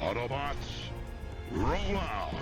Autobots, roll out!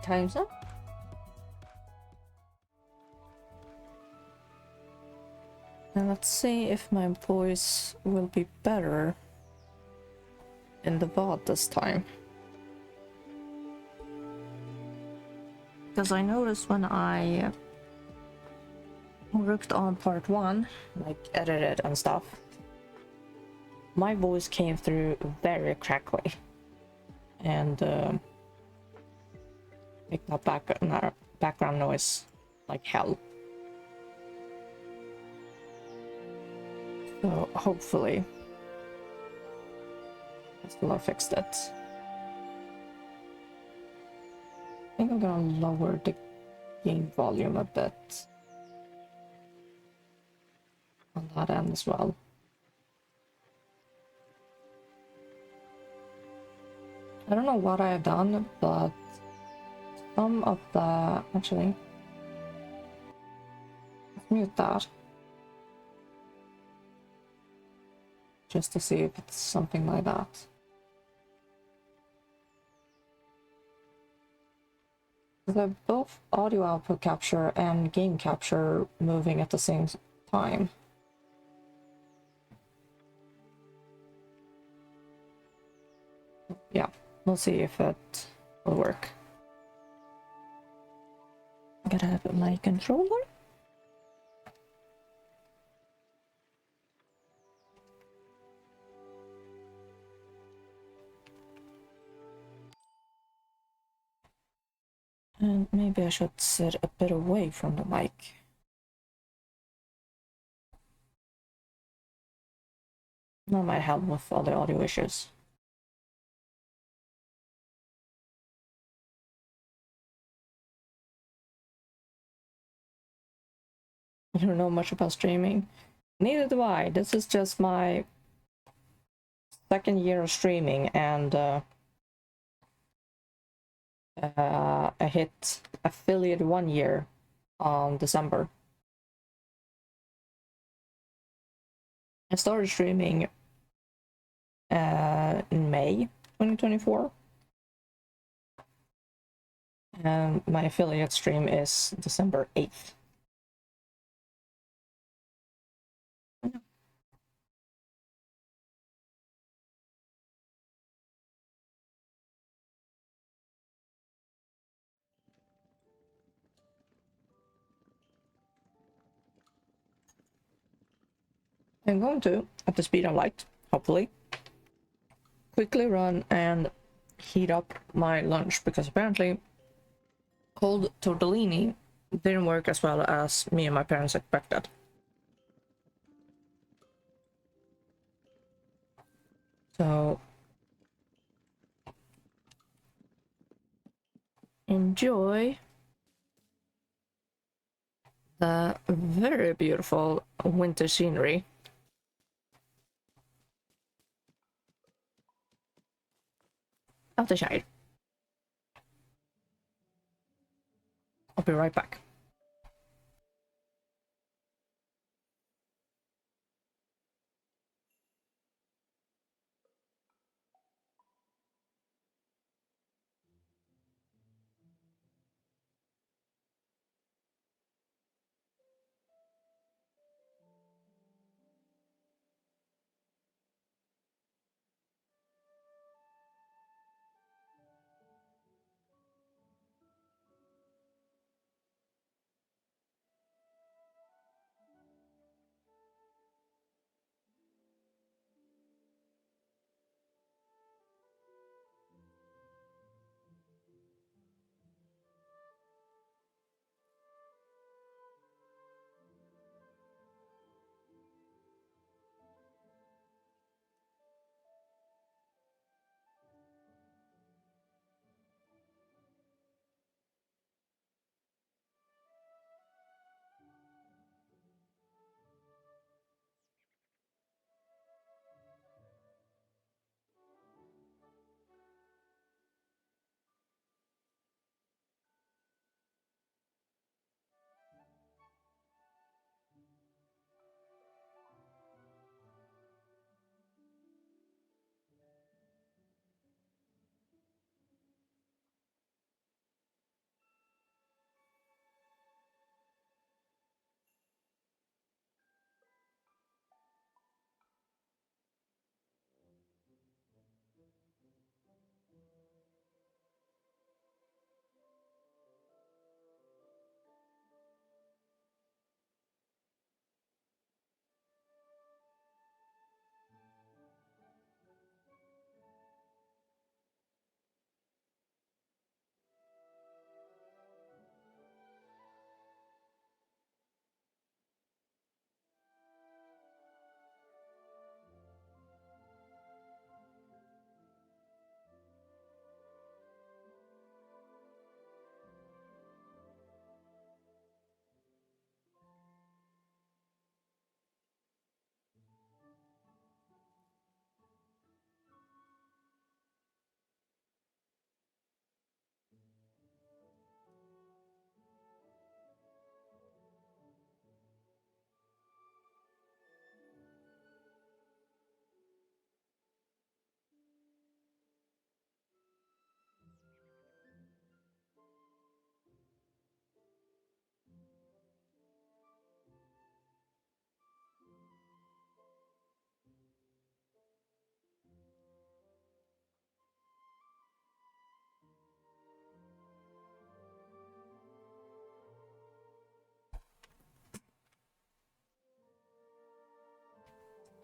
Time's up. And let's see if my voice will be better in the VOD this time. Because I noticed when I worked on part 1, like edited and stuff, my voice came through very crackly. And picked up background noise like hell. So hopefully this will have fixed it. I think I'm gonna lower the game volume a bit on that end as well. I don't know what I have done, but some of the... Actually, let's mute that. Just to see if it's something like that. Because I have both audio output capture and game capture moving at the same time. Yeah, we'll see if it will work. Gotta have my controller. And maybe I should sit a bit away from the mic. That might help with all the audio issues. I don't know much about streaming. Neither do I. This is just my second year of streaming, and I hit affiliate 1 year on December. I started streaming in May 2024. And my affiliate stream is December 8th. I'm going to, at the speed I liked, hopefully, quickly run and heat up my lunch, because apparently cold tortellini didn't work as well as me and my parents expected. So enjoy the very beautiful winter scenery. Of the Shire. I'll be right back.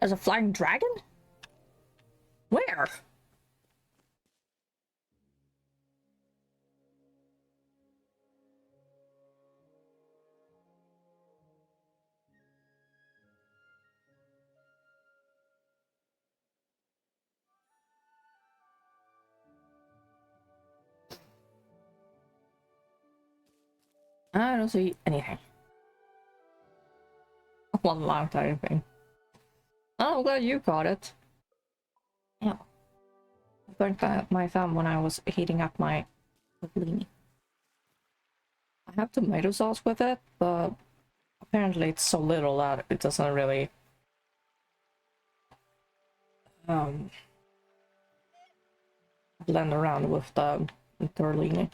As a flying dragon? Where? I don't see anything. One long tiny thing. Oh, I'm glad you caught it. Yeah. I burnt my thumb when I was heating up my blini. I have tomato sauce with it, but apparently it's so little that it doesn't really blend around with the tortellini.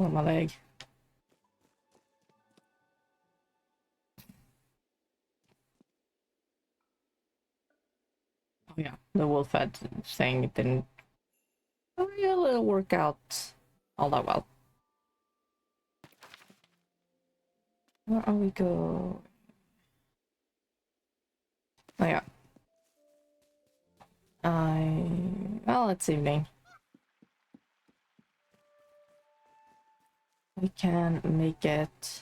Oh, my leg. Oh yeah, the wolf head thing didn't really work out all that well. Where are we go? Oh yeah. Well, it's evening. We can make it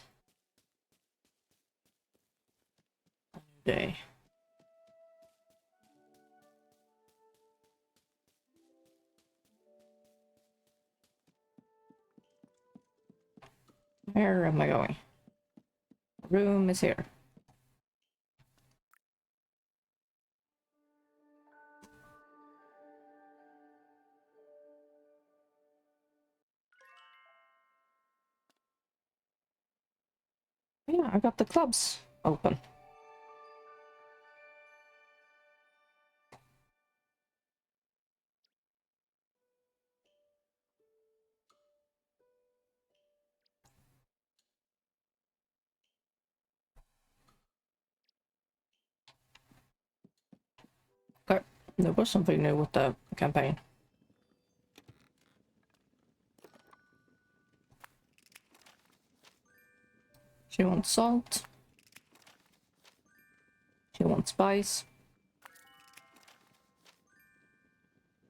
a new day. Where am I going? Room is here. Yeah, I got the clubs open. Okay, there was something new with the campaign. She wants salt. She wants spice.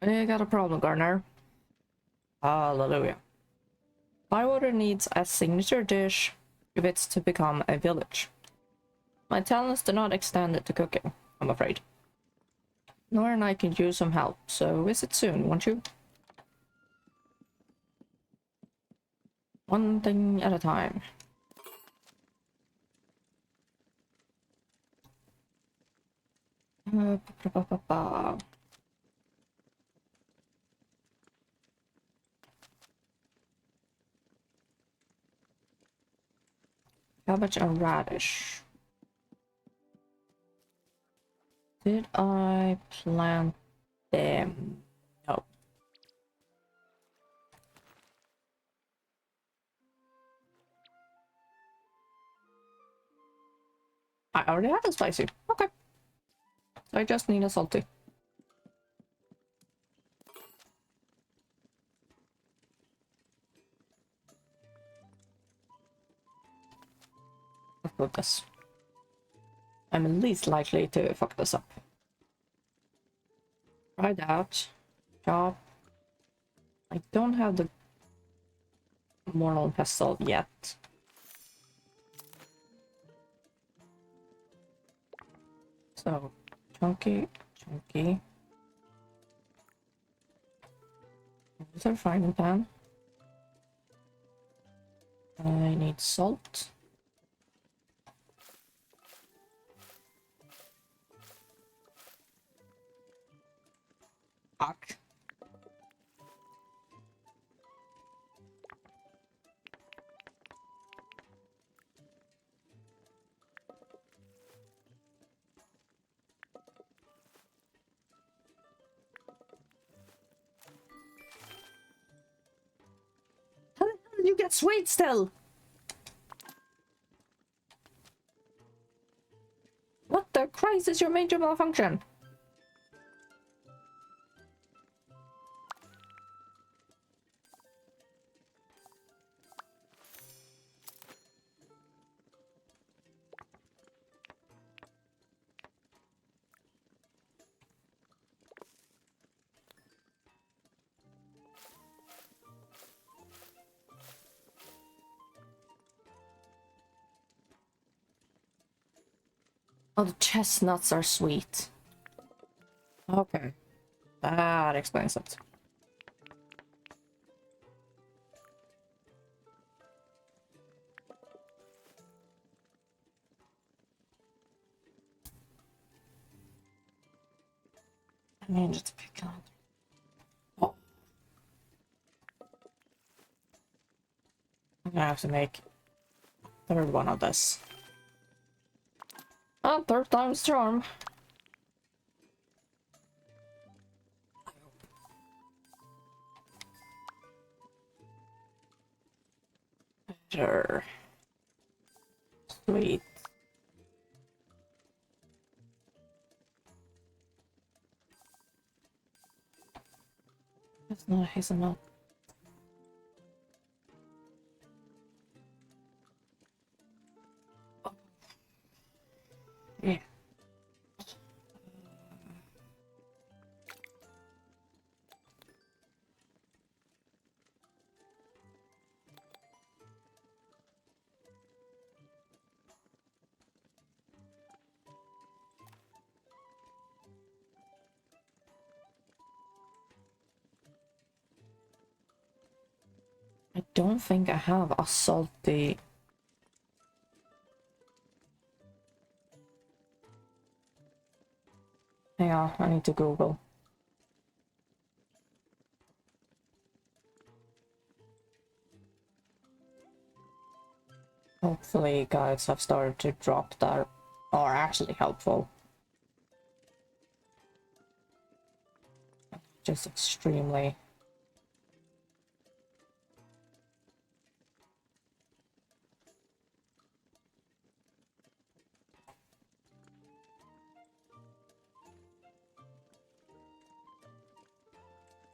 I got a problem, Garner. Hallelujah. Bywater needs a signature dish if it's to become a village. My talents do not extend to cooking, I'm afraid. Nora and I can use some help, so visit soon, won't you? One thing at a time. Uh, ba, ba, ba, ba. Cabbage and radish. Did I plant them? No. I already have a spicy. Okay. I just need a salty. Let's put this. I'm least likely to fuck this up. Try that. Chop. I don't have the mortal pestle yet. So, chunky, chunky. Use our frying pan. I need salt. Fuck. How the hell did you get sweet still? What the Christ is your major malfunction? Oh, the chestnuts are sweet. Okay. That explains it. I need to pick up. Oh. I'm gonna have to make a third one of this. Oh, third time's charm. Sure. Sweet. That's not a hazelnut. Yeah. I don't think I have a salty. Yeah, I need to Google. Hopefully guides have started to drop that are actually helpful. Just extremely.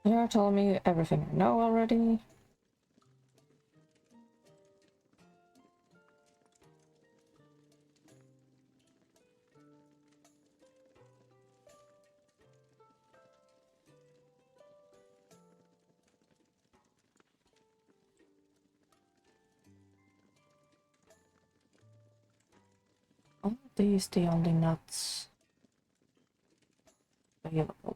You're telling me everything I know already. Are these the only nuts available?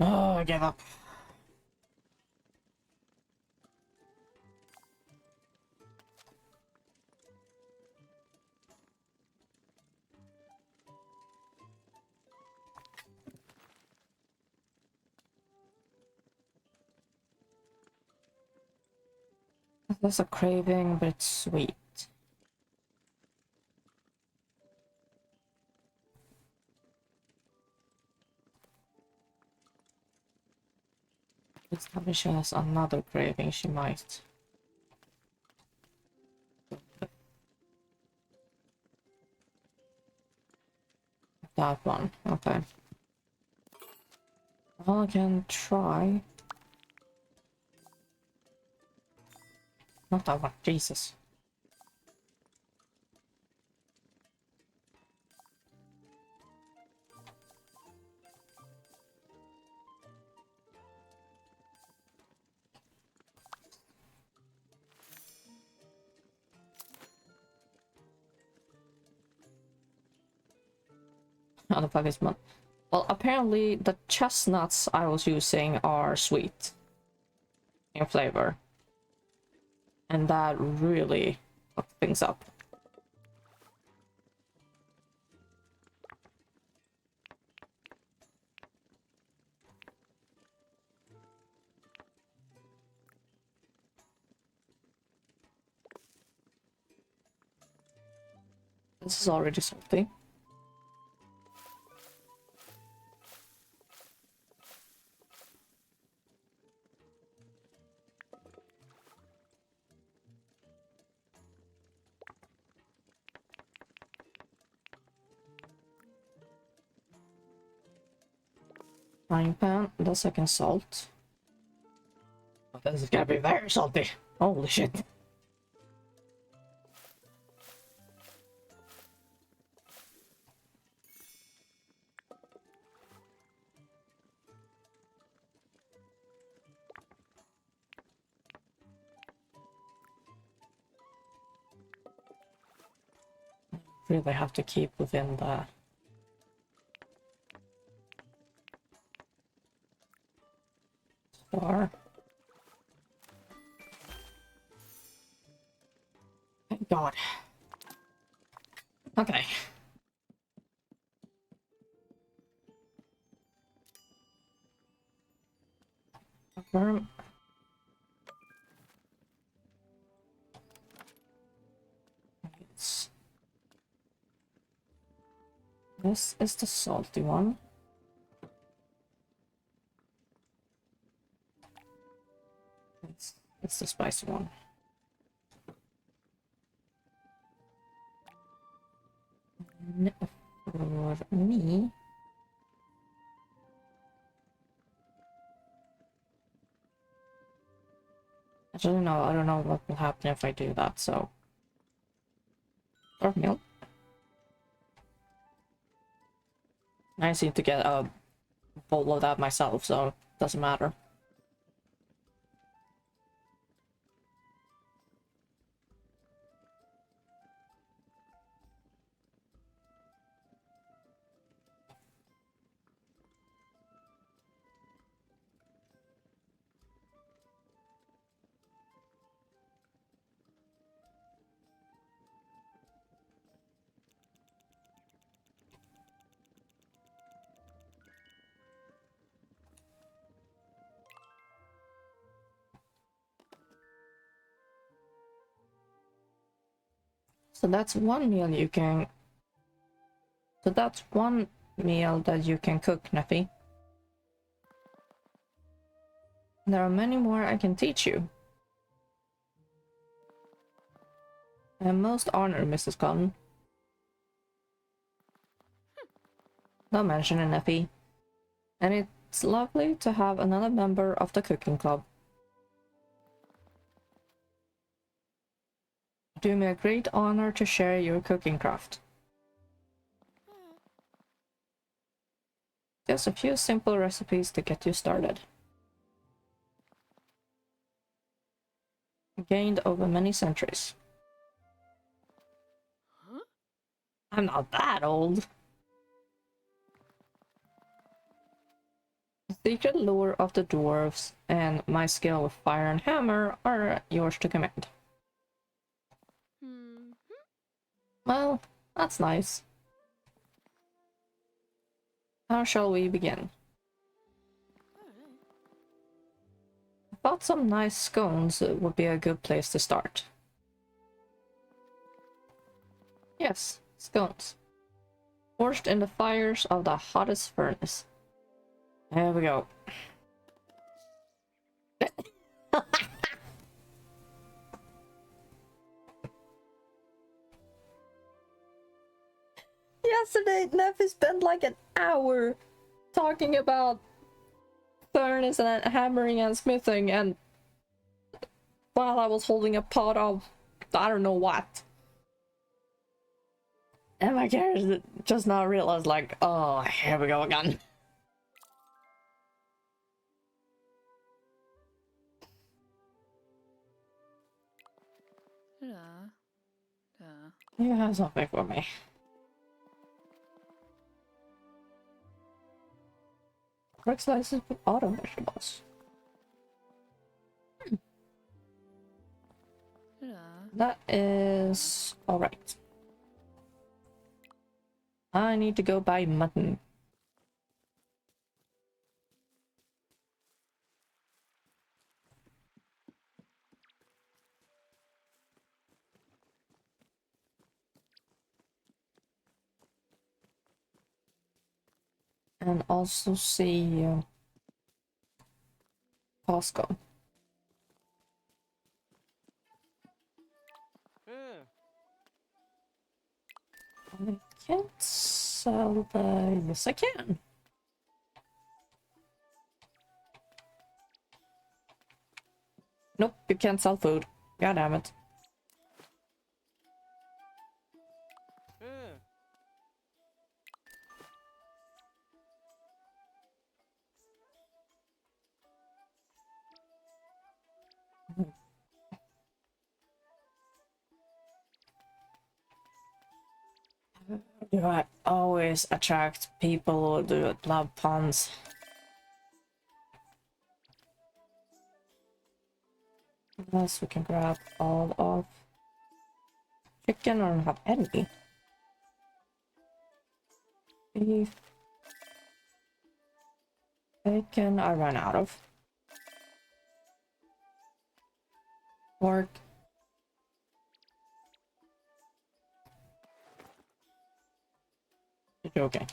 Oh, I give up. There's a craving, but it's sweet. If she has another craving, she might. That one, okay. Well, I can try. Not that one, Jesus. Other plug is one. Well, apparently the chestnuts I was using are sweet in flavor. And that really fucked things up. This is already salty. Frying pan, the second salt. Oh, this is gonna be very salty. Holy shit. Really have to keep within the bar. Thank God. Okay. Confirm. This is the salty one. It's the spicy one. And for me, actually no, I don't know what will happen if I do that, so or milk. I seem to get a bowl of that myself, so it doesn't matter. So that's one meal you can. So that's one meal that you can cook, Neffy. There are many more I can teach you. I am most honored, Mrs. Cotton. Don't mention it, Neffy. And it's lovely to have another member of the cooking club. Do me a great honor to share your cooking craft. Just a few simple recipes to get you started. Gained over many centuries. I'm not that old. The secret lure of the dwarves and my skill with fire and hammer are yours to command. Well, that's nice. How shall we begin? I thought some nice scones would be a good place to start. Yes, scones. Forged in the fires of the hottest furnace. There we go. Yesterday, Neffy spent like an hour talking about furnace and hammering and smithing, and while I was holding a pot of I don't know what. And my character just now realized, like, oh, here we go again. You have something for me. Quick slices with autumn vegetables. That is alright. I need to go buy mutton. And also see Costco. I can't sell the... Yes, I can. Nope, you can't sell food. God damn it. Do I always attract people who do love puns? Unless we can grab all of chicken. I don't have any. Beef. Bacon I ran out of. Pork. You're joking.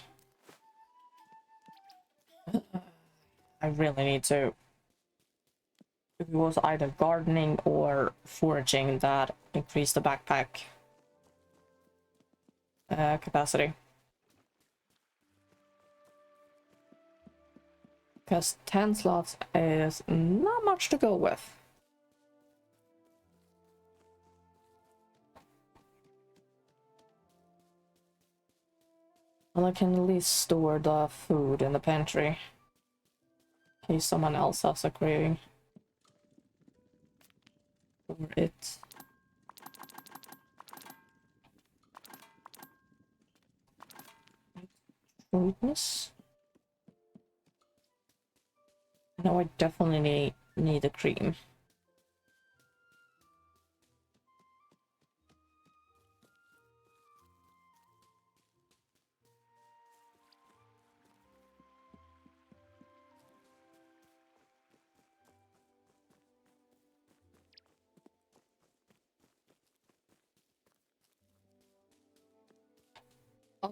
I really need to. It was either gardening or foraging that increased the backpack capacity. Because 10 slots is not much to go with. Well, I can at least store the food in the pantry. In case someone else has a craving. Or it. Sweetness. No, I definitely need a cream.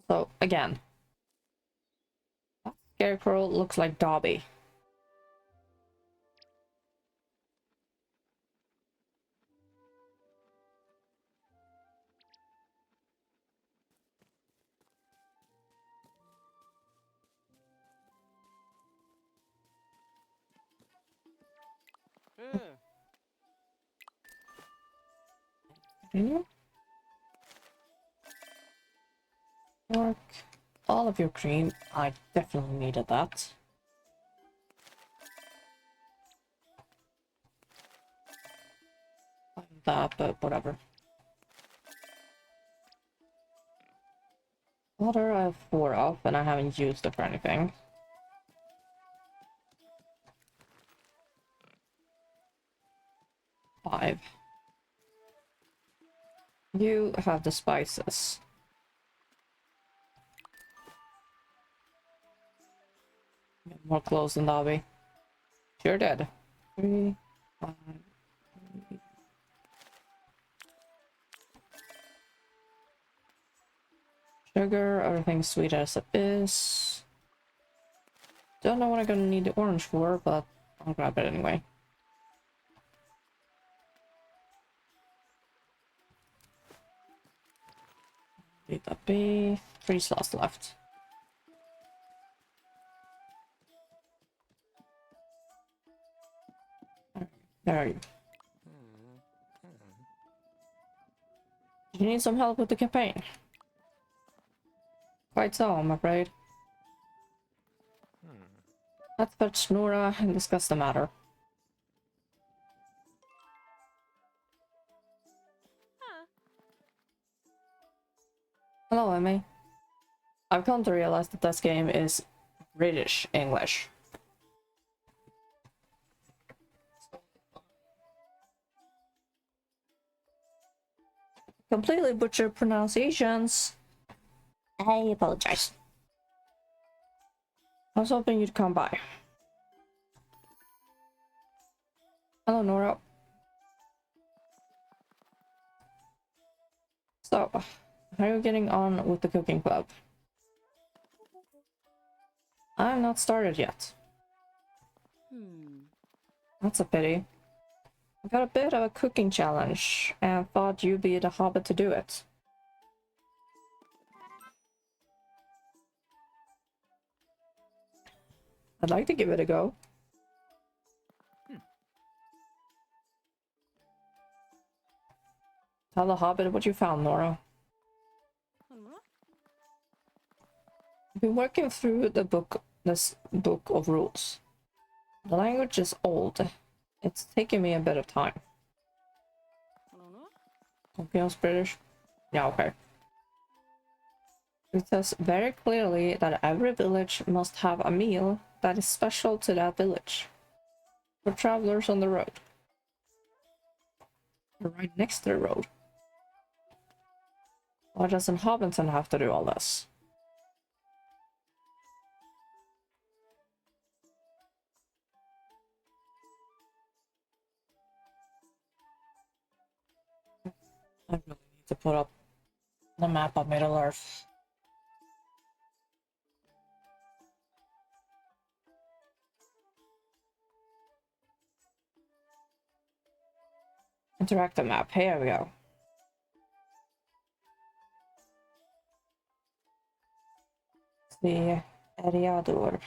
Also, again, that scarecrow looks like Dobby. Continue. Work. All of your cream. I definitely needed that. That, but whatever. Water I have 4 of, and I haven't used it for anything. Five. You have the spices. More clothes than Dobby. Sure did. 3, 5, 8. Sugar, everything's sweet as it is. Don't know what I'm gonna need the orange for, but I'll grab it anyway. Leave that be. 3 slots left. There are you. You need some help with the campaign? Quite so, I'm afraid. Let's fetch Nora and discuss the matter. Hello, Emmy. I've come to realize that this game is British English. Completely butchered pronunciations. I apologize. I was hoping you'd come by. Hello, Nora. So, how are you getting on with the cooking club? I'm not started yet. That's a pity. I got a bit of a cooking challenge and thought you'd be the Hobbit to do it. I'd like to give it a go. Tell the Hobbit what you found, Nora. I've been working through this book of rules. The language is old. It's taken me a bit of time. Feels British? Yeah, okay. It says very clearly that every village must have a meal that is special to that village. For travelers on the road. We're right next to the road. Why doesn't Hobbiton have to do all this? I really need to put up the map of Middle Earth. Interactive map, here we go. The Eriador.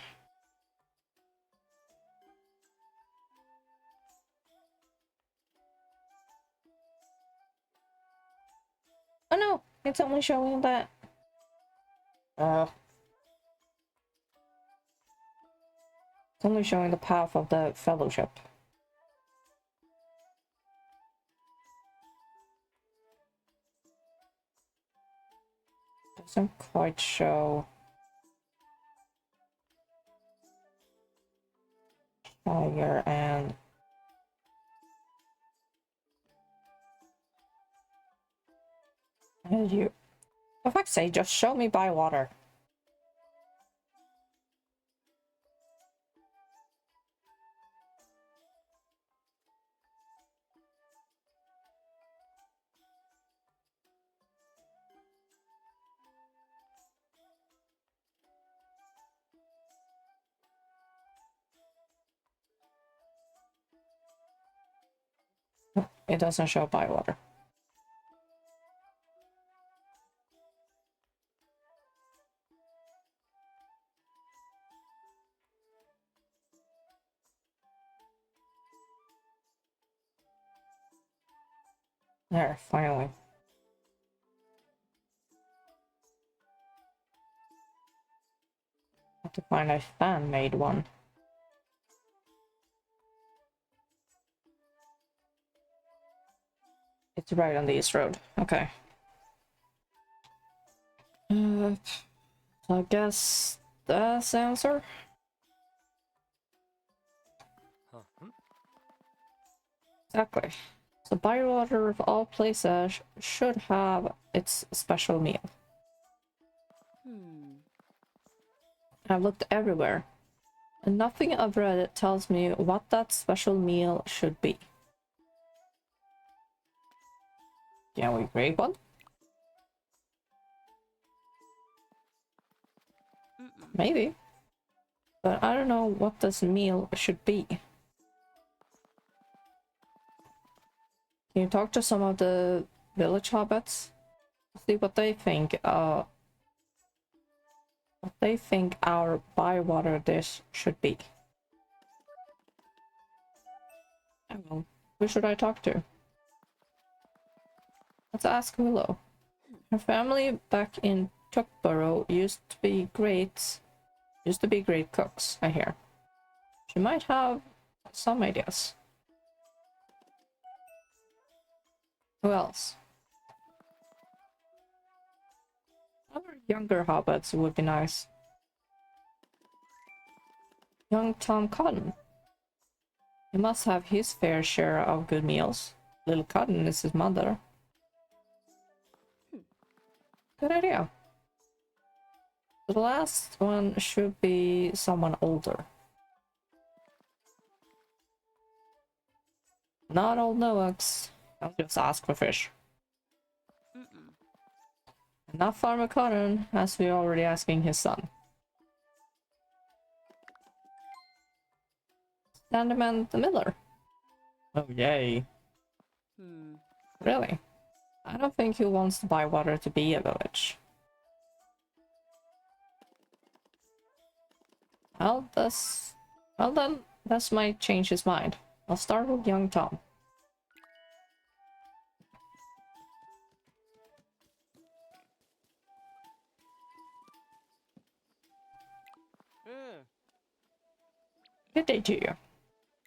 Oh no, it's only showing that. It's only showing the path of the fellowship. Doesn't quite show. Shire and. And you. For fuck's sake, just show me by water. It doesn't show by water. There, finally. Have to find a fan-made one. It's right on the east road. Okay. So I guess that's the answer. Exactly. So Bywater of all places should have its special meal. I've looked everywhere, and nothing I've read tells me what that special meal should be. Can we create one? Maybe. But I don't know what this meal should be. Can you talk to some of the village hobbits? See what they think. What they think our bywater dish should be. Oh, who should I talk to? Let's ask Willow. Her family back in Tuckborough used to be great cooks, I hear. She might have some ideas. Who else? Other younger hobbits would be nice. Young Tom Cotton. He must have his fair share of good meals. Little Cotton is his mother. Good idea. The last one should be someone older. Not old Noax. I'll just ask for fish. Not Farmer Cotton, as we're already asking his son. Sanderman the Miller. Oh, yay. Really? I don't think he wants to buy water to be a village. Well, then, this might change his mind. I'll start with young Tom. Good day to you.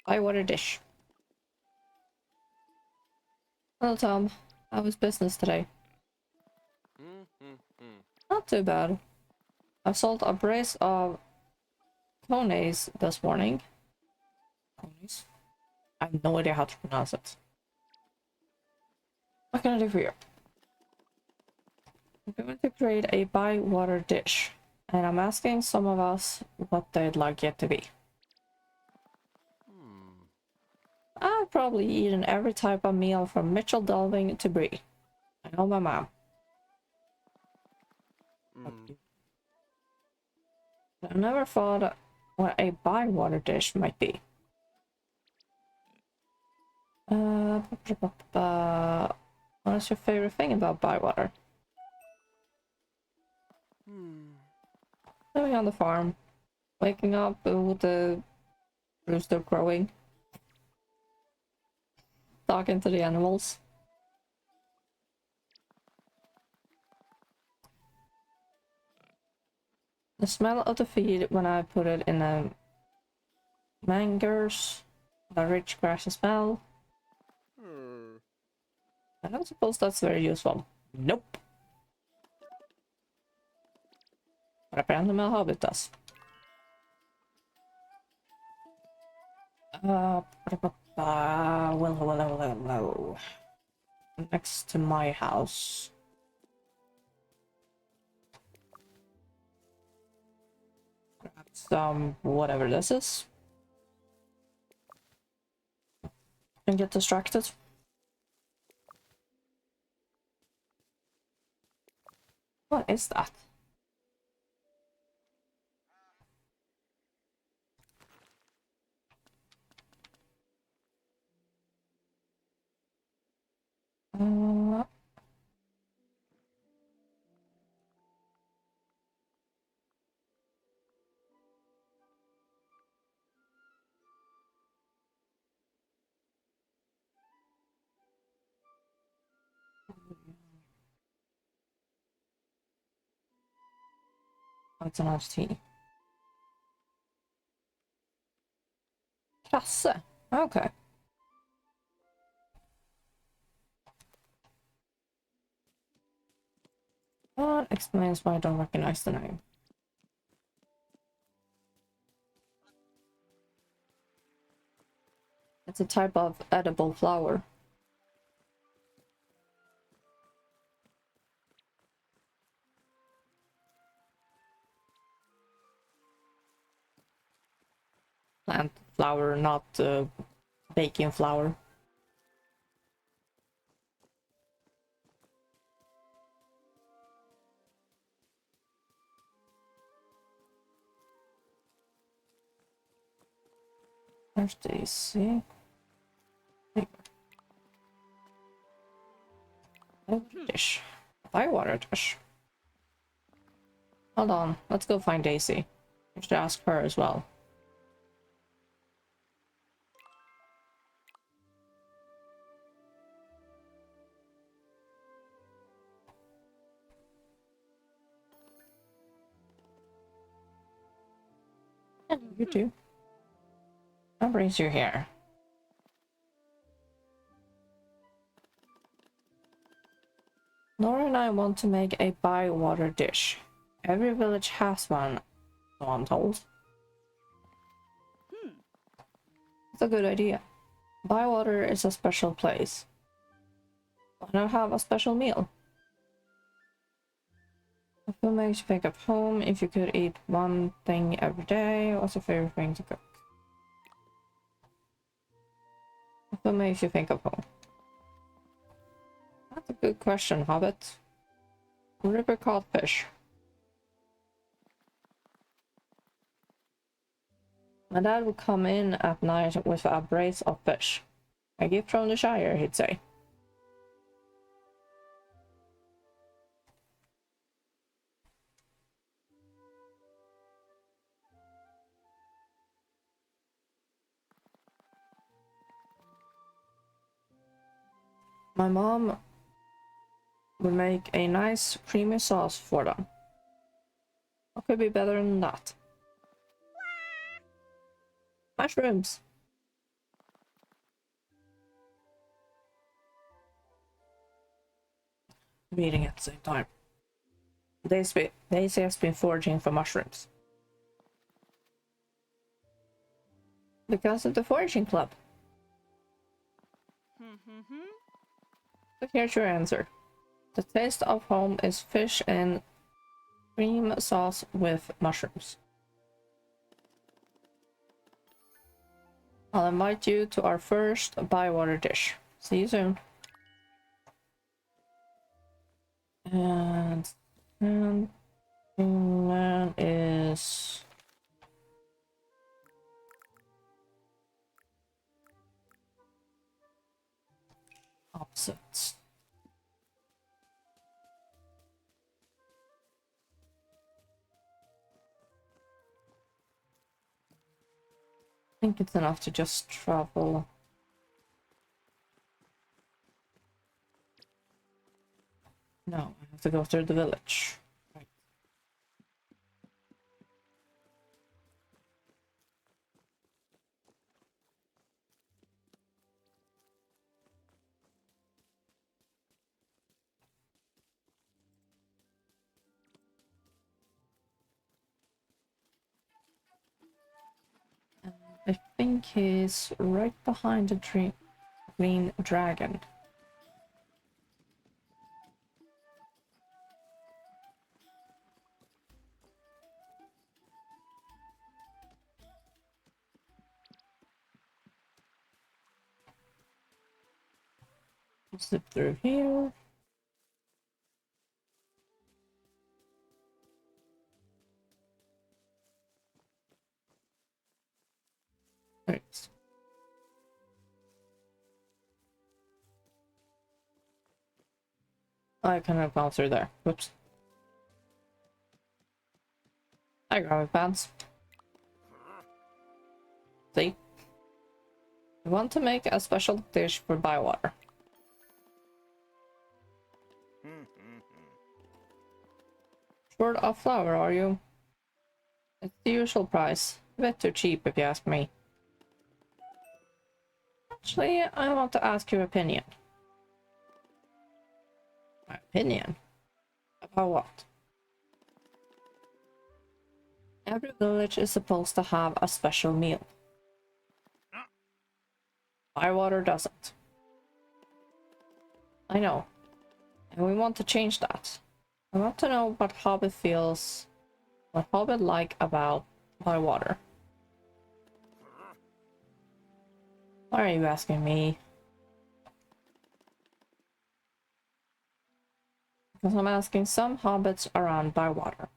I want a dish. Well, Tom, how was business today? Not too bad. I sold a brace of cones this morning. Cones? I have no idea how to pronounce it. What can I do for you? I'm going to create a by-water dish, and I'm asking some of us what they'd like it to be. I've probably eaten every type of meal from Mitchell Delving to Brie. I know my mom. I never thought what a by-water dish might be. What is your favorite thing about Bywater? Living on the farm, waking up with the rooster crowing, talking to the animals. The smell of the feed when I put it in the mangers, the rich grassy smell. I don't suppose that's very useful. Nope. But apparently my Hobbit does. Well. Next to my house. Grab some whatever this is. And get distracted. What is that? It's an tea. Kasse. Okay. That explains why I don't recognize the name. It's a type of edible flower. Plant flower, not baking flour. There's Daisy. Dish. Bywater dish. Hold on, let's go find Daisy. I should ask her as well. Hello, you too. What brings you here? Nora and I want to make a bywater dish. Every village has one, so I'm told. It's a good idea. Bywater is a special place. Why not have a special meal? What makes you think of home? If you could eat one thing every day, what's your favorite thing to cook? What makes you think of home? That's a good question, Hobbit. River caught fish. My dad would come in at night with a brace of fish. A gift from the Shire, he'd say. My mom would make a nice creamy sauce for them. What could be better than that? Mushrooms. Reading at the same time. Daisy has been foraging for mushrooms. Because of the foraging club. So here's your answer. The taste of home is fish and cream sauce with mushrooms. I'll invite you to our first bywater dish. See you soon. And that is opposites. I think it's enough to just travel. No, I have to go through the village. Right. I think he's right behind the green dragon. Zip through here. Right. I kind of gone through there. Whoops. I grab my pants. See? We want to make a special dish for bywater. Short of flour, are you? It's the usual price. A bit too cheap, if you ask me. Actually, I want to ask your opinion. My opinion? About what? Every village is supposed to have a special meal. Bywater doesn't. I know. And we want to change that. I want to know what Hobbit feels, what Hobbit like about Bywater. Why are you asking me? Because I'm asking some hobbits around Bywater.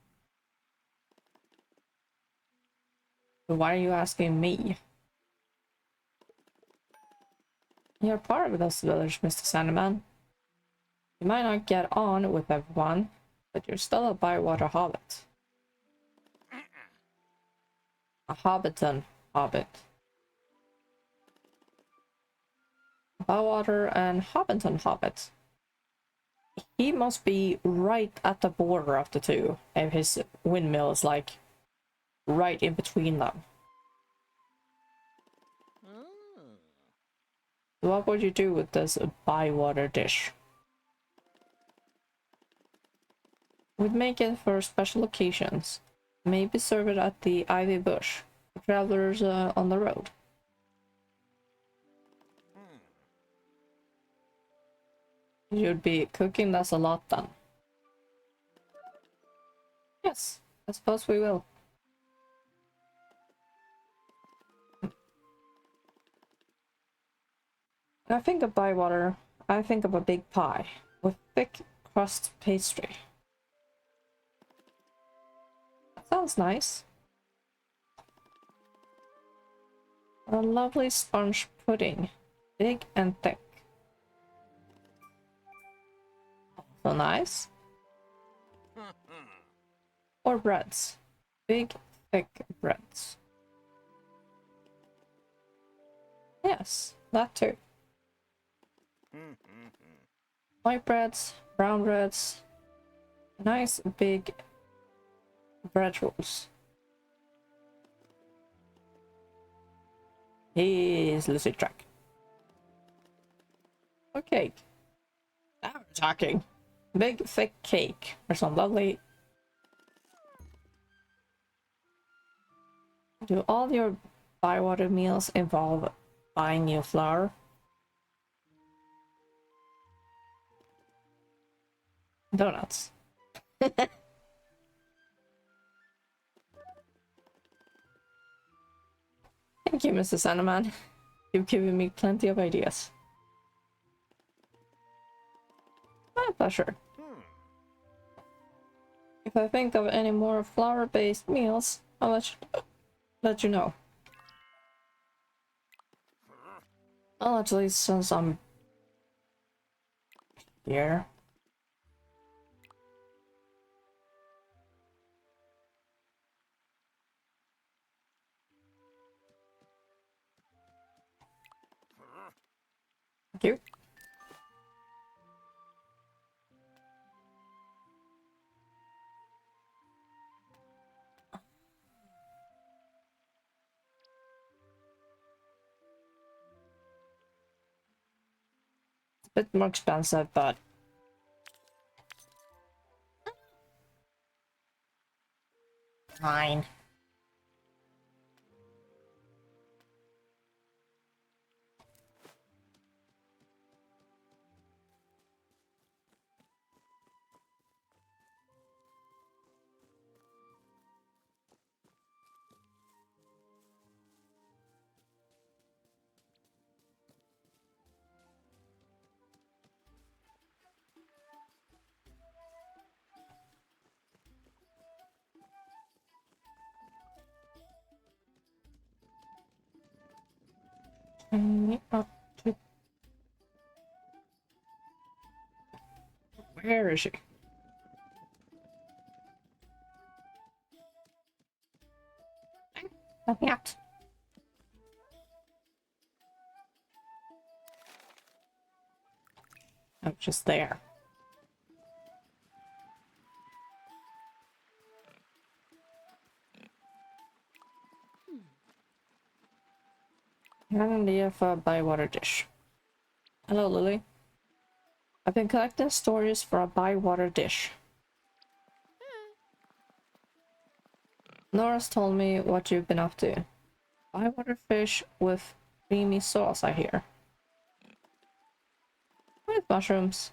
So why are you asking me? You're part of this village, Mr. Sandman. You might not get on with everyone, but you're still a Bywater hobbit. A Hobbiton hobbit. Bywater and Hobbiton hobbit. He must be right at the border of the two, and his windmill is like right in between them. So what would you do with this bywater dish? We'd make it for special occasions. Maybe serve it at the Ivy Bush for travelers on the road. You'd be cooking us a lot then. Yes, I suppose we will. When I think of Bywater, I think of a big pie with thick crust pastry. That sounds nice. A lovely sponge pudding, big and thick. So nice. Or breads, big, thick breads. Yes, that too. White breads, brown breads, nice big bread rolls. He's losing track. Okay. Now we're talking. Big thick cake or some lovely. Do all your bywater meals involve buying new flour? Donuts. Thank you, Mr. Sandman. You've given me plenty of ideas. My pleasure. If I think of any more flour-based meals, I'll let you know. Well, at least since I'm here. Thank you. It's a bit more expensive, but fine. Up to... Where is she? Let me out. I'm just there. I have an idea for a bywater dish. Hello, Lily. I've been collecting stories for a bywater dish. Nora's told me what you've been up to. Bywater fish with creamy sauce, I hear. With mushrooms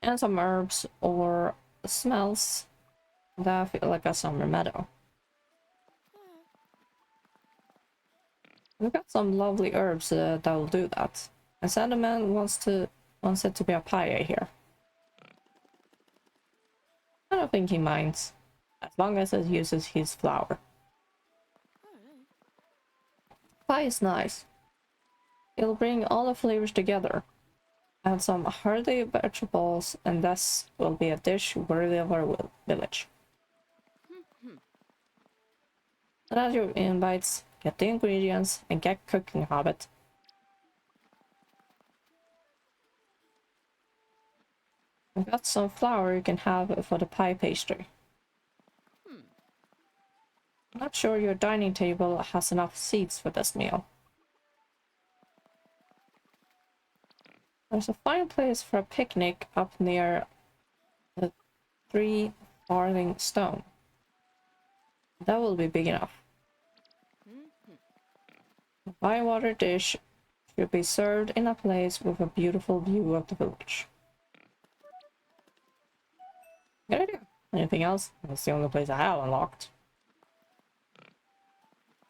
and some herbs or smells that feel like a summer meadow. We've got some lovely herbs that will do that. And Sandman wants it to be a pie, I hear. I don't think he minds, as long as it uses his flour. Pie is nice. It'll bring all the flavors together. Add some hearty vegetables, and this will be a dish worthy of our village. And as your invites, get the ingredients and get cooking, Hobbit. I've got some flour you can have for the pie pastry. I'm not sure your dining table has enough seats for this meal. There's a fine place for a picnic up near the 3 farthing stone. That will be big enough. The bywater dish should be served in a place with a beautiful view of the village. Good idea. Anything else? That's the only place I have unlocked.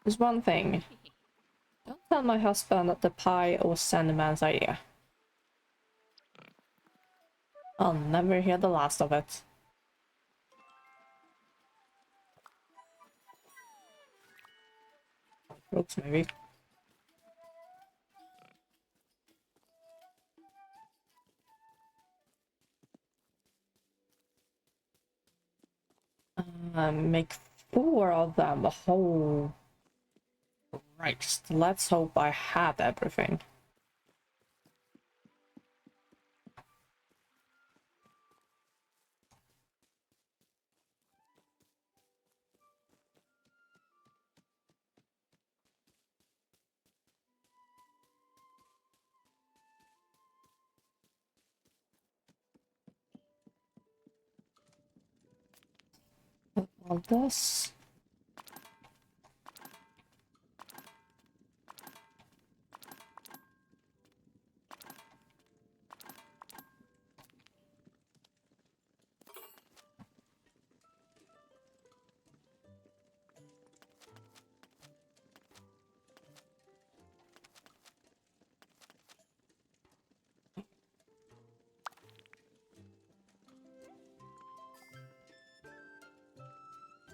There's one thing. Don't tell my husband that the pie was Sandman's idea. I'll never hear the last of it. Oops, maybe. Make 4 of them. Oh, Christ. Let's hope I have everything. All this.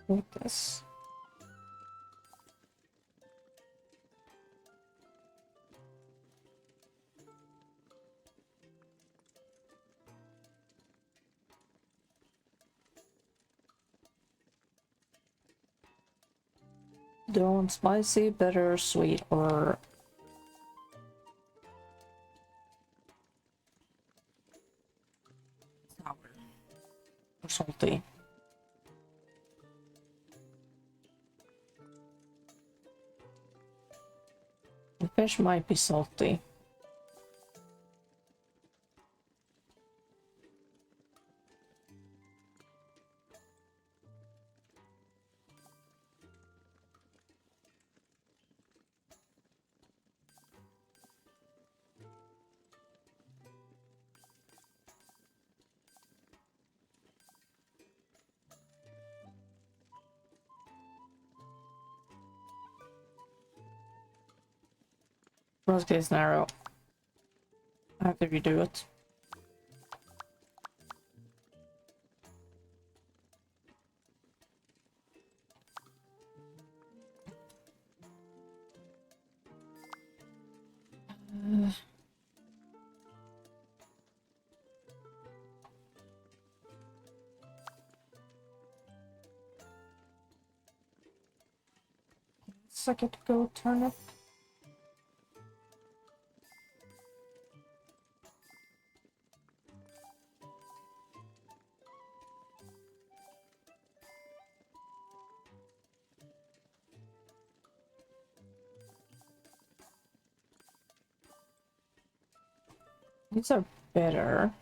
With this. Do you want spicy, bitter, sweet, or sour? Or salty? The fish might be salty. Worst case scenario, I have to redo it. So I get to go turnip. These are better.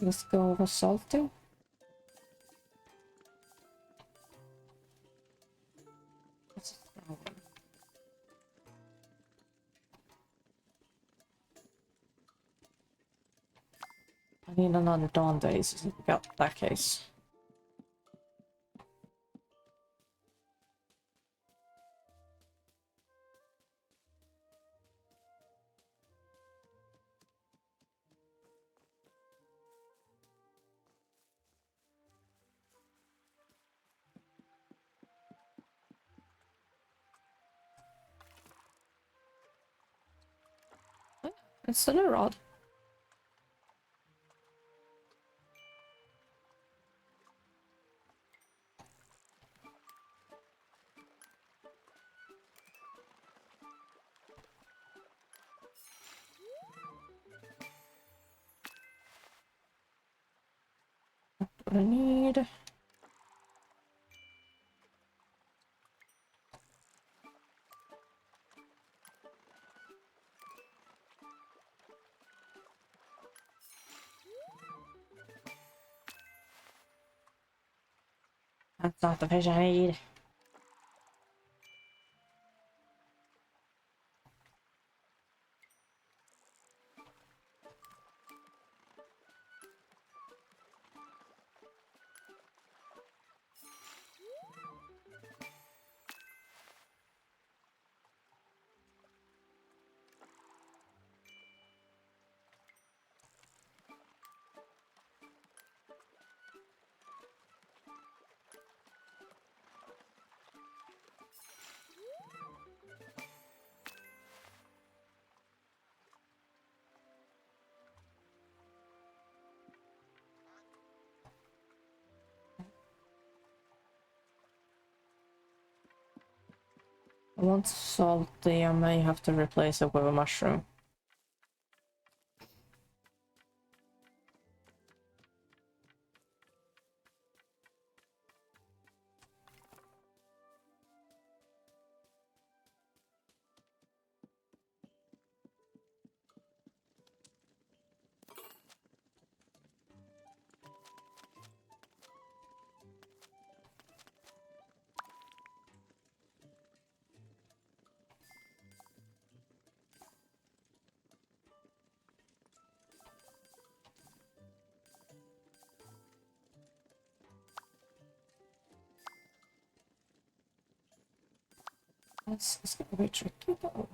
Let's go with salty. I need another Dawn Days if we got that case. It's still a rod. What I need. That's not the fish I need. I want salty, I may have to replace it with a mushroom. That's gonna be tricky though.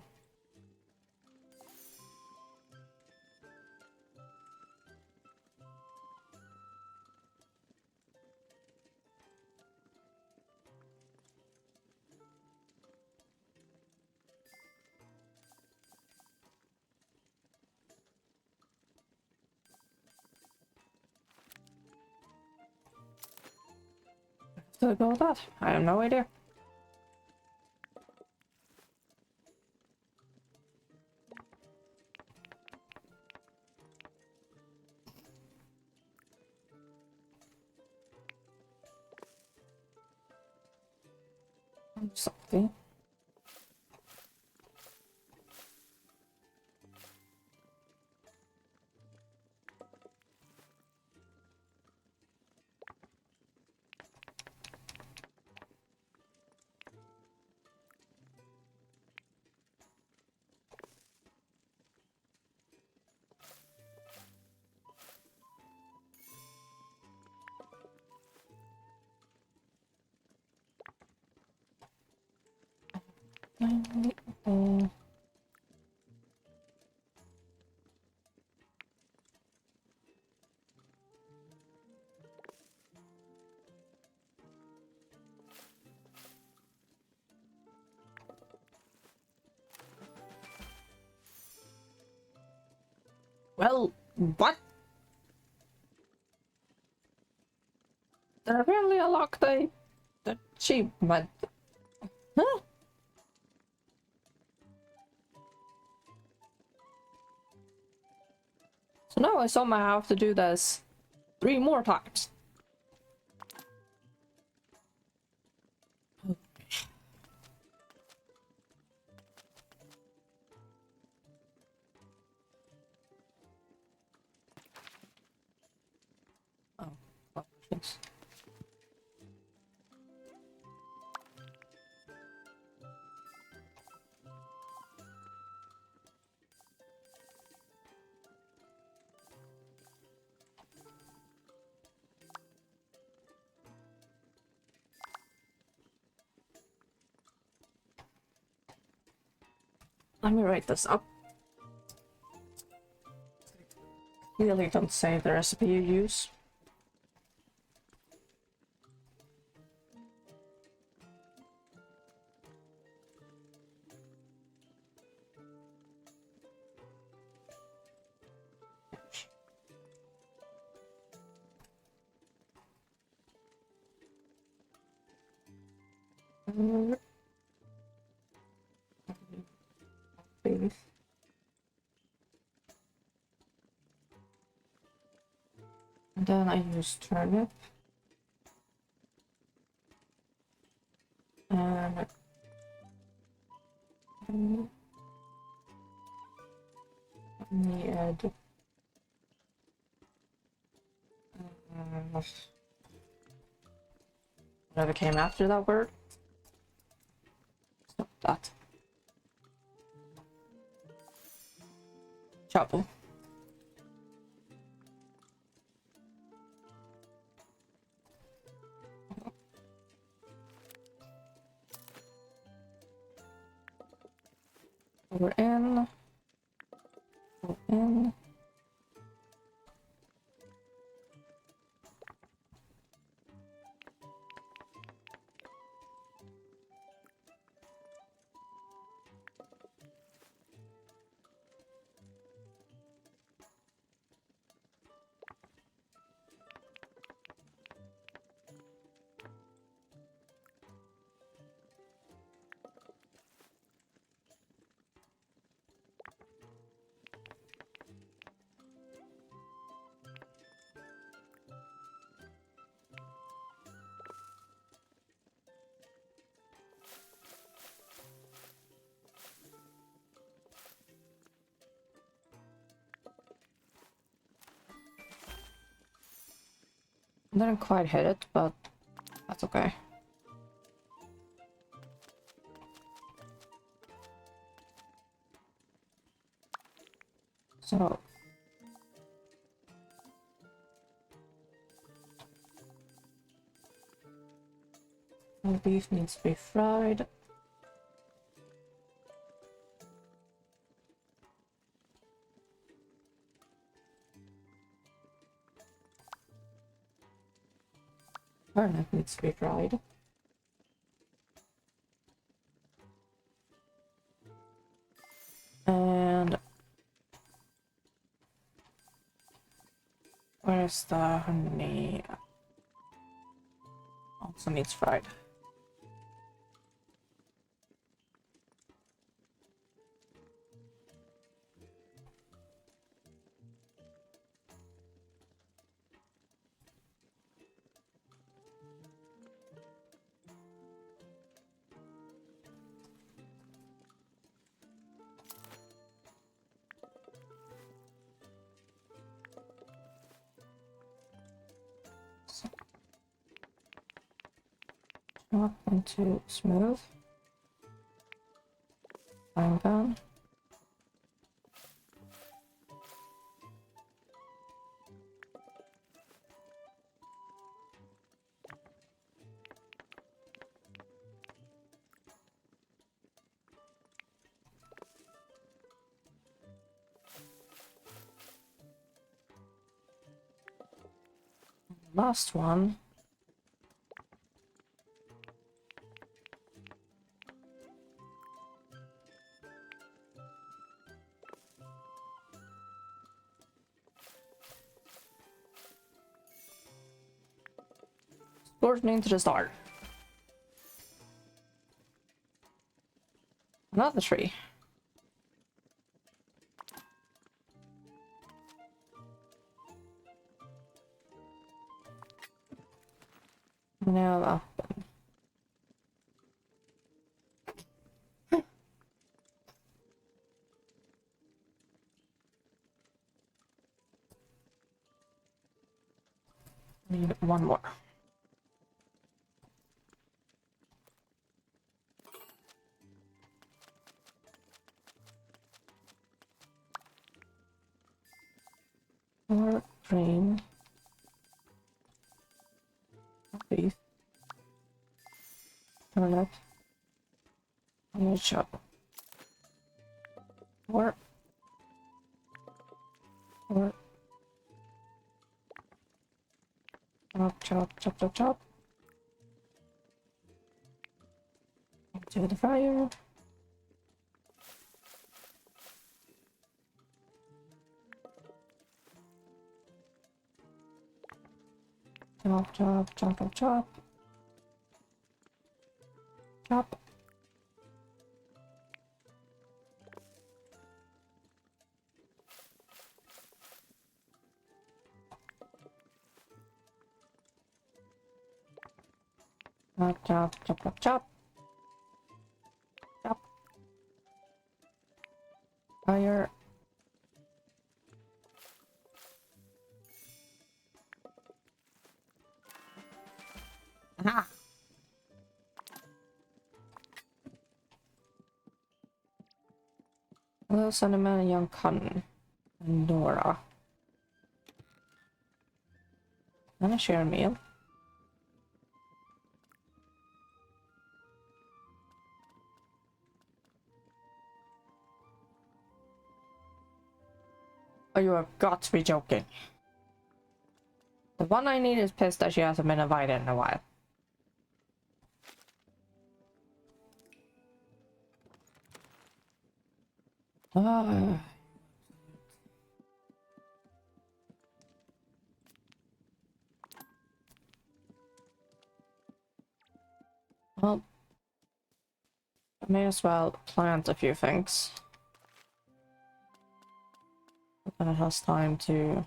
Should I go with that? I have no idea. Something. Well, what? There apparently unlocked the achievement. Huh? So now I somehow have to do this 3 more times. Oh, well, thanks. Let me write this up. Clearly don't say the recipe you use. Beef. And then I use turnip. And me add whatever came after that word. Stop that. Chapel. We're in. We're in. I didn't quite hit it, but that's okay. So the beef needs to be fried. Turnip needs to be dried. And where's the honey? Also needs fried. Up into smooth. Frying pan. Last one. Exploring into the start. Another tree. Now up. Need one more. More grain. Beef. Turnip. I'm gonna chop. More. More. Chop, chop, chop, chop, chop. Into the fire. Chop, chop, chop, chop, chop. Chop. Chop, chop, chop, chop, chop. Chop. Fire. Aha! Hello, Cinnamon and young cotton. And Nora. And a share meal. Oh, you have got to be joking. The one I need is pissed that she hasn't been invited in a while. Ah. Well, I may as well plant a few things. And it has time to...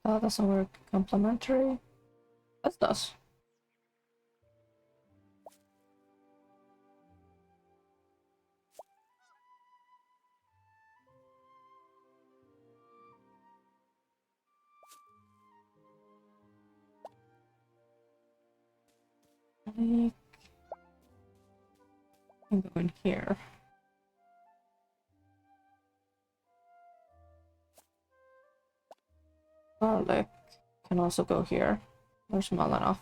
That doesn't work. Complementary? This does. I can go in here. Garlic can also go here. They're small enough.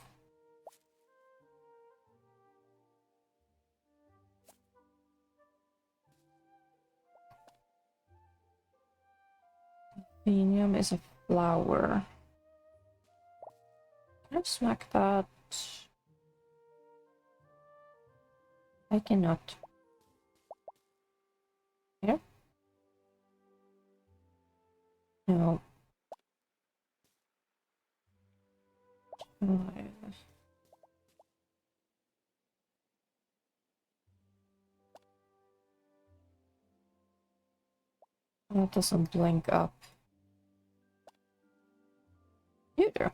Athenium is a flower. Can I smack that? I cannot. Here? No. That doesn't blink up. You do.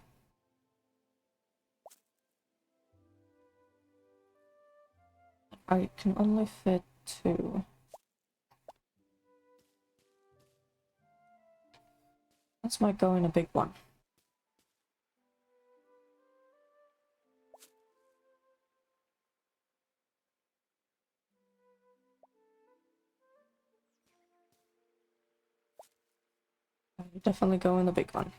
I can only fit 2. This might go in a big one. Definitely go in the big one.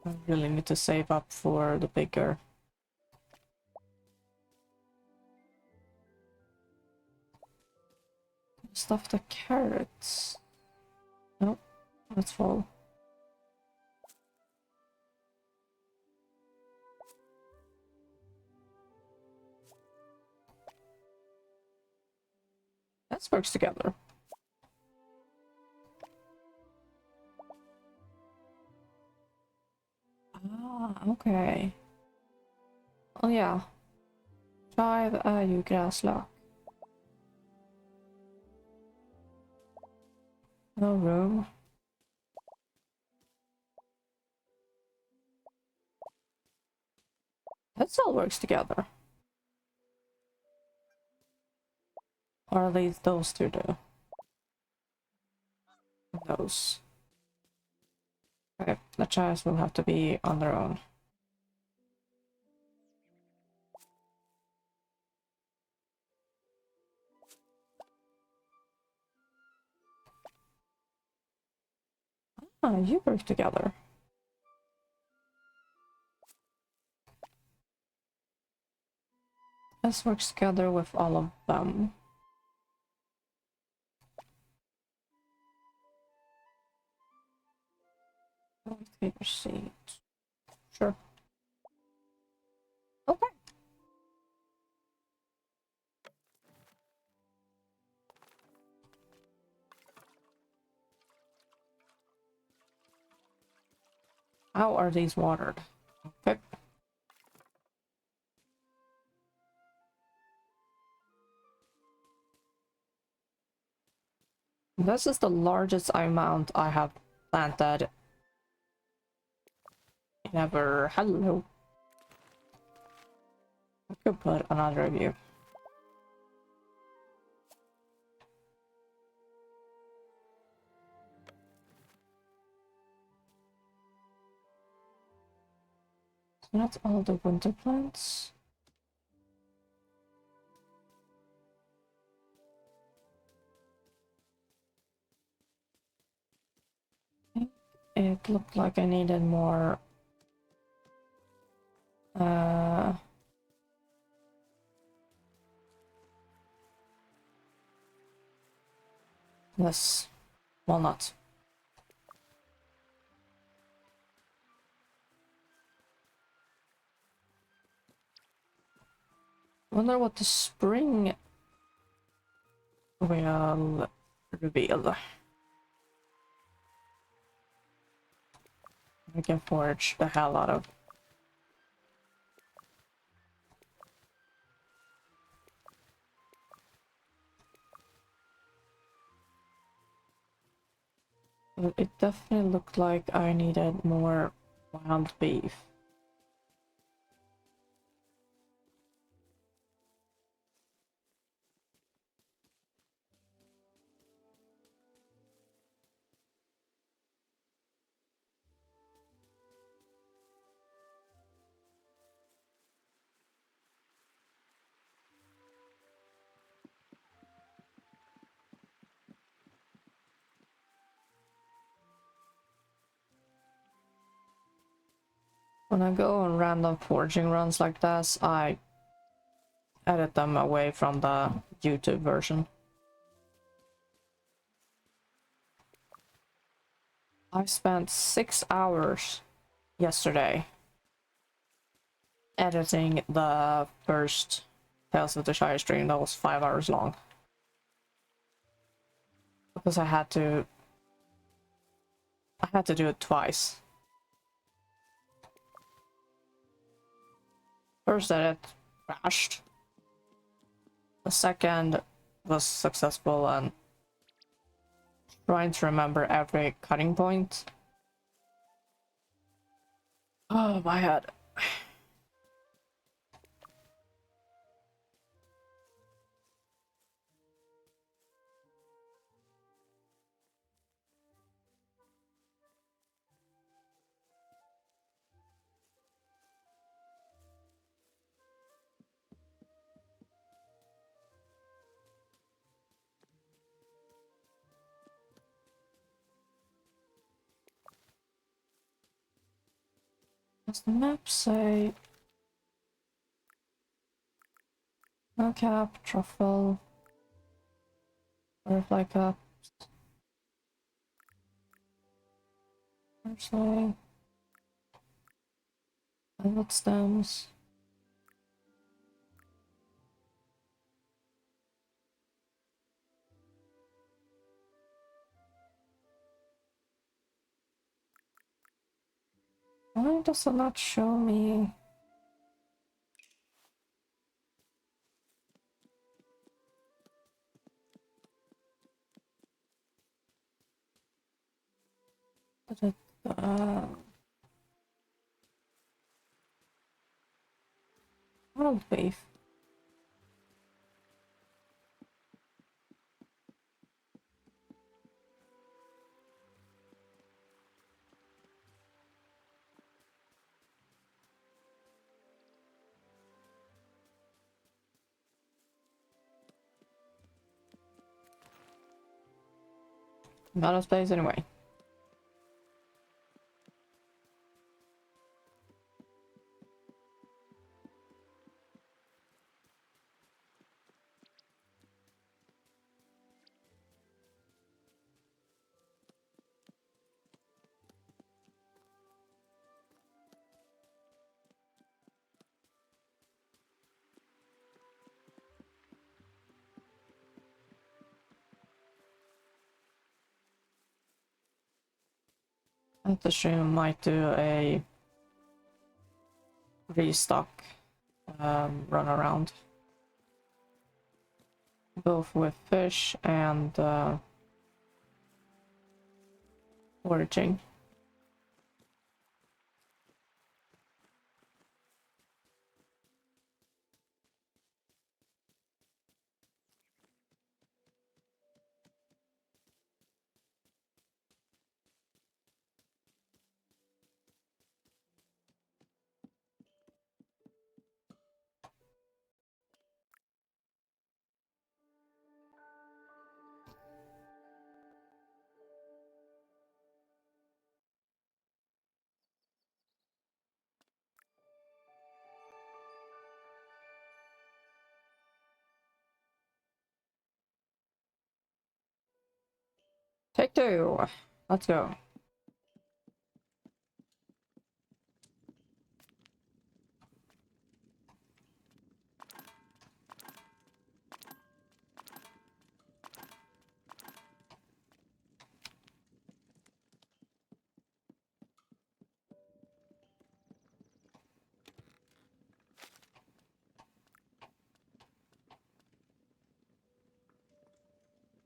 I really need to save up for the bigger. Stuff the carrots. Nope, that's full. That works together. Ah, okay. Oh yeah. Drive you gräslök. No room. That all works together. Or at least those two do. Those. Okay, the chairs will have to be on their own. Ah, you work together. This works together with all of them. Paper sheet. Sure. Okay. How are these watered? Okay. This is the largest amount I have planted in ever. Hello. I could put another of you. So that's all the winter plants. It looked like I needed more this walnut. Wonder what the spring will reveal. We can forge the hell out of. But it definitely looked like I needed more wild beef. When I go on random forging runs like this, I edit them away from the YouTube version. I spent 6 hours yesterday editing the first Tales of the Shire stream that was 5 hours long. Because I had to do it twice. First edit crashed. The second was successful, and trying to remember every cutting point. Oh, my head. Does the map say no cap, truffle, butterfly cup, parsley, violet stems? Why does it not show me? Wild beef. Not of space anyway. I think the stream might do a restock run around, both with fish and foraging. Take two. Let's go.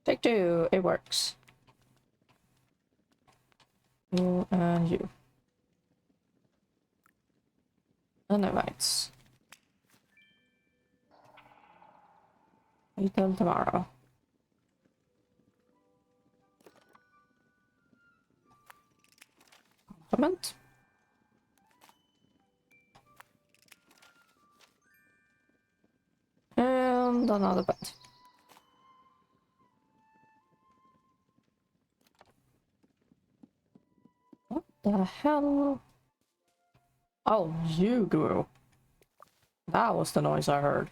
Take two. It works. You and you. And invites. Wait till tomorrow. Compliment. And another pet. What the hell? Oh, you grew. That was the noise I heard.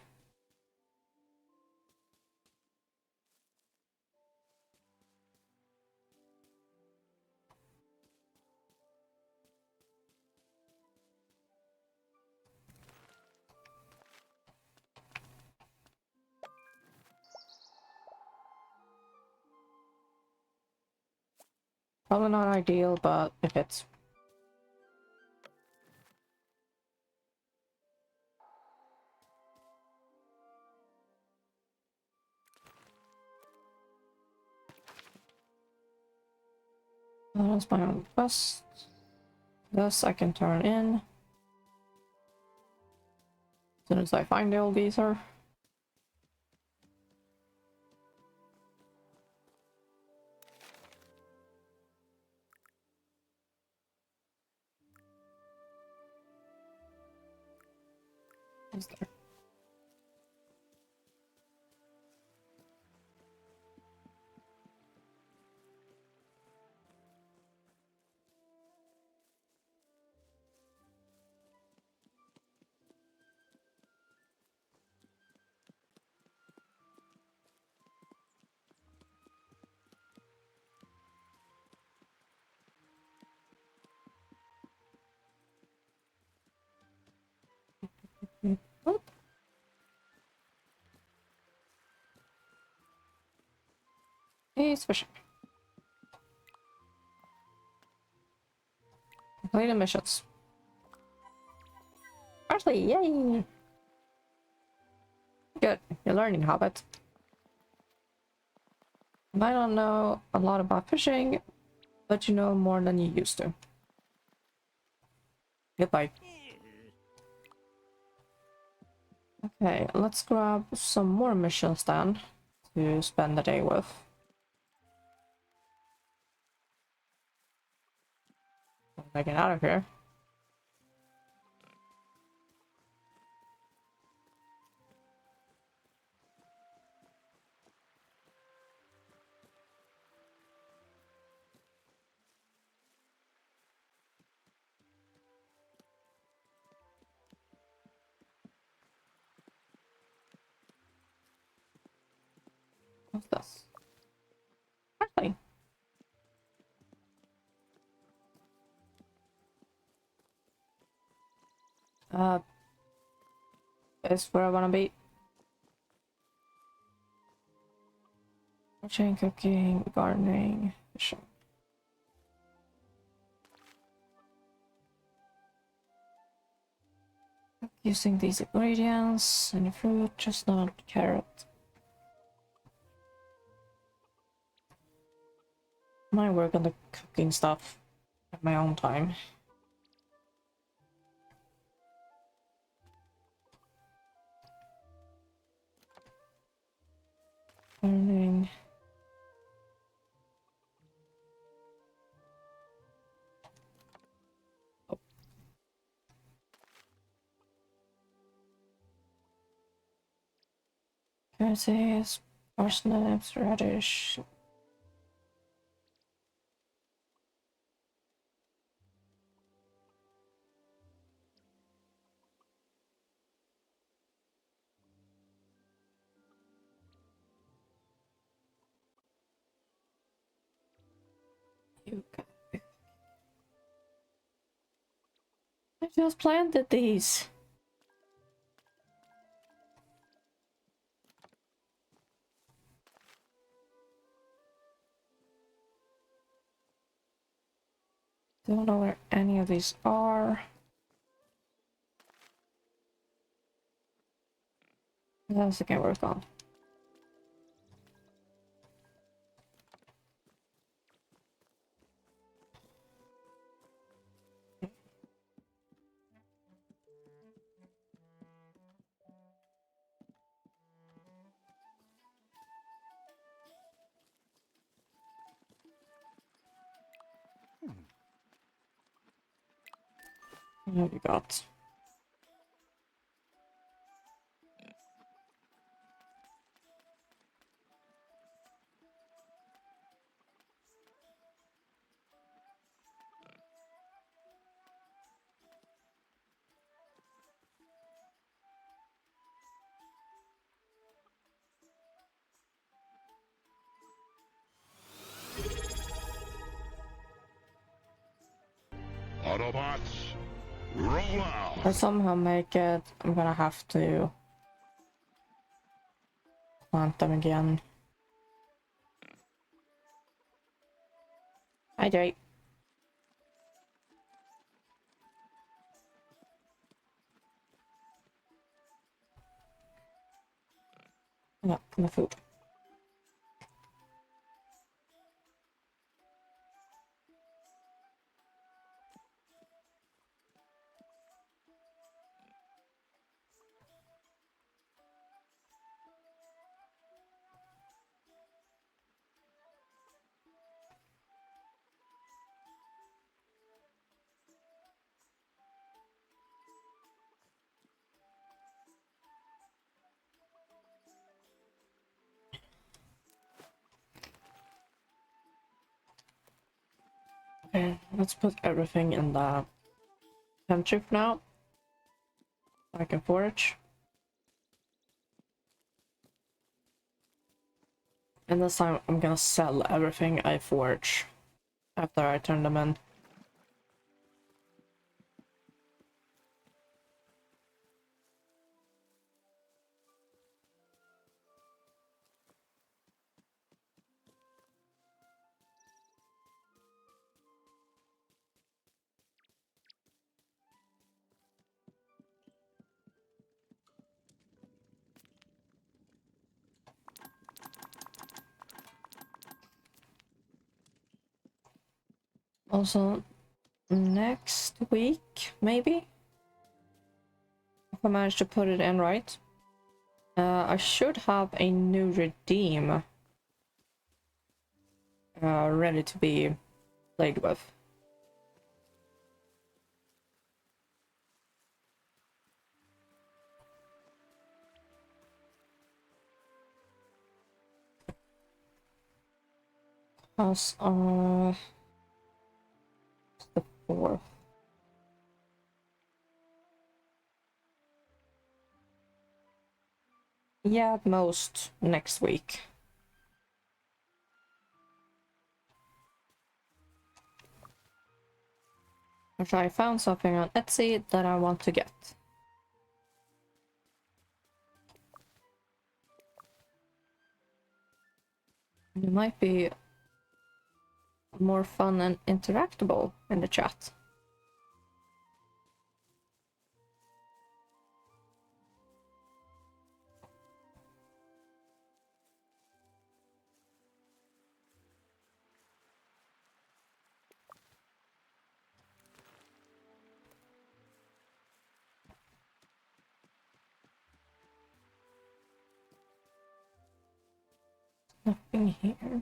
Probably not ideal, but it fits. That's my own quest. This I can turn in as soon as I find the old geezer. Is there? Oh, he's fishing. Completed missions. Actually, yay! Good. You're learning, Hobbit. I don't know a lot about fishing, but you know more than you used to. Goodbye. Okay, let's grab some more missions then to spend the day with. I get out of here. What's this? Actually, uh, is where I wanna be. Watching, cooking, gardening, fishing. Using these ingredients, any fruit, chestnut, carrot. Might work on the cooking stuff at my own time. Gardening. Oh. Carrots, parsnips, radish. You got it. I just planted these. Don't know where any of these are. That's okay, work on. What have you got? Autobots, roll out! If I somehow make it, I'm gonna have to plant them again. Hi, Jay. Yeah, my food. Okay, let's put everything in the temp chip now. I can forage. And this time I'm gonna sell everything I forge after I turn them in. Also, next week, maybe? If I manage to put it in right. I should have a new redeem ready to be played with. How's the 4th? Yeah, at most next week. Which I found something on Etsy that I want to get. It might be more fun and interactable in the chat. Nothing here.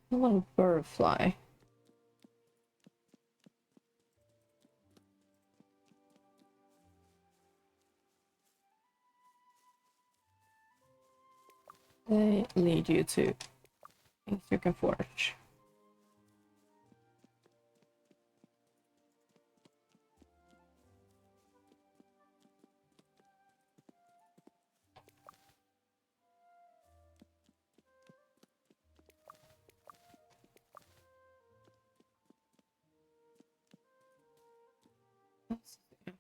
A little bird fly. They lead you to things you can forge. Let's see.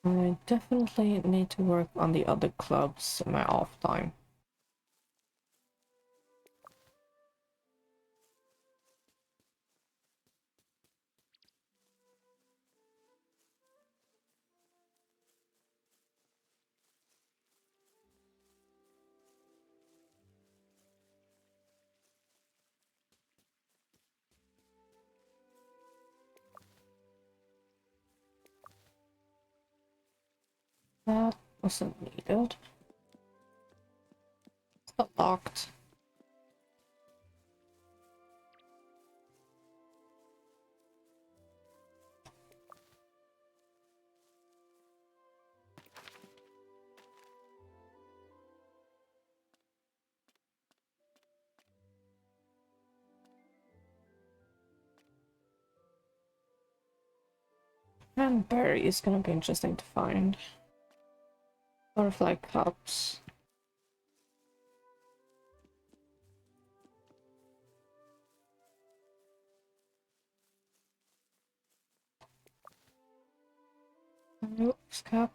I definitely need to work on the other clubs in my off time. That wasn't needed. It's not locked. And berry is gonna be interesting to find. Butterfly cups. Oops, cup.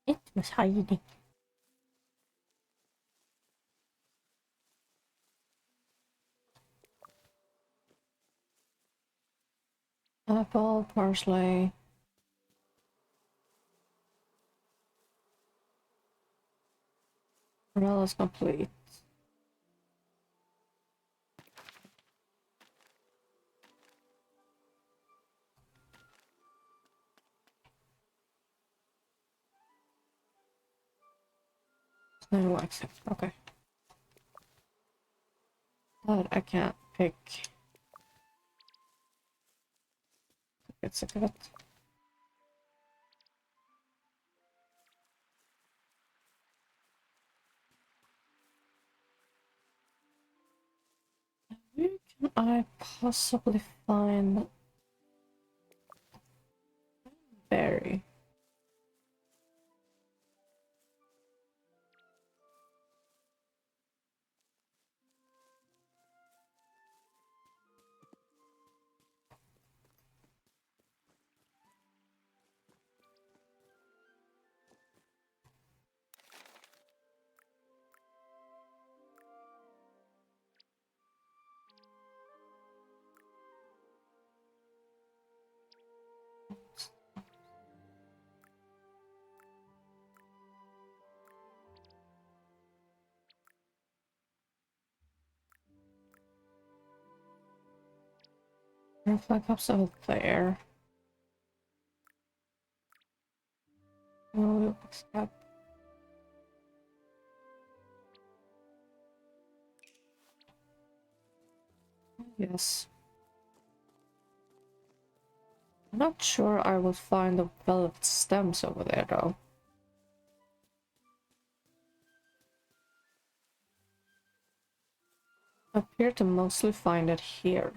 It was hiding. Apple, parsley. Well, is complete. No accept. Okay. But I can't pick. Get sick of it. Where can I possibly find berry? Reflect cups over there. Oh, accept. Yes. I'm not sure I will find the velvet stems over there though. I appear to mostly find it here.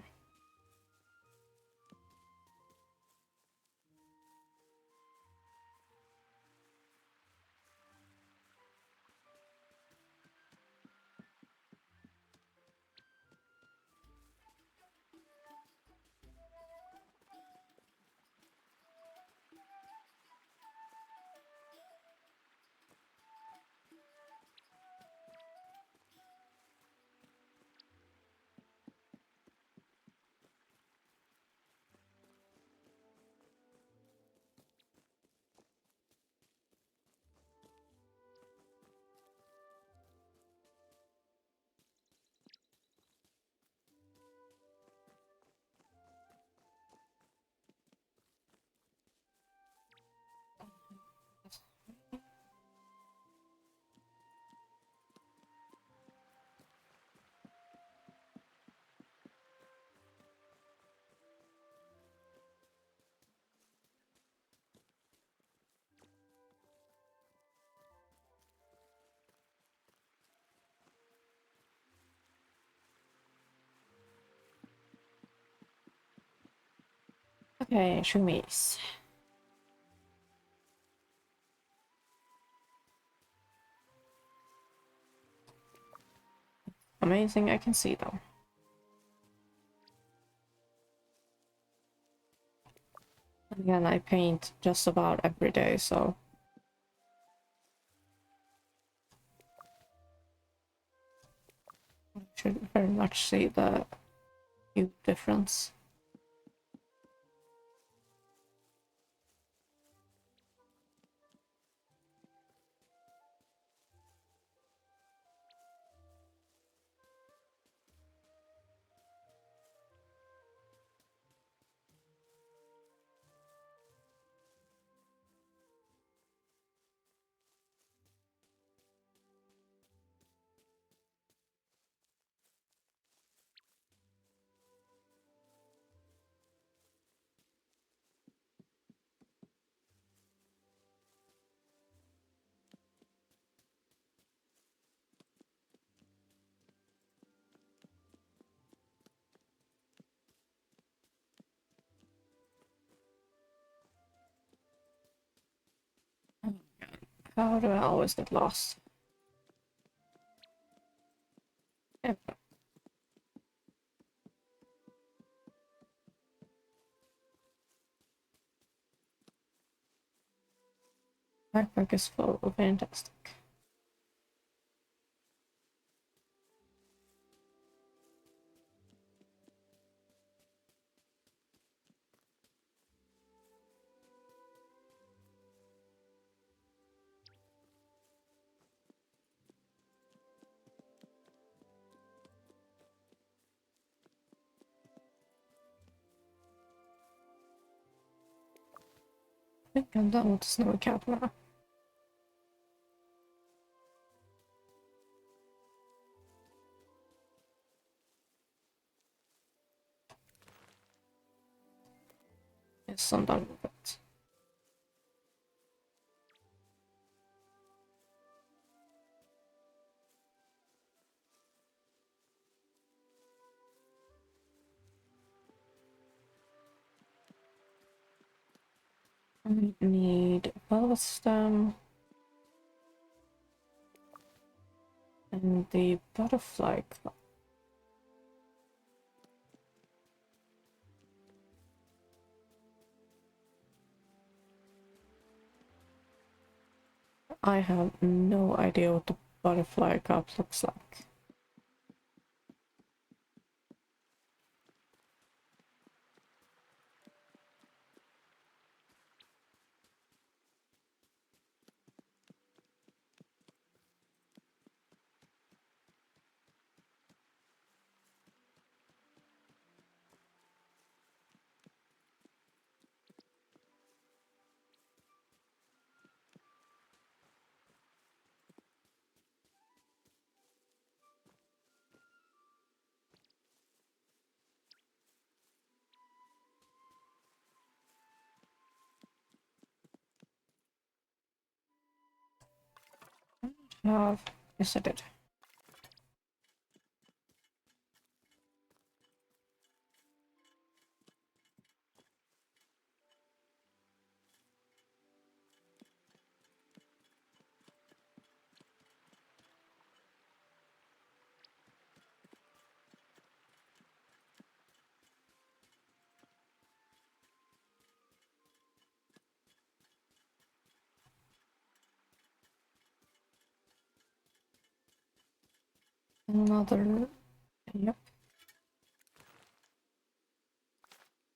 Okay, shroomies. amazing, I can see them. And again, I paint just about every day, so I should very much see the huge difference. How do I always get lost? Yeah. Backpack is full of fantastic. I think I'm done with the snowy cap now. Yes, I'm done with it. I need velvet stem and the butterfly club. I have no idea what the butterfly cup looks like. Yes, I did. Another. Yep.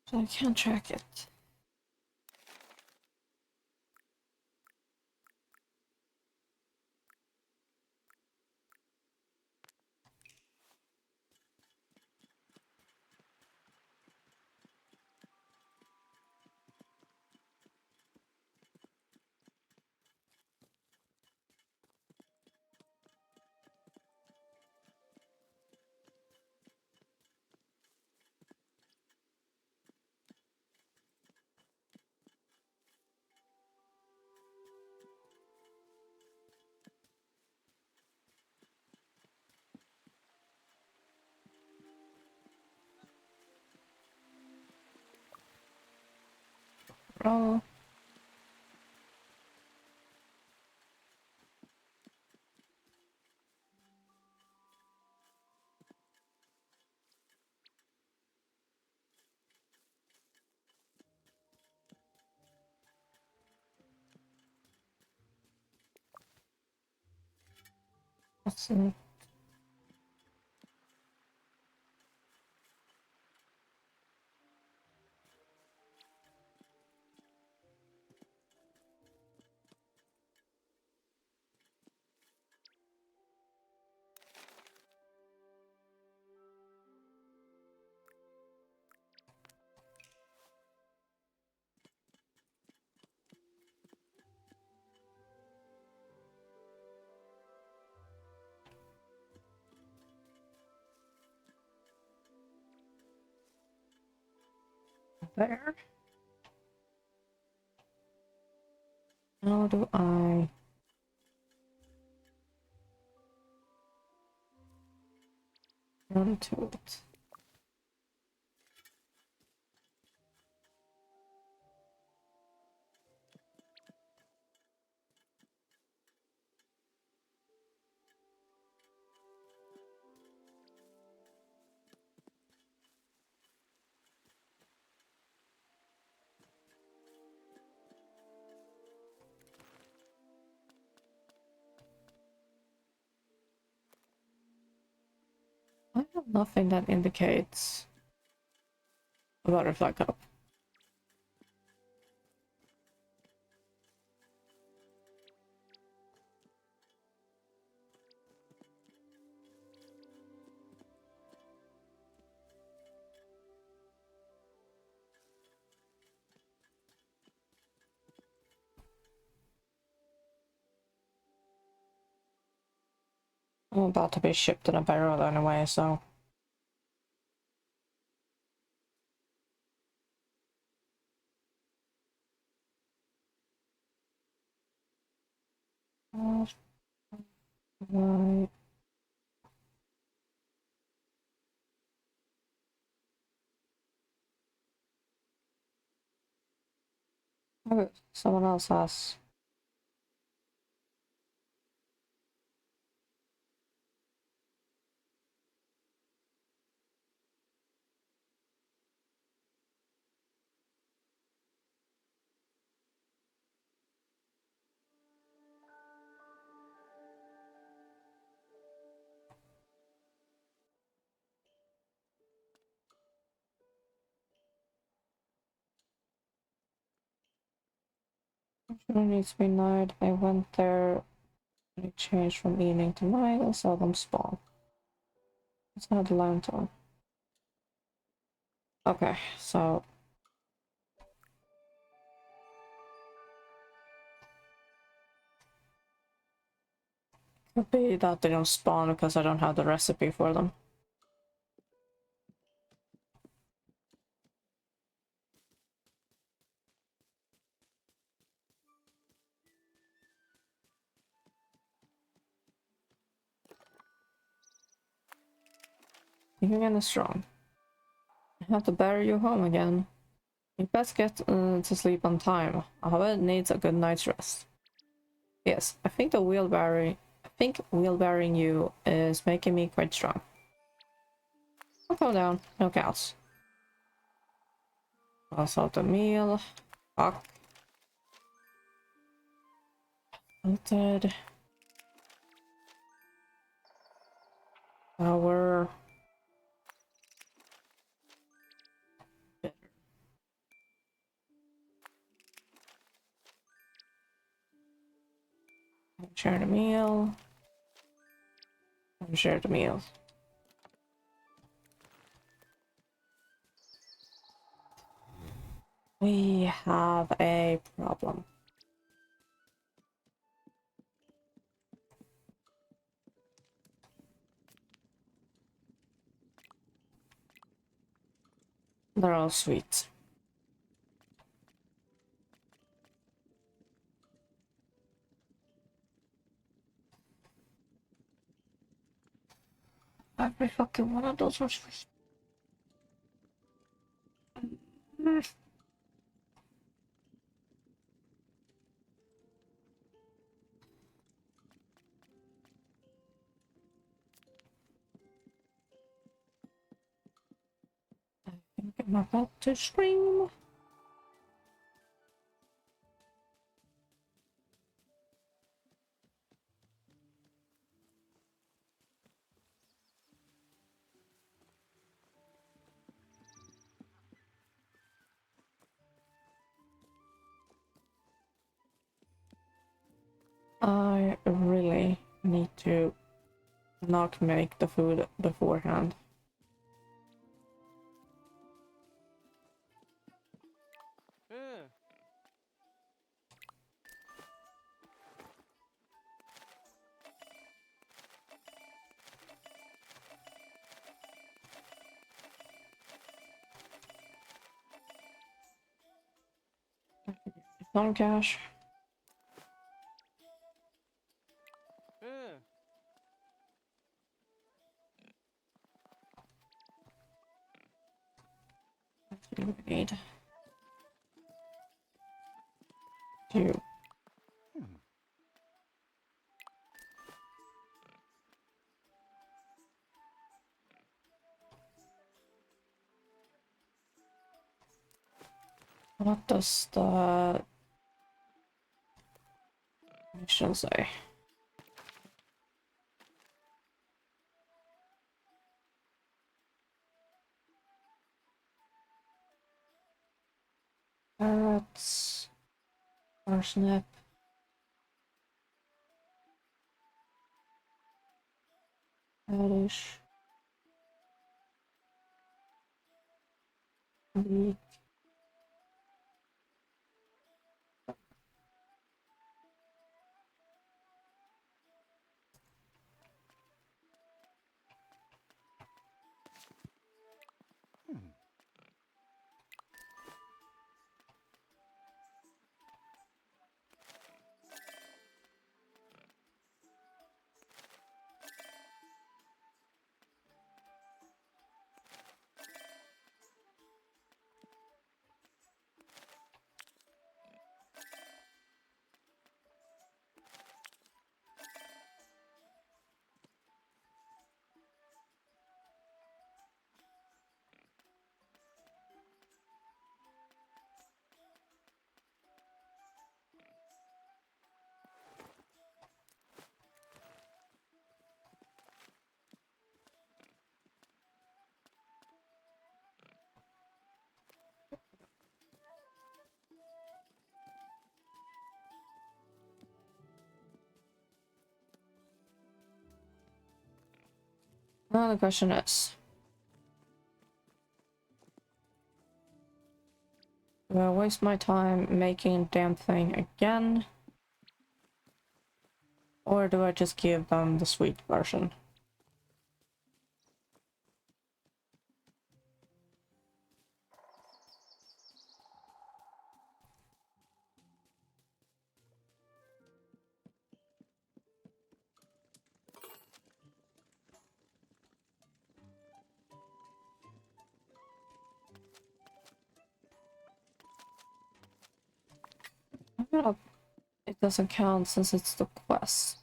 So I can't track it. Oh. What's in? There. How do I run to it? I have nothing that indicates a butterfly cup. I'm about to be shipped in a barrel anyway, so. Right. Oh, someone else has. It needs to be night. I went there. I changed from evening to night and saw them spawn. It's not the lantern. Okay, so. Could be that they don't spawn because I don't have the recipe for them. Young and strong. I have to bury you home again. You best get to sleep on time. Hobbit needs a good night's rest. Yes, I think wheelbarrowing you is making me quite strong. I'll go down. No cows. I'll salt a meal. Fuck. Salted. Power. Share the meal. Share the meal. We have a problem. They're all sweet. Every fucking one of those was sweet. I think I'm about to scream. I really need to not make the food beforehand. Some cash. That's what we need. Two. What does the mission say? Carrots, parsnip. Radish. Leek. Now the question is, do I waste my time making damn thing again? Or do I just give them the sweet version? Well, it doesn't count since it's the quest.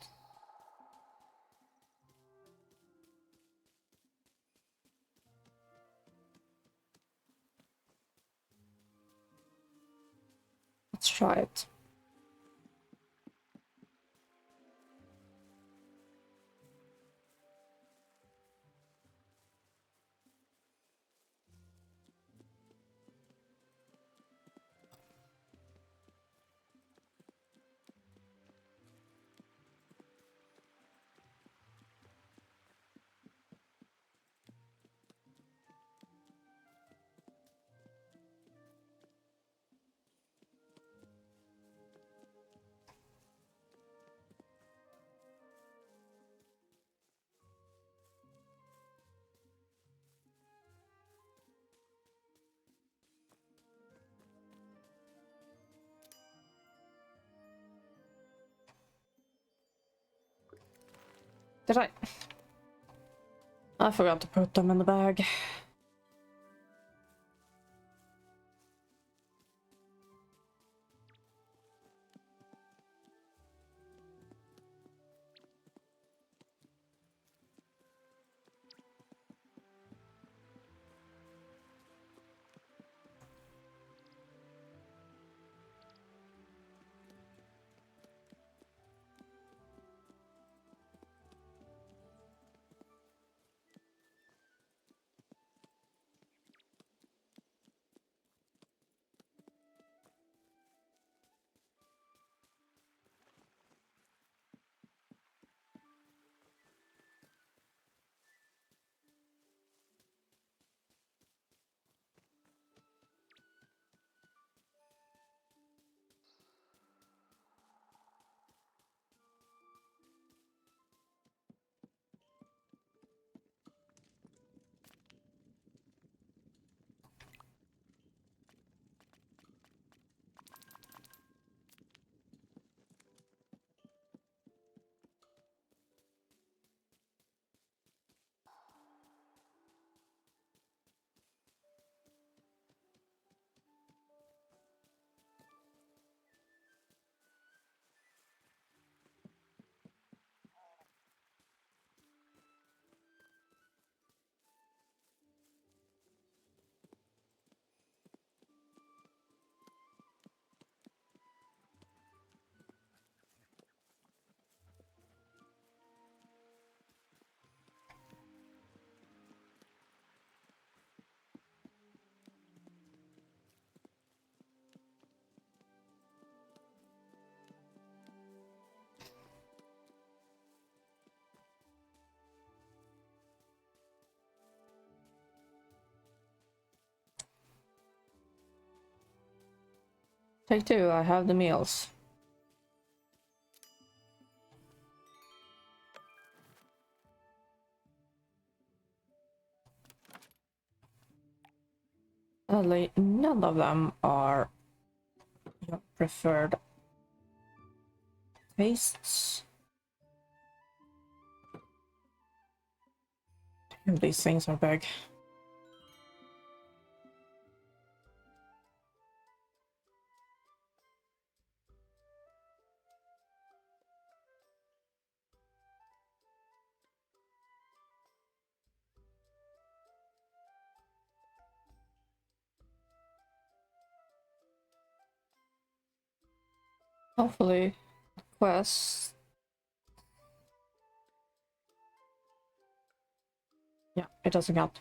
Let's try it. Did I? I forgot to put them in the bag. Take two, I have the meals. Sadly, none of them are your preferred tastes. Damn, these things are big. Hopefully, quest. Yeah, it doesn't count.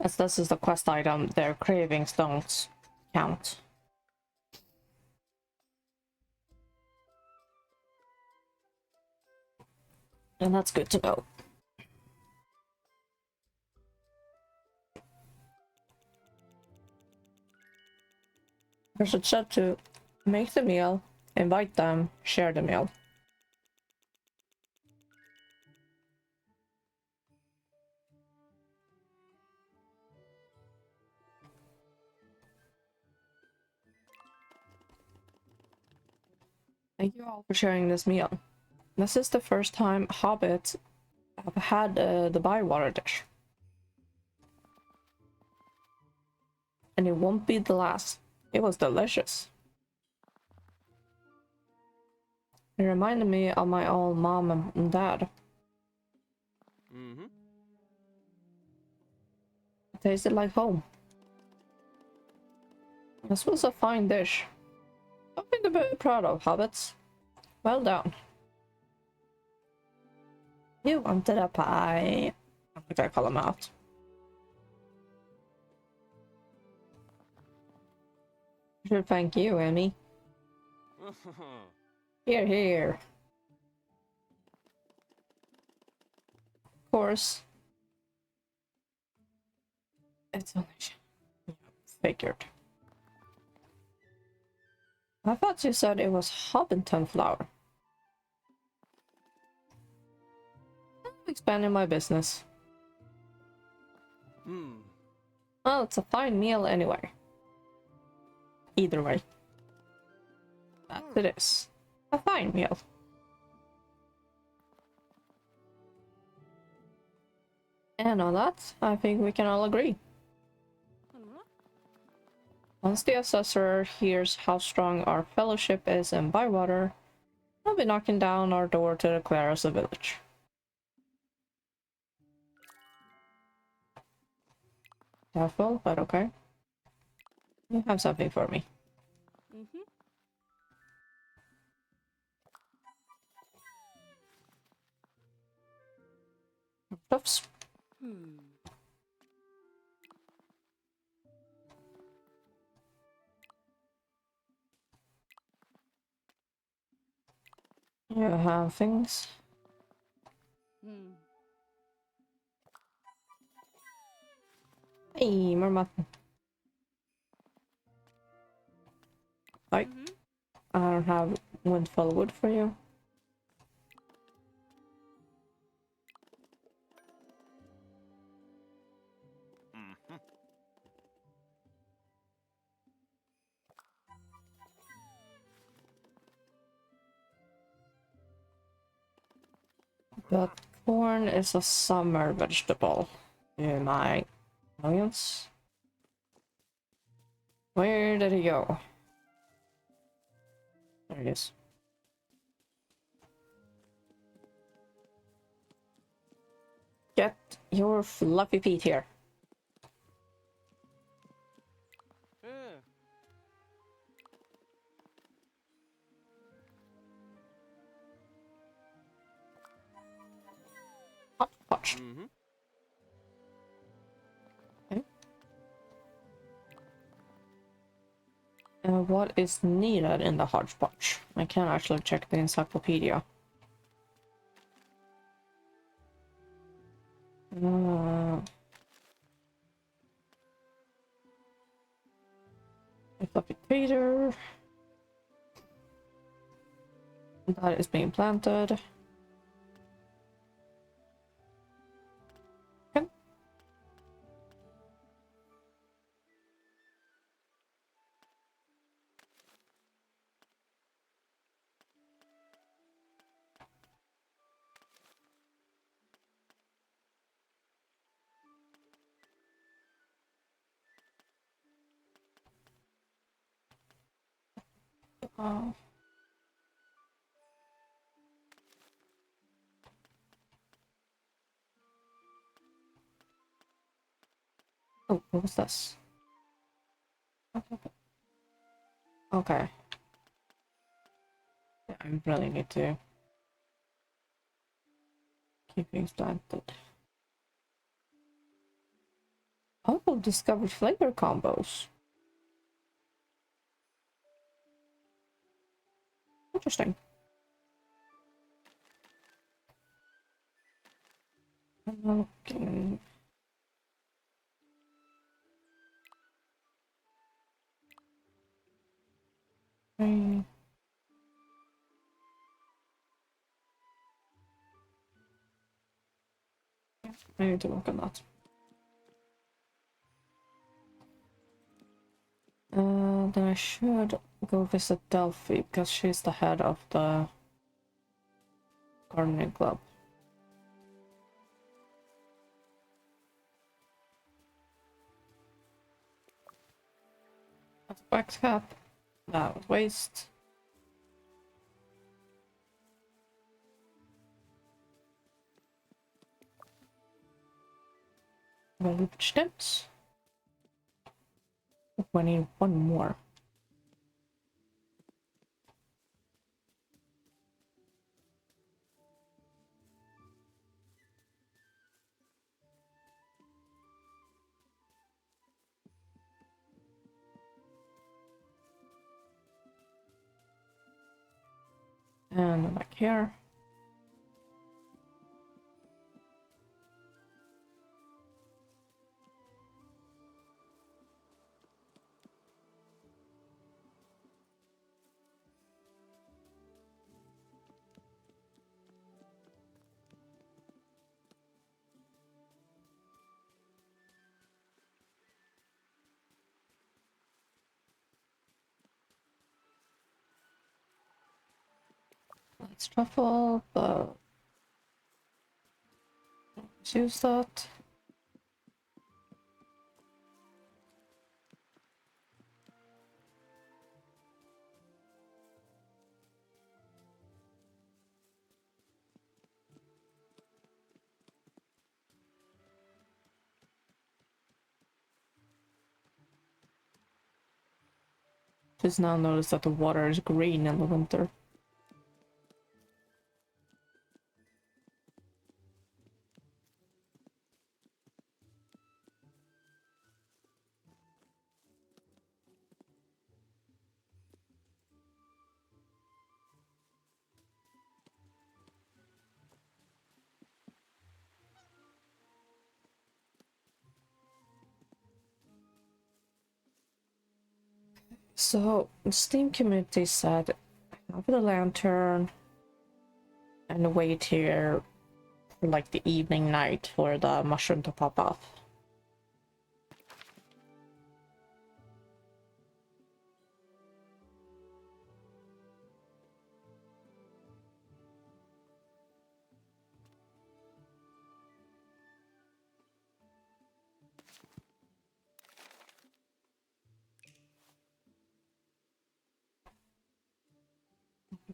As this is the quest item, their cravings don't count. And that's good to know. There's a chat to make the meal, invite them, share the meal. Thank you all for sharing this meal. This is the first time Hobbit have had the bywater dish. And it won't be the last. It was delicious. It reminded me of my old mom and dad. Mm-hmm. It tasted like home. This was a fine dish. Something to be proud of, Hobbits. Well done. You wanted a pie. I'm gonna call him out. Should thank you, Emmy. Here, here. Of course. It's only figured. I thought you said it was Hobbiton flour. I'm expanding my business. Well, it's a fine meal anyway. Either way. That it is. A fine meal. And on that, I think we can all agree. Once the assessor hears how strong our fellowship is in Bywater, he'll be knocking down our door to declare us a village. Doubtful, but okay. You have something for me. Oops. You have things. Hey, more mutton. Right. I don't have windfall wood for you. But corn is a summer vegetable. In my millions. Where did he go? There he is. Get your fluffy feet here. Hot potch. Okay. What is needed in the hodgepodge? I can actually check the encyclopedia. feeder. That is being planted. Okay. Oh, what was this? Okay. Yeah, I really need to keep things planted. Oh, discovered flavor combos. Interesting. Okay. I need to work on that. Then I should go visit Delphi because she's the head of the gardening club. That's wax cap. That was waste. Loop steps. I need one more. And back here. Let's shuffle, but let's use that. Just now notice that the water is green in the winter. So, the Steam community said, have the lantern and wait here for like the evening night for the mushroom to pop off.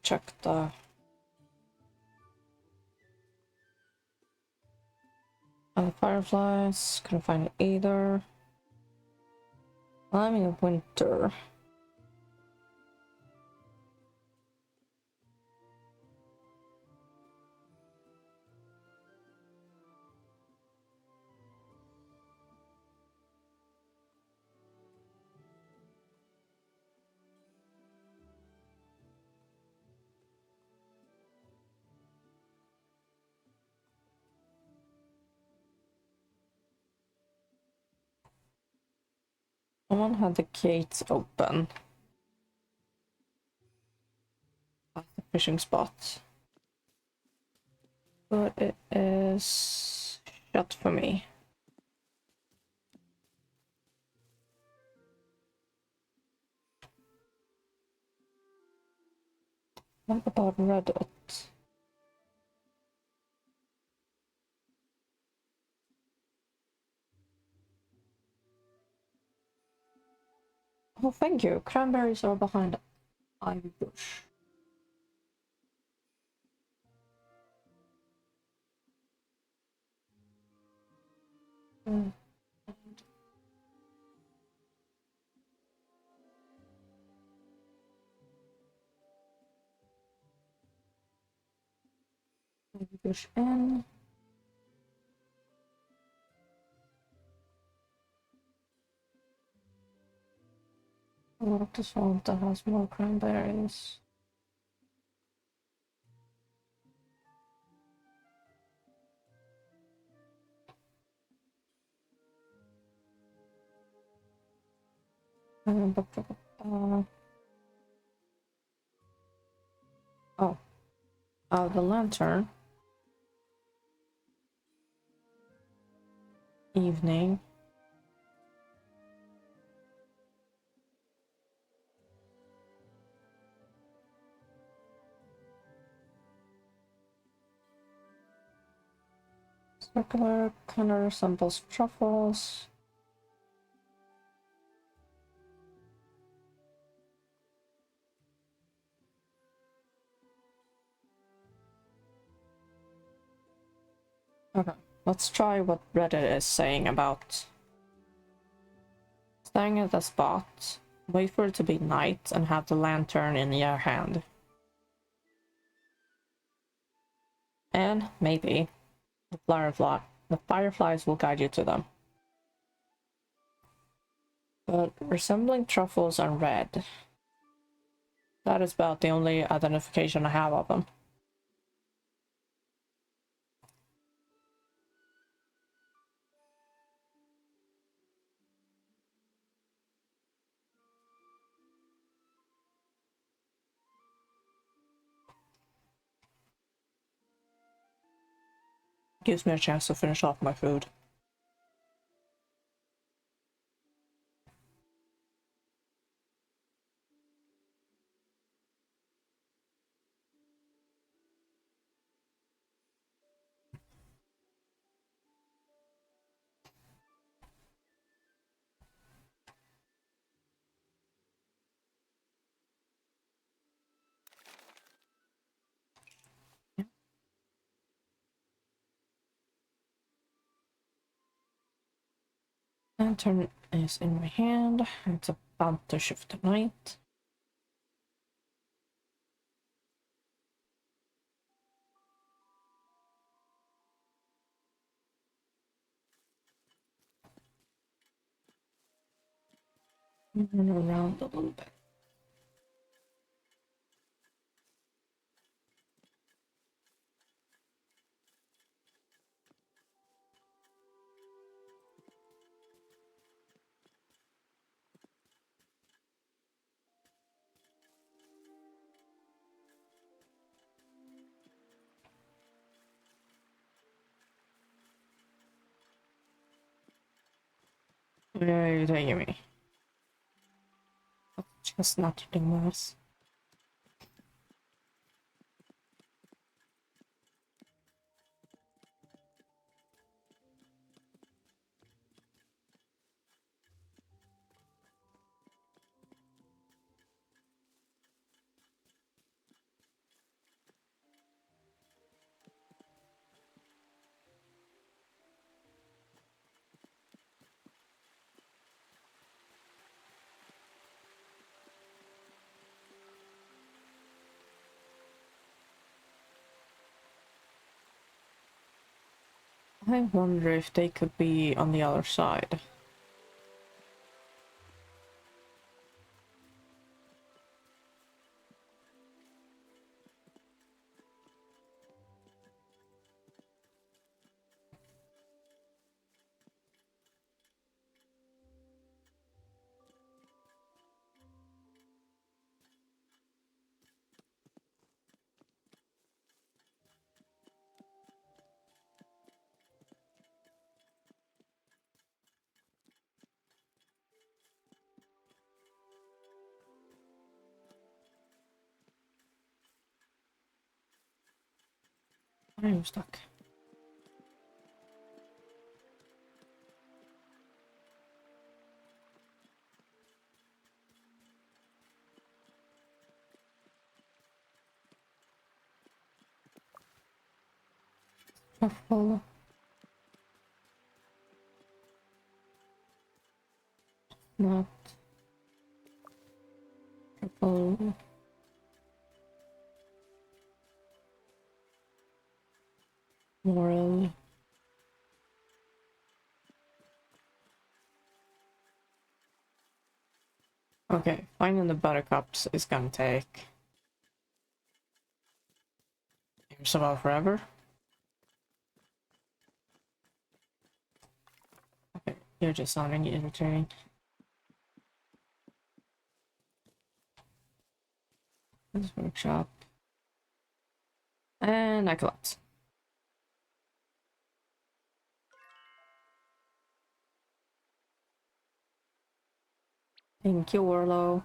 Check the fireflies. Couldn't find it either. I'm in winter. Someone had the gates open. fishing spot. But it is shut for me. What about Reddit? Oh, thank you. Cranberries are behind ivy bush. Mm. Ivy bush in. What the swamp that has more cranberries? Uh, oh, the lantern. Evening. Circular kind of resembles truffles. Okay, let's try what Reddit is saying about staying at a spot, wait for it to be night, and have the lantern in your hand. And maybe the fireflies will guide you to them. But resembling truffles and red. That is about the only identification I have of them. Gives me a chance to finish off my food. Lantern is in my hand. It's about to shift to night. Run around a little bit. Where are you taking me? Just not doing this. I wonder if they could be on the other side. I'm stuck. Shuffle. Not. Shuffle. Moral. Okay, finding the buttercups is gonna take just about forever. Okay, you're just sounding irritating. This workshop. And I collapse. Thank you, Warlow.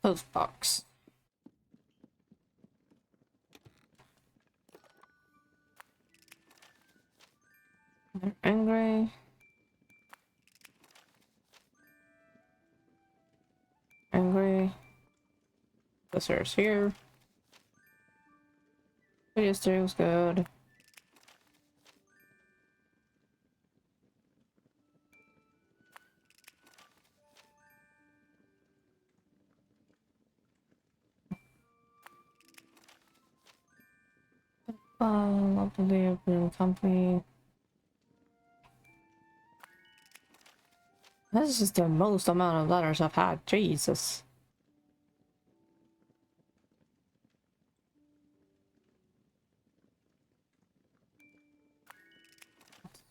Post box. They're angry. Angry. The stairs here. Video stream's good. Lovely open company. This is the most amount of letters I've had. Jesus.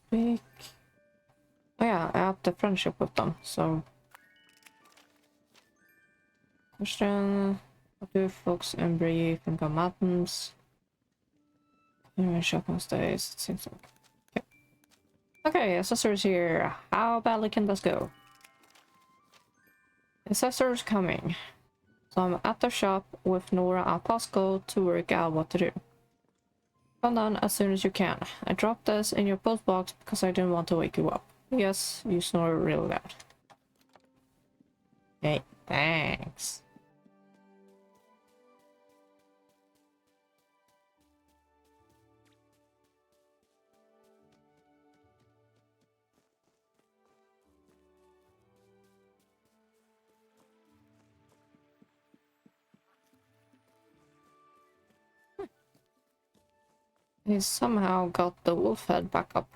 Speak. Oh yeah, I have the friendship with them, so. Question. What do folks in Brief and Gum Mountains? Shopping stays. It seems like. Okay. Okay, assessor's here. How badly can this go? Assessor's coming. So I'm at the shop with Nora and Pascal to work out what to do. Come down as soon as you can. I dropped this in your post box because I didn't want to wake you up. Yes, you snore real loud. Hey, thanks. He somehow got the wolf head back up.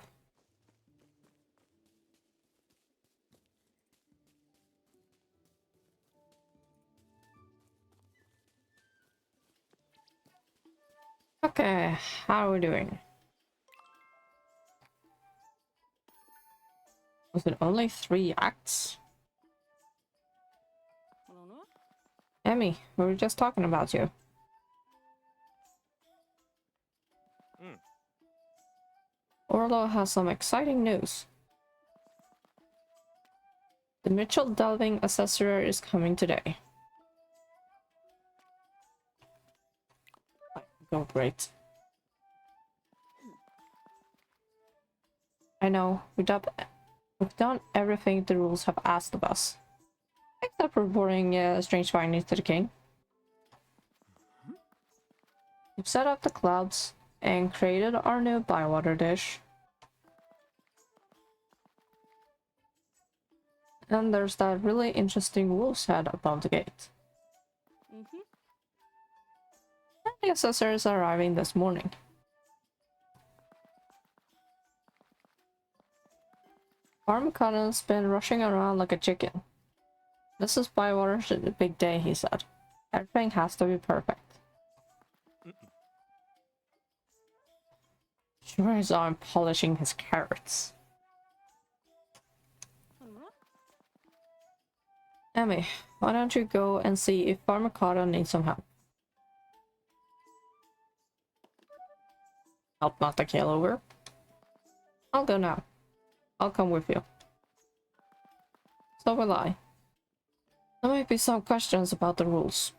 Okay, how are we doing? Was it only 3 acts? Emmy, we were just talking about you. Orlo has some exciting news. The Mitchell Delving Assessor is coming today. Oh, great. I know, we've done everything the rules have asked of us. Except reporting strange findings to the king. We've set up the clouds and created our new bywater dish. And there's that really interesting wolf's head above the gate. And the assessor is arriving this morning. Farm Cotton's been rushing around like a chicken. This is Bywater's big day, he said. Everything has to be perfect. Sure as I'm polishing his carrots. Emmy, why don't you go and see if Farmer Cotton needs some help? Help not to kill over. I'll go now. I'll come with you. So will I. There might be some questions about the rules.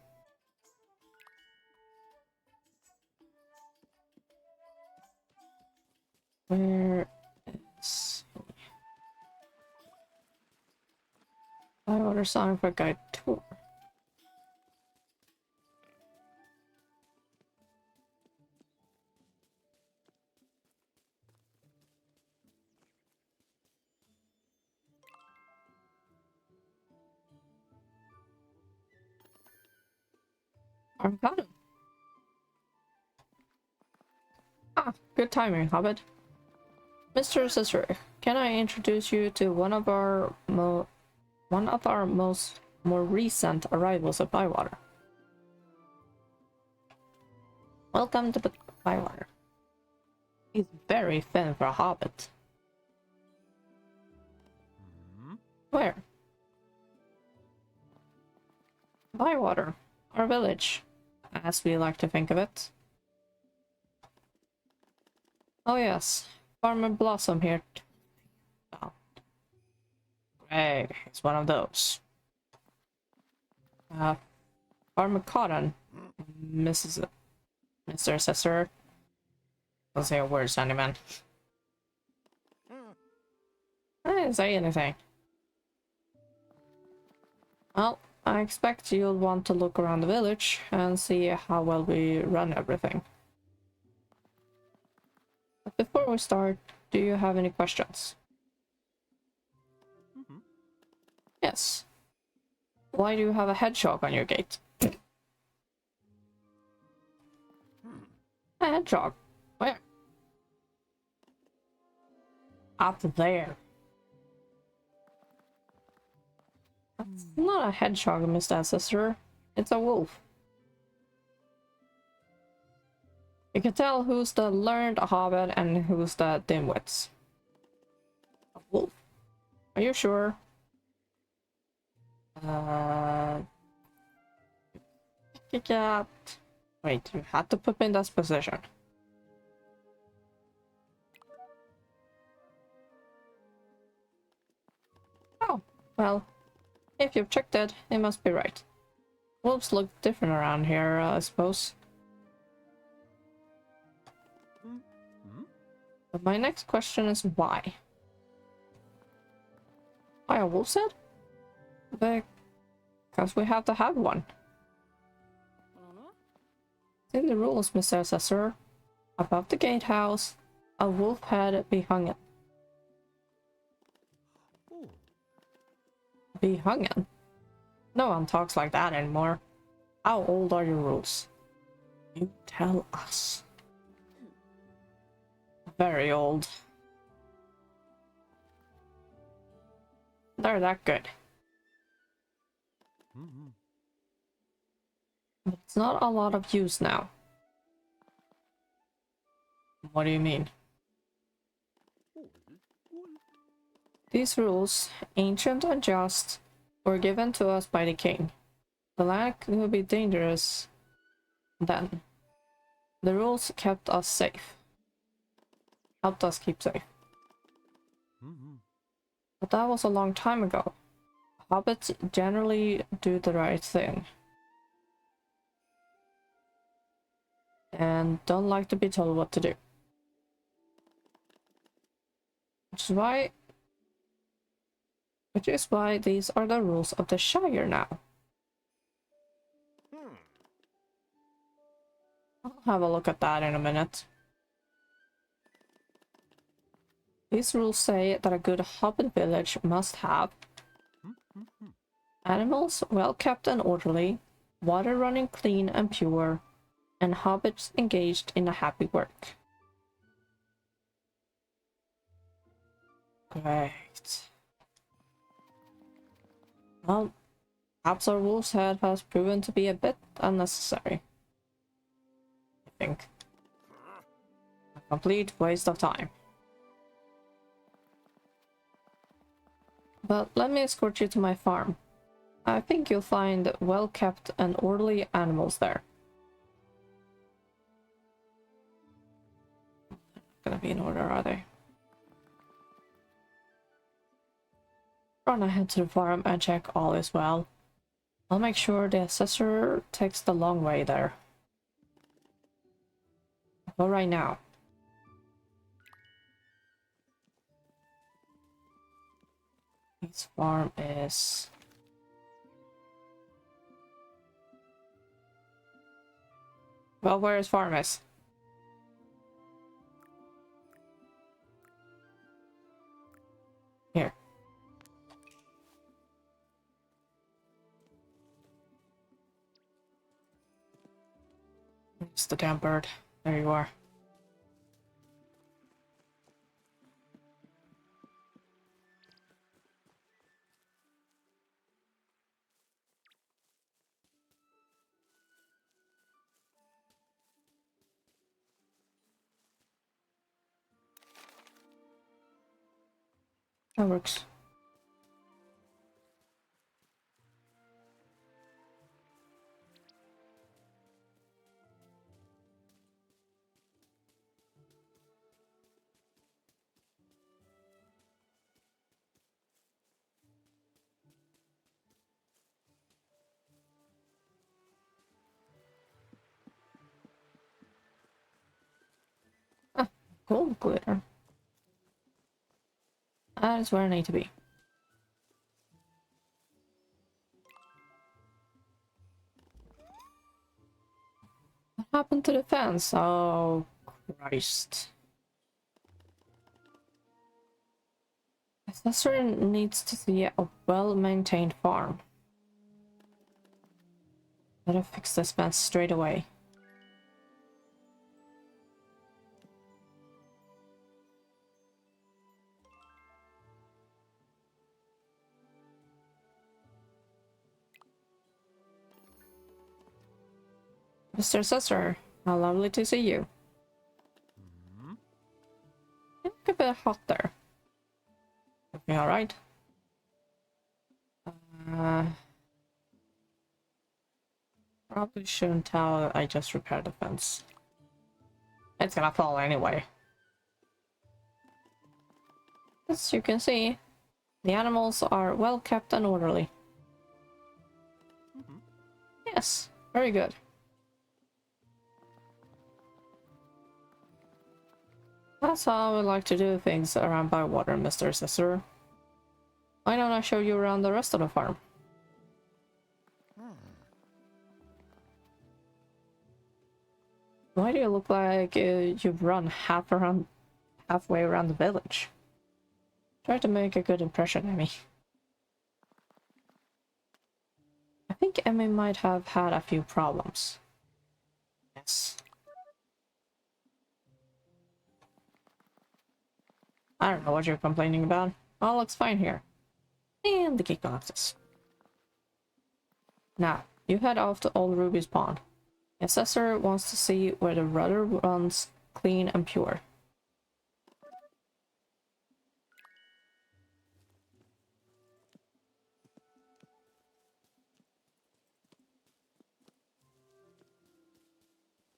Where is I order sign for guide tour? I'm Cotton. Ah, good timing, Hobbit. Mr. Sister, can I introduce you to one of our more recent arrivals at Bywater? Welcome to Bywater. He's very thin for a hobbit. Where? Bywater, our village, as we like to think of it. Oh yes, Farmer Blossom here. Oh. Great, it's one of those. Farmer Cotton, Mr. Assessor. Don't say a word, Sandyman. I didn't say anything. Well, I expect you'll want to look around the village and see how well we run everything. But before we start, do you have any questions? Yes. Why do you have a hedgehog on your gate? A hedgehog? Where? Up there. That's not a hedgehog, Mr. Ancestor. It's a wolf. You can tell who's the learned hobbit and who's the dimwits. A wolf. Are you sure? Cat. Wait, you had to put me in this position. Oh, well, if you've checked it, it must be right. Wolves look different around here, I suppose. But my next question is why? Why a wolf's head? Because we have to have one. It's in the rules, Mr. Assessor. Above the gatehouse, a wolf head be hung. Be hung? No one talks like that anymore. How old are your rules? You tell us. Very old. They're that good. But it's not a lot of use now. What do you mean? These rules, ancient and just, were given to us by the king. The land could be dangerous then. The rules kept us safe. Helped us keep safe. But that was a long time ago. Hobbits generally do the right thing. And don't like to be told what to do. Which is why these are the rules of the Shire now. I'll have a look at that in a minute. These rules say that a good hobbit village must have animals well kept and orderly, water running clean and pure, and hobbits engaged in a happy work. Great. Well, perhaps our wolf's head has proven to be a bit unnecessary. I think. A complete waste of time. But let me escort you to my farm. I think you'll find well-kept and orderly animals there. Gonna be in order, are they? Run ahead to the farm and check all is well. I'll make sure the assessor takes the long way there. Go right now. This farm is... Well, where his farm is? Here. It's the damn bird. There you are. That works. Ah, gold glitter. That is where I need to be. What happened to the fence? Oh, Christ. Assessor needs to see a well-maintained farm. Better fix this fence straight away. Mr. Assessor, how lovely to see you. You look a bit hot there. Everything alright? Probably shouldn't tell I just repaired the fence. It's gonna fall anyway. As you can see, the animals are well kept and orderly. Yes, very good. That's how I would like to do things around Bywater, Mr. Assessor. Why don't I show you around the rest of the farm? Why do you look like you've run halfway around the village? Try to make a good impression, Emmy. I think Emmy might have had a few problems. Yes. I don't know what you're complaining about. All looks fine here. And the key collapses. Now, you head off to Old Ruby's pond. The assessor wants to see where the rudder runs clean and pure.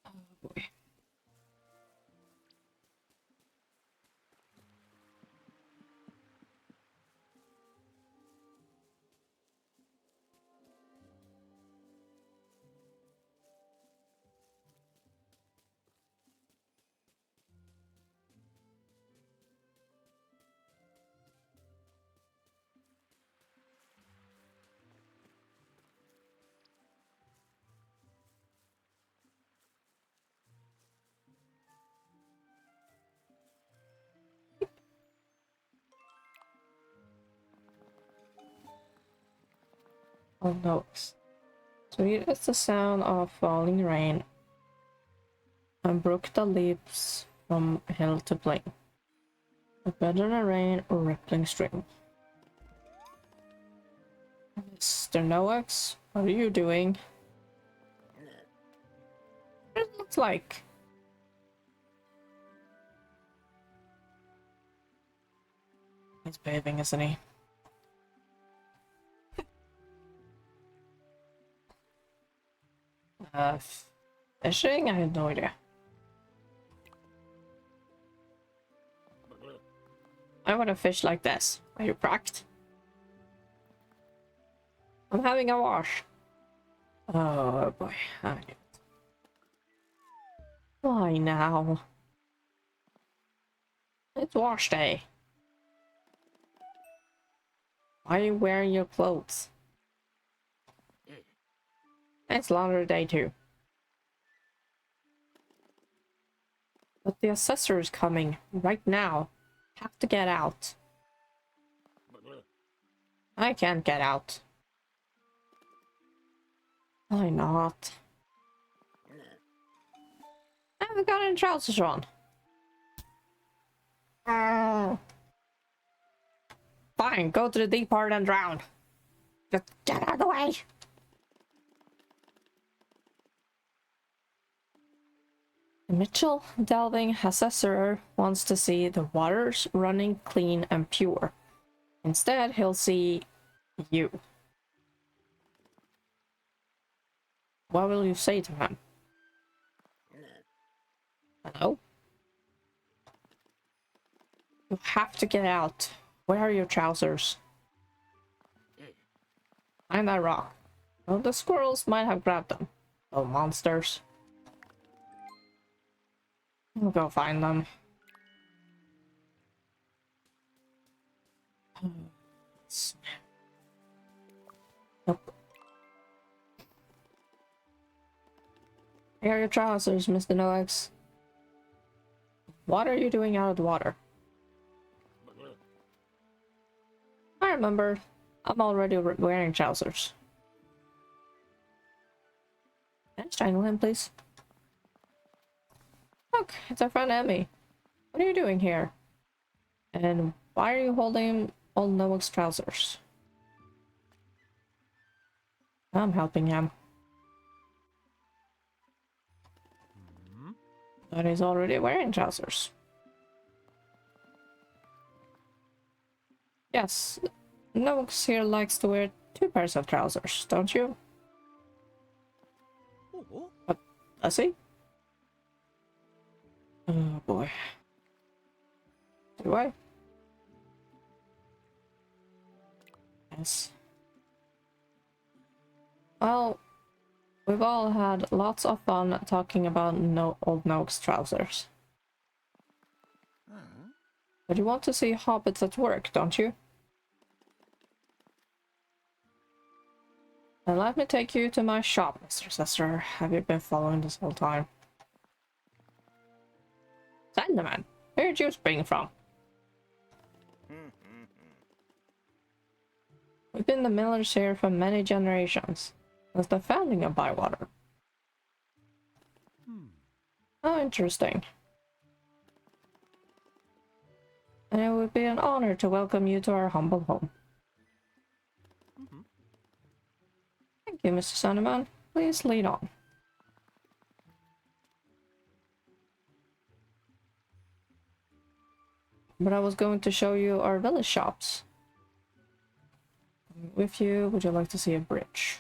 Oh boy. Oh no. Sweet as the sound of falling rain, and brook that leaps from hill to plain. But better than rain or rippling stream. Mr. Noax, what are you doing? It looks like. He's bathing, isn't he? Uh, fishing? I have no idea. I want to fish like this. Are you cracked? I'm having a wash. Oh boy. I knew it. Why now? It's wash day. Why are you wearing your clothes? It's laundry day too. But the assessor is coming right now. Have to get out. I can't get out. Why not? I haven't got any trousers on. Fine, go to the deep part and drown. Just get out of the way. Mitchell Delving Assessor wants to see the waters running clean and pure. Instead, he'll see you. What will you say to him? Hello? You have to get out. Where are your trousers? Find that rock. Well, the squirrels might have grabbed them. Oh, monsters. I'll go find them. Nope. Here are your trousers, Mr. Noax. What are you doing out of the water? I remember. I'm already wearing trousers. Can I strangle him, please? Look, it's our friend Emmy. What are you doing here? And why are you holding old Noah's trousers? I'm helping him. But he's already wearing trousers. Yes, Noah's here likes to wear 2 pairs of trousers, don't you? What, does he? Oh boy. Do I? Yes. Well, we've all had lots of fun talking about old Noak's trousers. But you want to see hobbits at work, don't you? Then let me take you to my shop, Mr. Assessor. Have you been following this whole time? Sandman, where did you spring from? We've been the millers here for many generations, since the founding of Bywater. Oh, interesting. And it would be an honor to welcome you to our humble home. Thank you, Mr. Sandman. Please lead on. But I was going to show you our village shops. With you, would you like to see a bridge?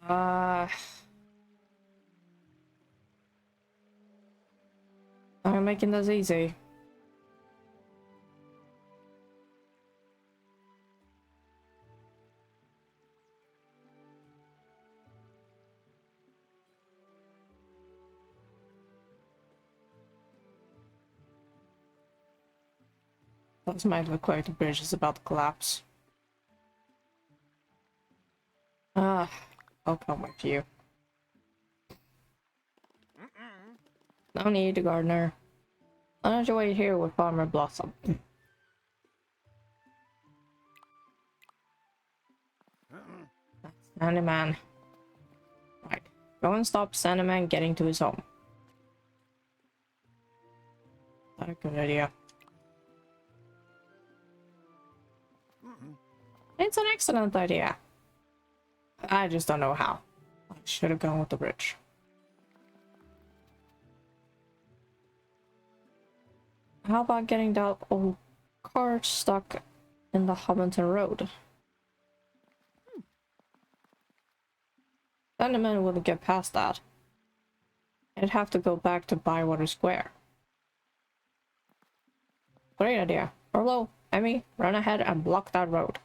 I'm making this easy. That might look like the bridge is about to collapse. I'll come with you. No need, gardener. Why don't you wait here with Farmer Blossom? Sandyman. Right. Go and stop Sandyman getting to his home. That's a good idea. It's an excellent idea. I just don't know how. I should have gone with the bridge. How about getting that old car stuck in the Hobbiton Road? Sandman wouldn't get past that. I'd have to go back to Bywater Square. Great idea. Orlo, Emmy, run ahead and block that road.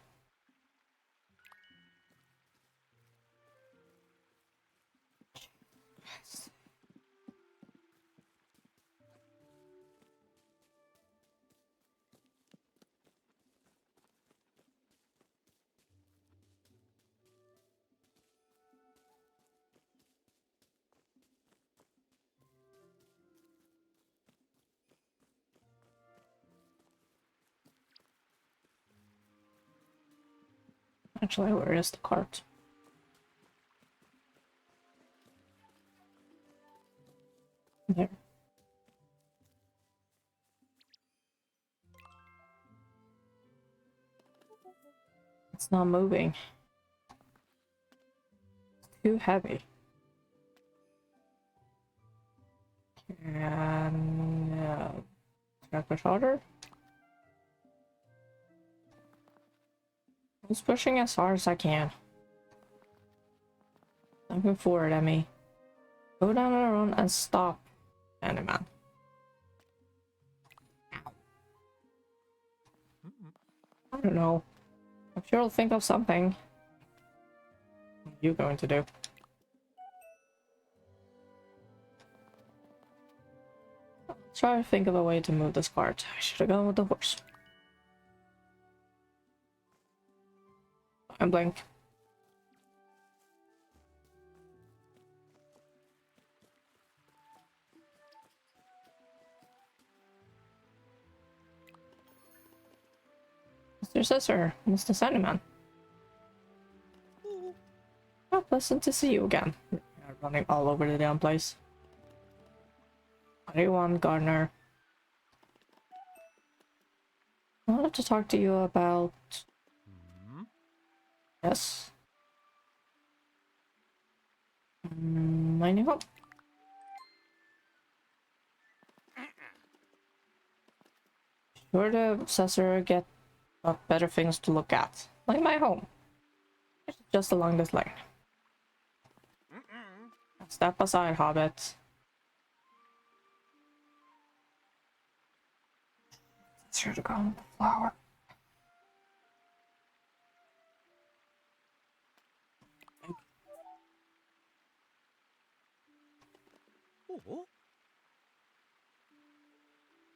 Actually, where is the cart? There. It's not moving. It's too heavy. And track it harder. I'm just pushing as hard as I can. Looking forward, Emmy. Go down on our own and stop, Animan. I don't know. I'm sure I'll think of something. What are you going to do? Try to think of a way to move this cart. I should have gone with the horse. And blink. Mr. Scissor, Mr. Sandman. Oh, pleasant to see you again. You're running all over the damn place. What do you want, Gardener? I wanted to talk to you about... Yes? My new home. Sure the Cesar get better things to look at. Like my home. It's just along this lane. Step aside, Hobbit. It's sure to go with the flower.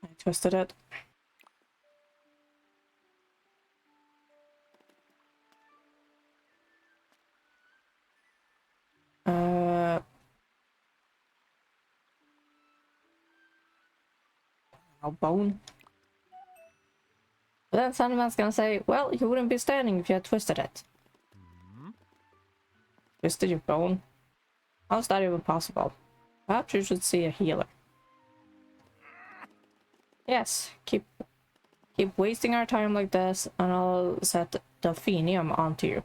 I twisted it. A bone. But then Sandman's gonna say, well, you wouldn't be standing if you had twisted it. Twisted your bone? How's that even possible? Perhaps you should see a healer. Yes, keep wasting our time like this, and I'll set Delphinium onto you.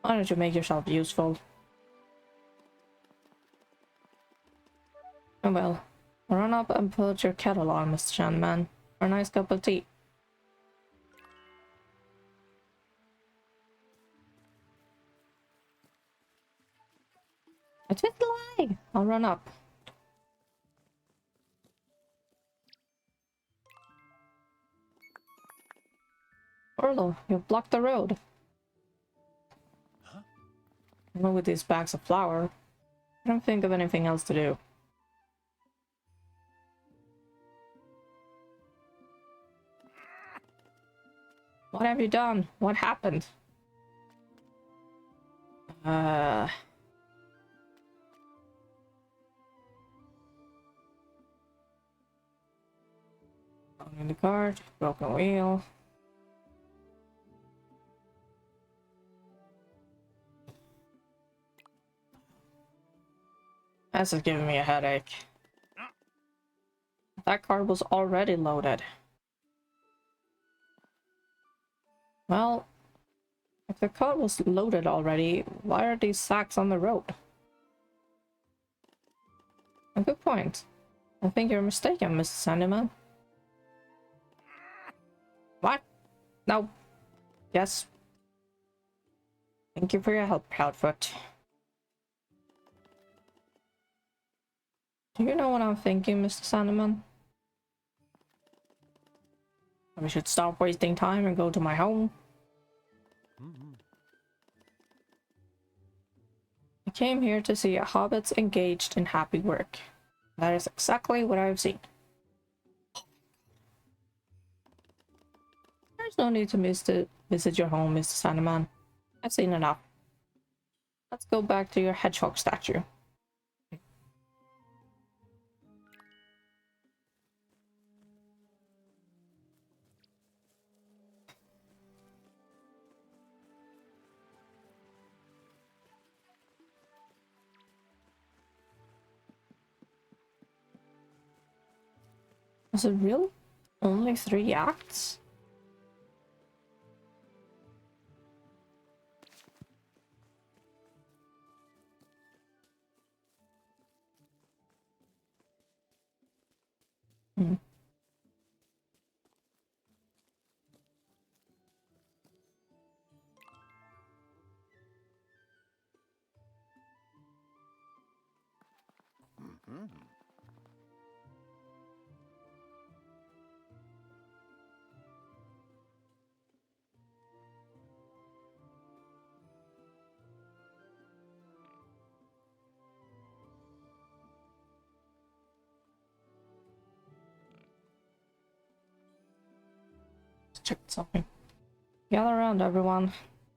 Why don't you make yourself useful? Oh well, run up and put your kettle on, Mr. Sandman, for a nice cup of tea. I didn't lie! I'll run up. Orlo, you've blocked the road. Not with these bags of flour. I don't think of anything else to do. What have you done? What happened? In the cart, broken wheel. This is giving me a headache. That cart was already loaded. Well, if the cart was loaded already, why are these sacks on the road? A good point. I think you're mistaken, Mr. Sandyman. What? No. Yes. Thank you for your help, Proudfoot. Do you know what I'm thinking, Mr. Sandeman? We should stop wasting time and go to my home. I came here to see hobbits engaged in happy work. That is exactly what I've seen. There's no need to visit your home, Mr. Sandeman. I've seen enough. Let's go back to your hedgehog statue. Was it really only 3 acts? Hmm. Let's check something. Gather around, everyone.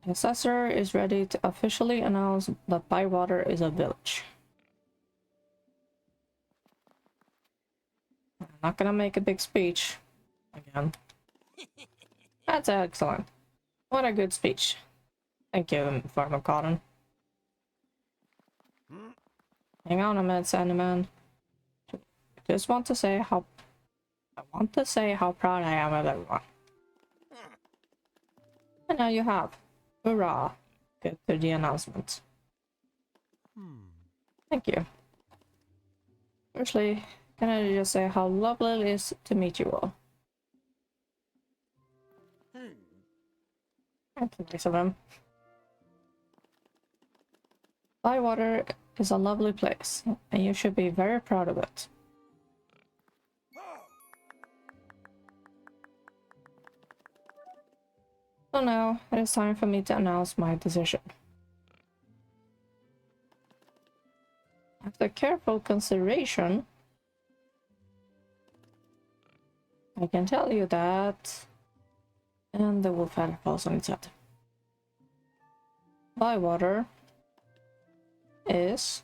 The assessor is ready to officially announce that Bywater is a village. I'm not gonna make a big speech again. That's excellent. What a good speech. Thank you, Farmer Cotton. Hang on a minute, Sandyman. Just want to say how proud I am of everyone. And now you have. Hurrah. Get to the announcement. Thank you. Firstly, can I just say how lovely it is to meet you all? That's nice of him. Bywater is a lovely place, and you should be very proud of it. So now, it is time for me to announce my decision. After careful consideration, I can tell you that... And the wolf head falls on its head. Bywater is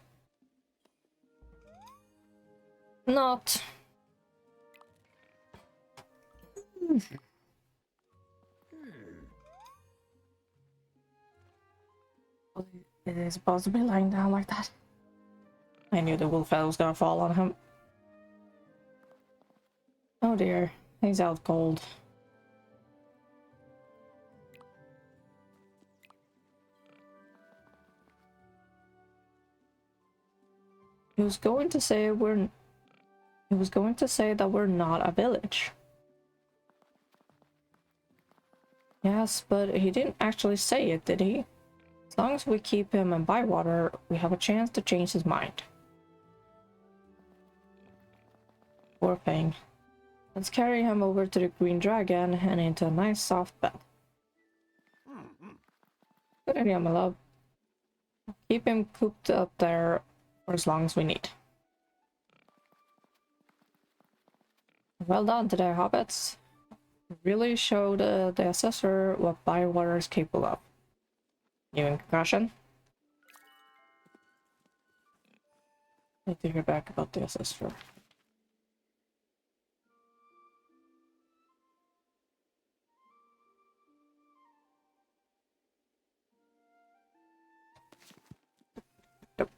not it is supposed to be lying down like that. I knew the wolf head was gonna fall on him. Oh dear, he's out cold. He was going to say that we're not a village. Yes, but he didn't actually say it, did he? As long as we keep him in Bywater, we have a chance to change his mind. Poor thing. Let's carry him over to the Green Dragon and into a nice soft bed. Good idea, my love. Keep him cooped up there for as long as we need. Well done today, hobbits. You really showed the assessor what Bywater is capable of. You in concussion? Need to hear back about the assessor. Nope.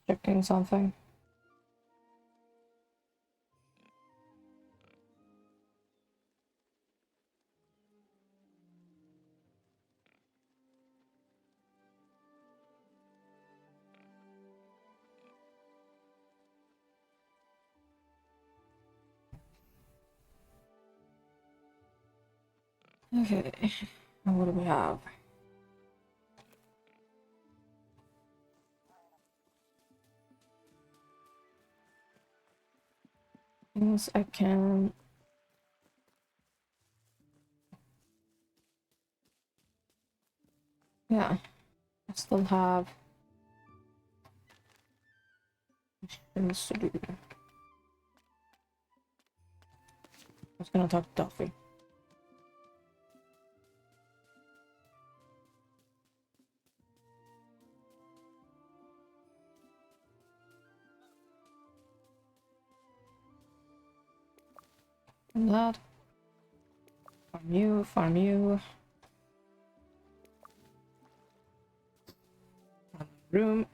checking something. Okay, and what do we have? Things I can. Yeah, I still have things to do. I was gonna talk to Duffy. And that. Farm you, farm you. Room.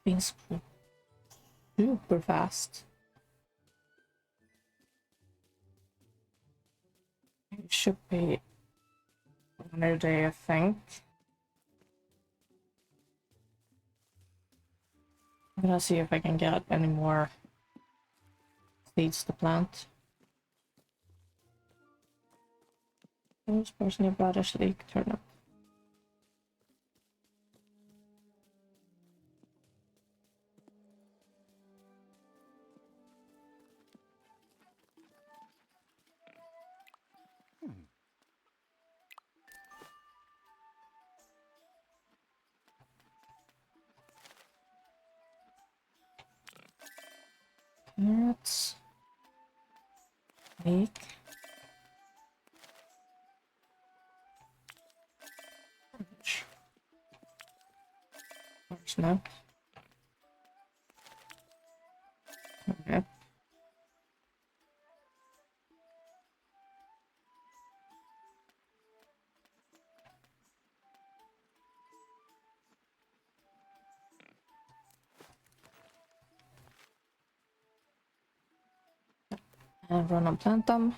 Being super fast. It should be another day, I think. I'm gonna see if I can get any more seeds to plant. This person a radish leek turnip. Carrots. Leek. No. Okay. And run and plant them.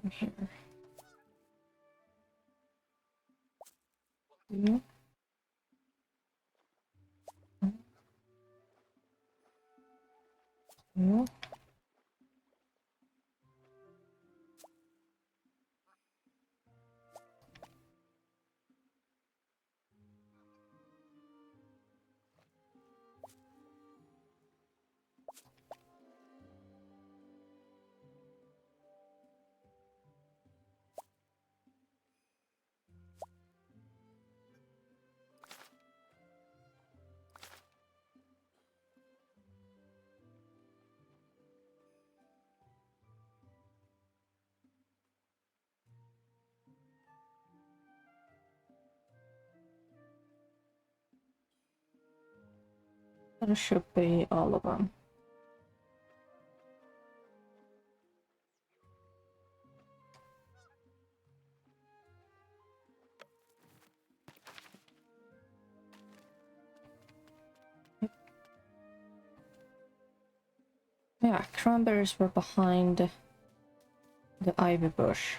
Here. Yeah. Yeah. That should be all of them. Yeah, cranberries were behind the ivy bush.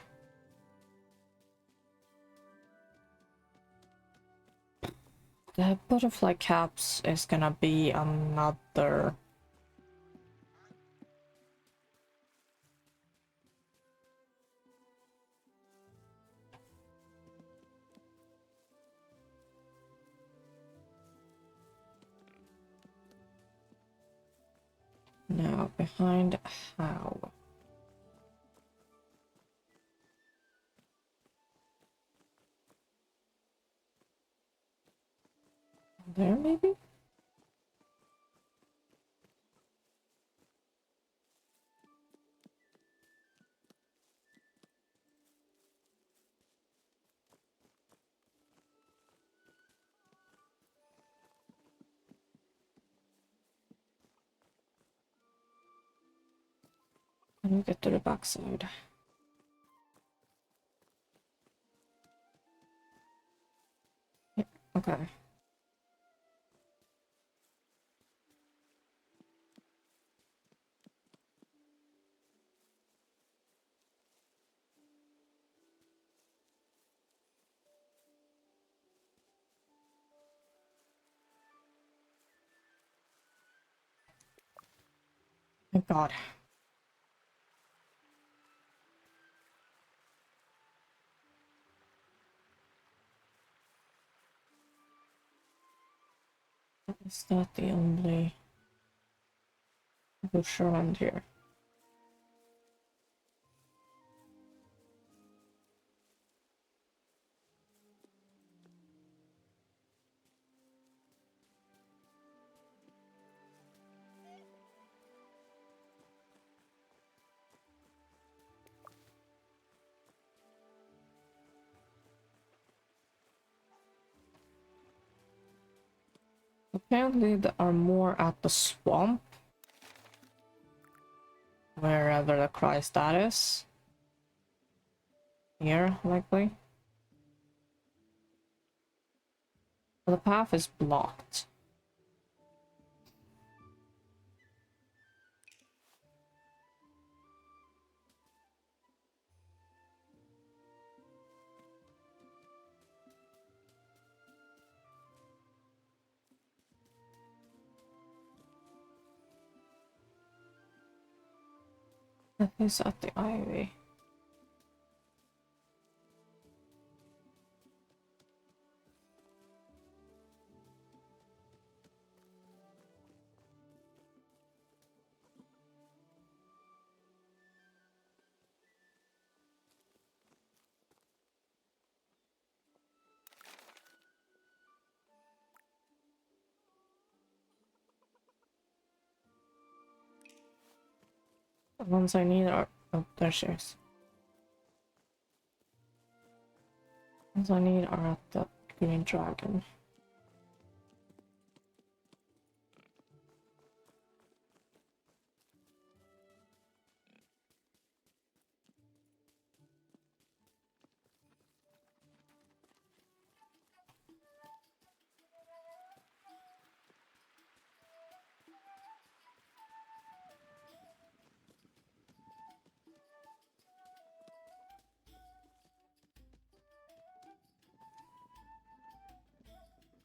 The butterfly caps is gonna be another. Now behind how? There maybe? Let me get to the backside. Yeah, okay. Thank God. Is that the only bush around here? Apparently there are more at the swamp. Wherever the Christ that is. Here, likely. The path is blocked. That is at the ivy. The ones I need are... Oh, there she is. The ones I need are at the green dragon.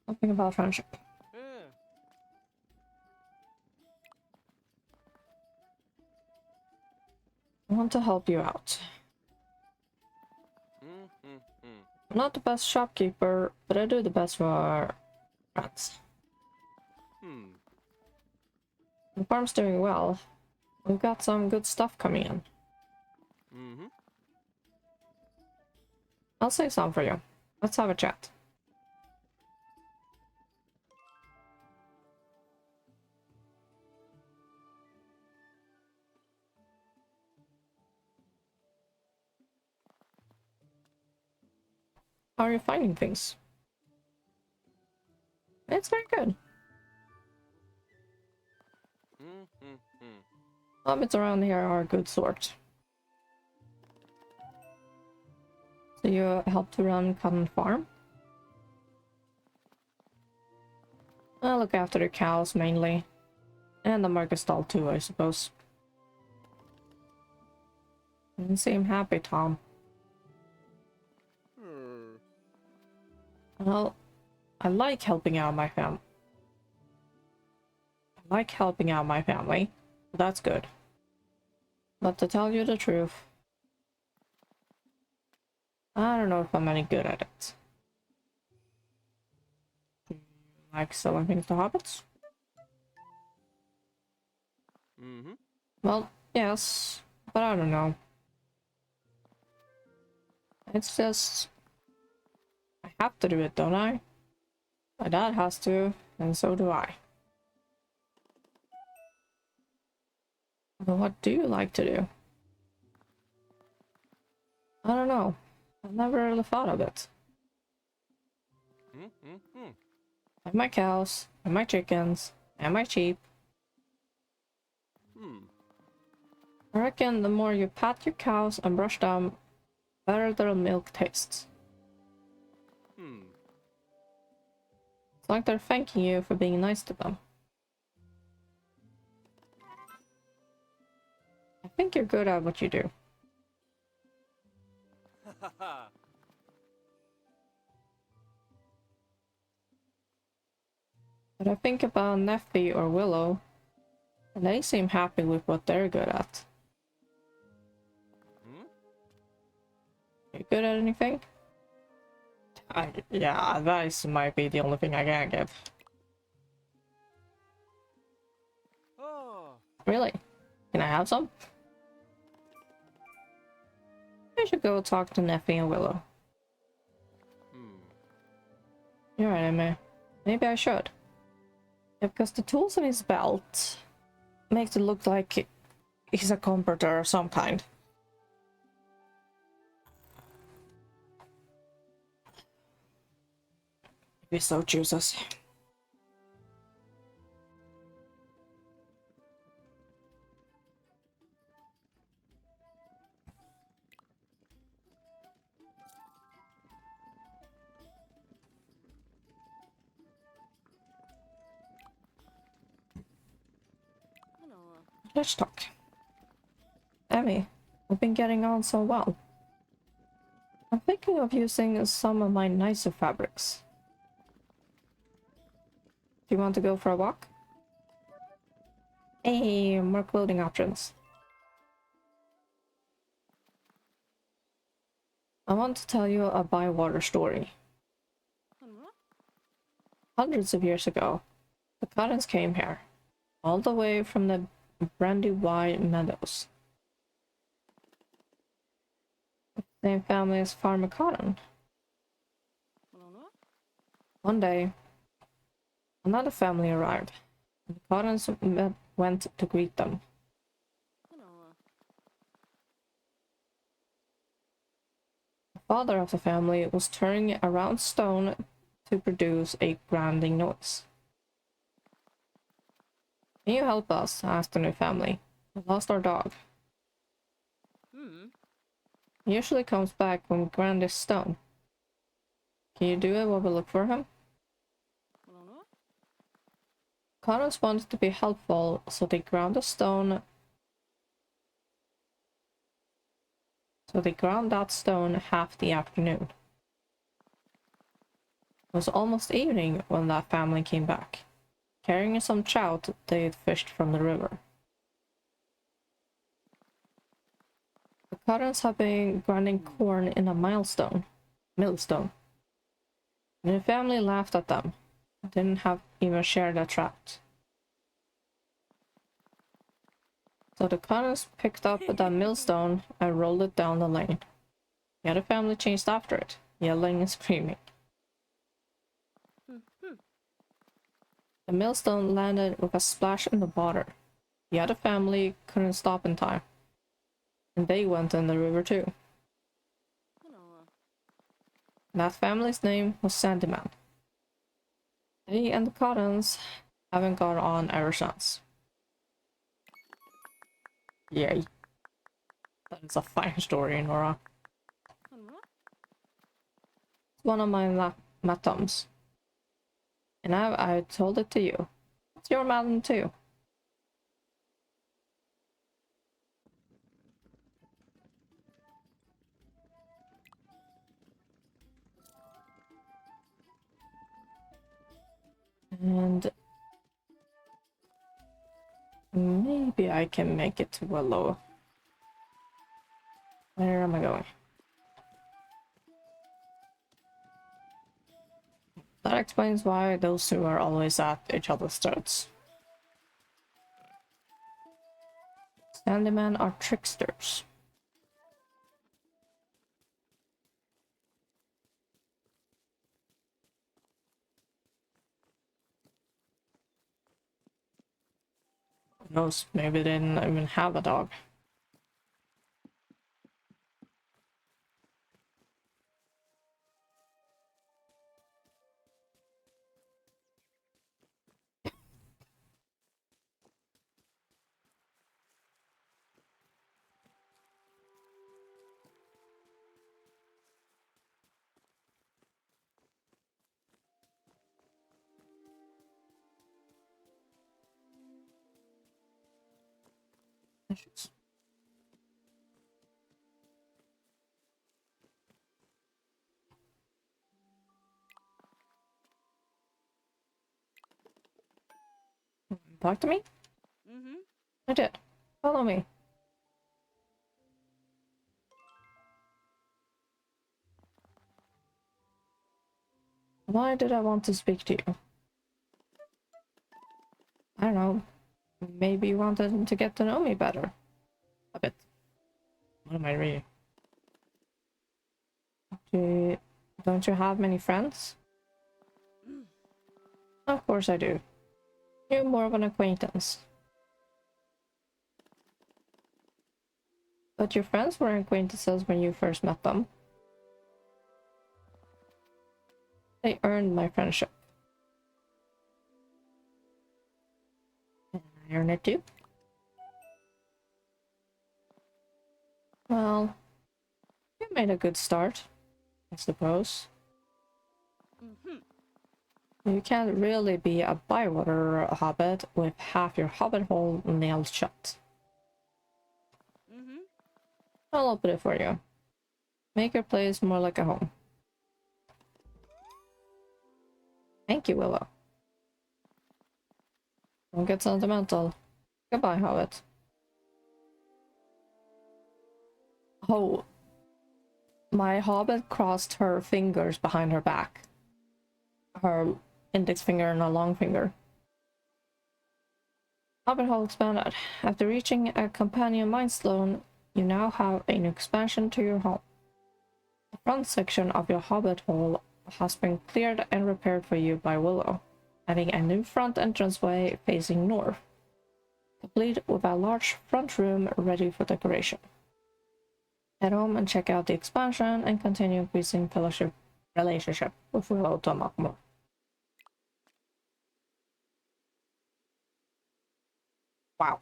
Something about friendship. Yeah. I want to help you out. I'm not the best shopkeeper, but I do the best for friends. The farm's doing well. We've got some good stuff coming in. I'll say some for you. Let's have a chat. How are you finding things? It's very good. Hobbits around here are a good sort. So you help to run Cotton Farm? I look after the cows mainly. And the market stall too, I suppose. You don't seem happy, Tom. Well, I like helping out my family. So that's good. But to tell you the truth, I don't know if I'm any good at it. Like selling things to hobbits? Mm-hmm. Well, yes, but I don't know. It's just... I have to do it, don't I? My dad has to, and so do I. But what do you like to do? I don't know. I've never really thought of it. Mm-hmm. I have my cows, and my chickens, and my sheep. Hmm. I reckon the more you pat your cows and brush them, better their milk tastes. Hmm. It's like they're thanking you for being nice to them. I think you're good at what you do. But I think about Neffy or Willow, and they seem happy with what they're good at. Hmm? You good at anything? Yeah, advice might be the only thing I can give. Oh. Really? Can I have some? I should go talk to Neffy and Willow. Hmm. You're right, Emma. Maybe I should. Yeah, because the tools in his belt makes it look like he's a comforter of some kind. If he so chooses. Let's talk. Emmy, we've been getting on so well. I'm thinking of using some of my nicer fabrics. Do you want to go for a walk? Hey, more clothing options. I want to tell you a Bywater story. Hundreds of years ago, the Cottons came here, all the way from the Brandywine Meadows. Same family as Farmer Cotton. One day, another family arrived, and the Cottons went to greet them. The father of the family was turning a round stone to produce a grinding noise. Can you help us? Asked the new family. We lost our dog. He usually comes back when we grind this stone. Can you do it while we look for him? Cottons wanted to be helpful, so they ground the stone. So they ground that stone half the afternoon. It was almost evening when that family came back, carrying some trout they had fished from the river. The Cottons had been grinding corn in a millstone, and the family laughed at them. Didn't have even shared a trout. So the Cottons picked up the millstone and rolled it down the lane. The other family chased after it, yelling and screaming. The millstone landed with a splash in the water. The other family couldn't stop in time, and they went in the river too. That family's name was Sandyman. They and the Cottons haven't gone on ever since. Yay. That is a fine story, Nora. It's one of my matums. And I told it to you. It's your madam too. And maybe I can make it to Willow. Where am I going? That explains why those two are always at each other's throats. Candymen are tricksters. Who knows, maybe they didn't even have a dog. Talk to me? Mm-hmm. I did. Follow me. Why did I want to speak to you? I don't know. Maybe you wanted to get to know me better. A bit. What am I reading? Don't you have many friends? Of course I do. You're more of an acquaintance. But your friends were acquaintances when you first met them. They earned my friendship. And I earn it too. Well, you made a good start, I suppose. Mm-hmm. You can't really be a bywater hobbit with half your hobbit hole nailed shut. Mm-hmm. I'll open it for you. Make your place more like a home. Thank you, Willow. Don't get sentimental. Goodbye, Hobbit. Oh, my Hobbit crossed her fingers behind her back. Her index finger and a long finger. Hobbit hole expanded. After reaching a companion milestone, you now have a new expansion to your home. The front section of your Hobbit hole has been cleared and repaired for you by Willow, adding a new front entranceway facing north, complete with a large front room ready for decoration. Head home and check out the expansion and continue increasing fellowship relationship with Willow to unlock more. Wow.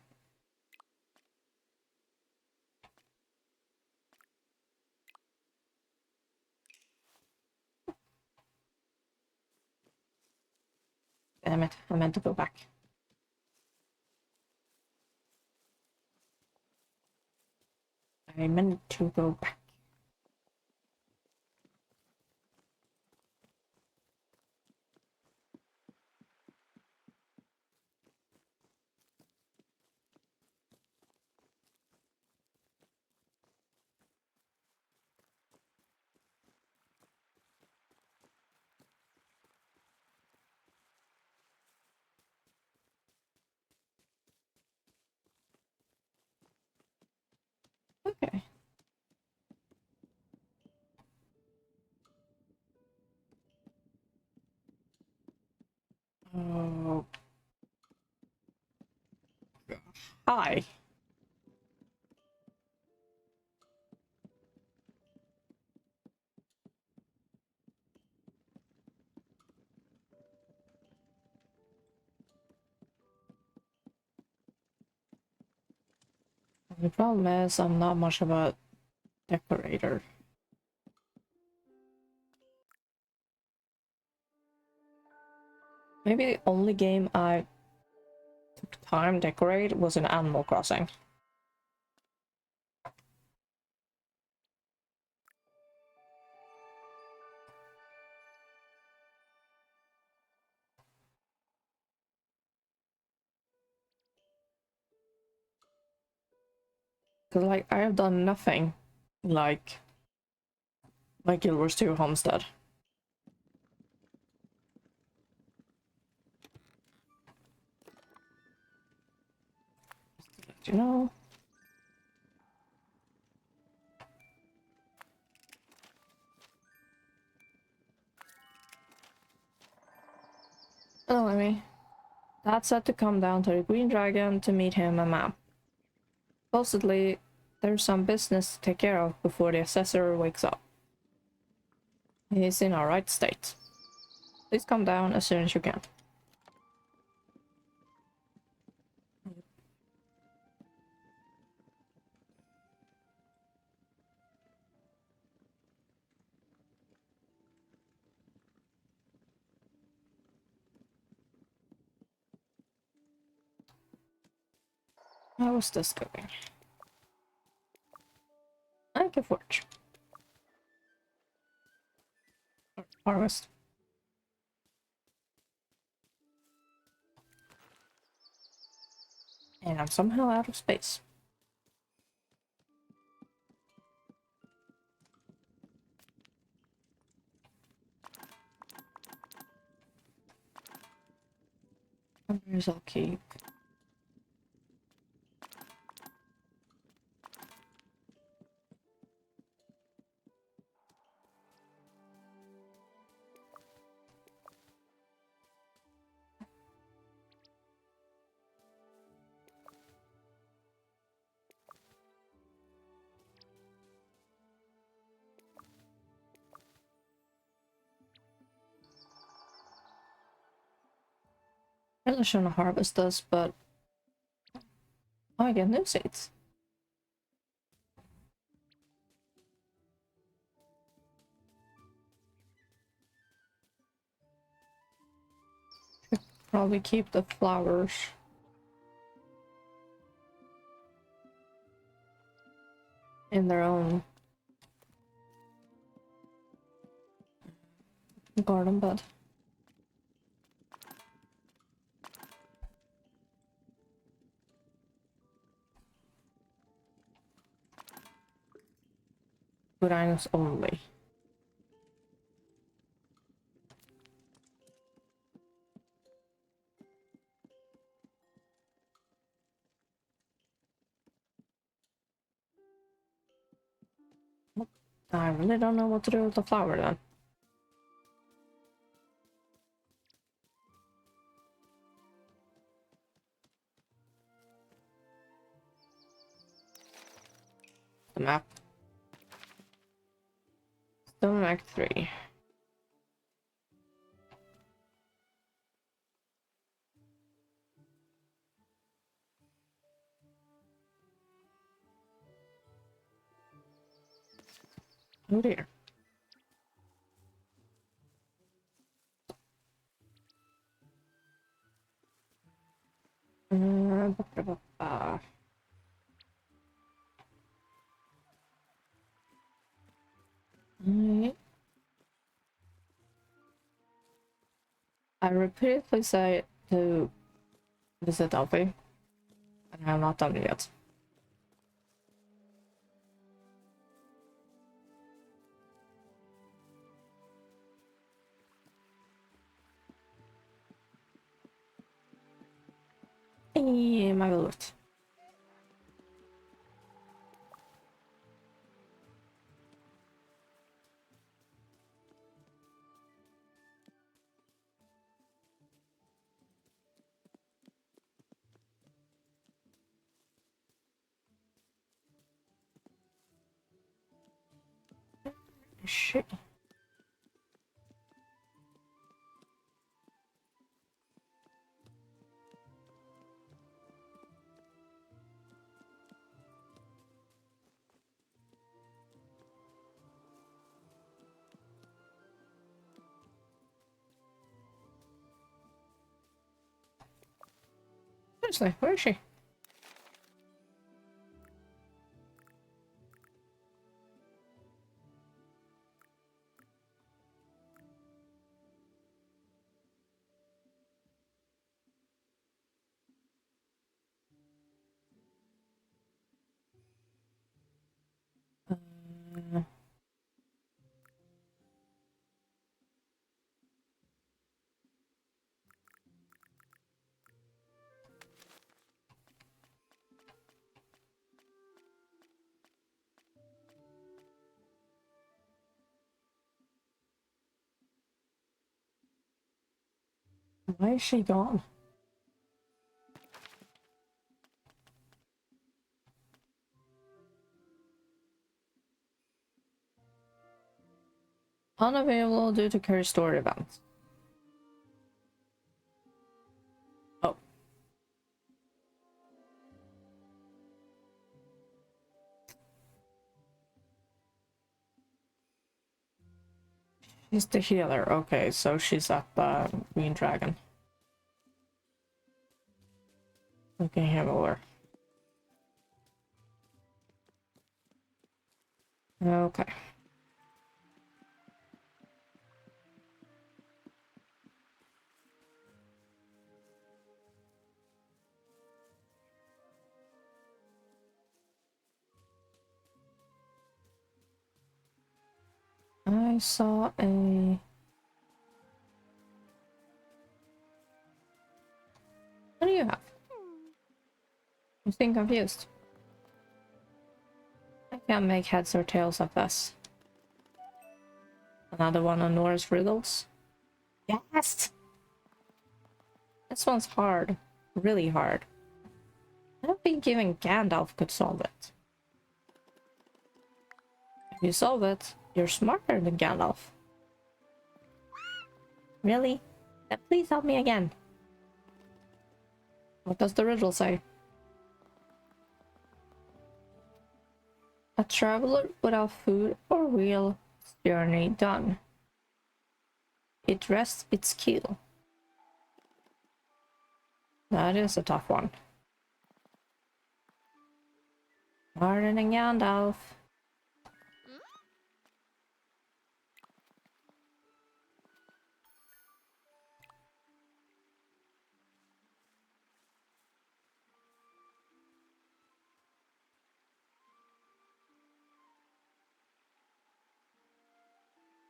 Damn it, I meant to go back. I meant to go back. Okay. Oh. Hi. The problem is I'm not much of a decorator. Maybe the only game I took time to decorate was in Animal Crossing. Because, like, I have done nothing like Guild Wars 2 Homestead. You know? Oh, I mean, Dad said to come down to the Green Dragon to meet him and Mom. Supposedly, there's some business to take care of before the assessor wakes up. He's in a right state. Please come down as soon as you can. How is this going? I can forge. Harvest. And I'm somehow out of space. Others I'll keep. I really shouldn't harvest this, but oh, I get new seeds. Should probably keep the flowers. In their own garden bed. Good items only. I really don't know what to do with the flower then. The map. Stone Act 3. Oh dear. Ba-ba-ba-ba. Alright. I repeatedly say to visit Alfie, and I have not done it yet. My loot. Shit. Seriously, where is she? Why is she gone? Unavailable due to current story events. Oh. She's the healer. Okay, so she's up Green Dragon. Okay, him over. Okay. I saw a... What do you have? You seem confused. I can't make heads or tails of this. Another one on Nora's riddles? Yes! This one's hard. Really hard. I don't think even Gandalf could solve it. If you solve it, you're smarter than Gandalf. Really? Then please help me again. What does the riddle say? A traveler without food or wheel, journey done. It rests its keel. That is a tough one. Harder than Gandalf.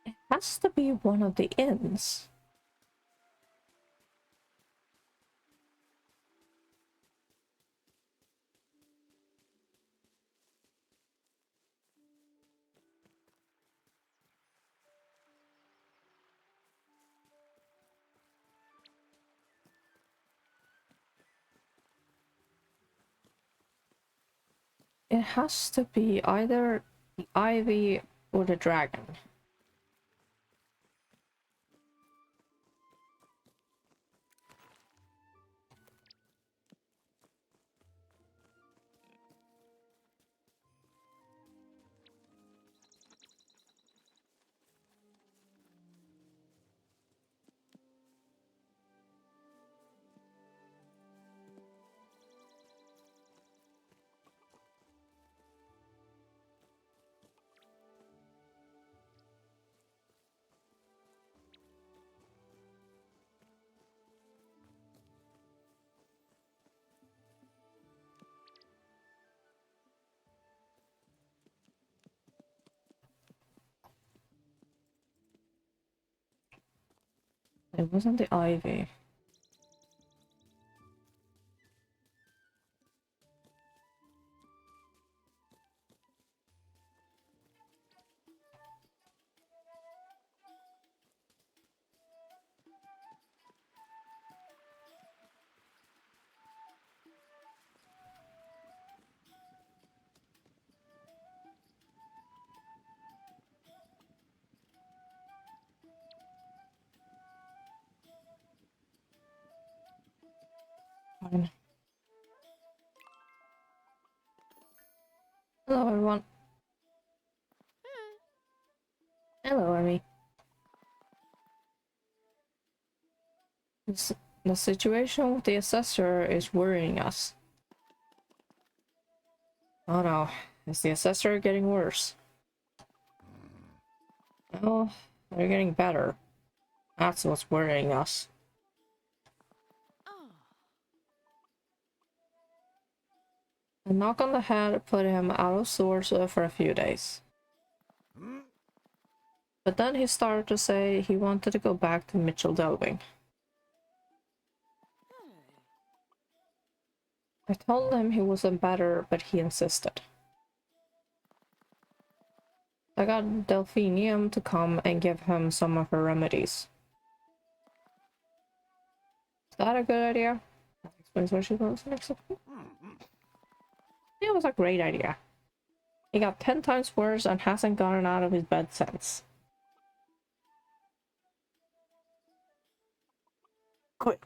It has to be one of the inns. It has to be either the ivy or the dragon. It wasn't the ivy. Fine. Hello, everyone. Hello, Emmy. The situation with the assessor is worrying us. Oh no, is the assessor getting worse? No, they're getting better. That's what's worrying us. A knock on the head put him out of sorts for a few days. But then he started to say he wanted to go back to Mitchell Delving. I told him he wasn't better, but he insisted. I got Delphinium to come and give him some of her remedies. Is that a good idea? That explains where she goes next. It was a great idea. He got 10 times worse and hasn't gotten out of his bed since. Good.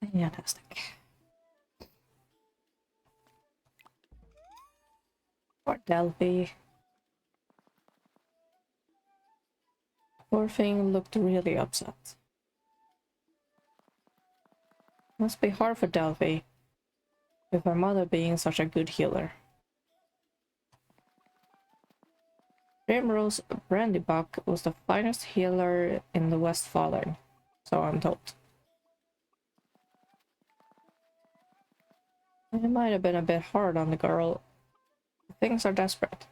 Fantastic. Poor Delphi. Poor thing looked really upset. Must be hard for Delphi, with her mother being such a good healer. Primrose Brandybuck was the finest healer in the Westfalen, so I'm told. It might have been a bit hard on the girl. Things are desperate.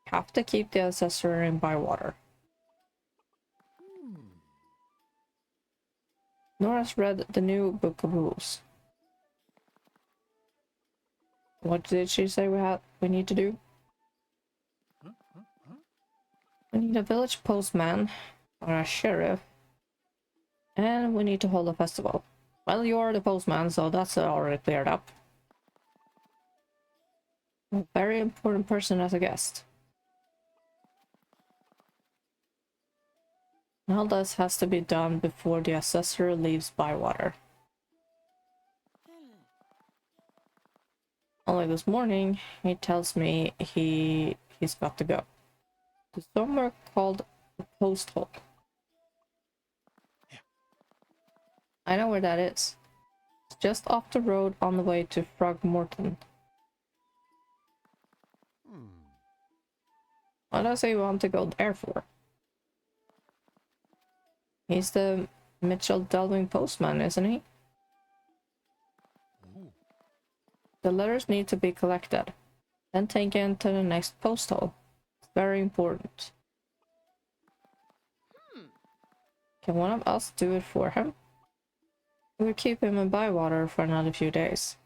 Have to keep the assessor in Bywater. Nora's read the new book of rules. What did she say we need to do? We need a village postman or a sheriff, and we need to hold a festival. Well, you're the postman, so that's already cleared up. A very important person as a guest. All this has to be done before the assessor leaves Bywater. Only this morning, he tells me he's got to go. To somewhere called the Post Hole. I know where that is. It's just off the road on the way to Frogmorton. What does he want to go there for? He's the Mitchell Delving postman, isn't he? The letters need to be collected, then taken to the next post hole. It's very important. Can one of us do it for him? We'll keep him in Bywater for another few days.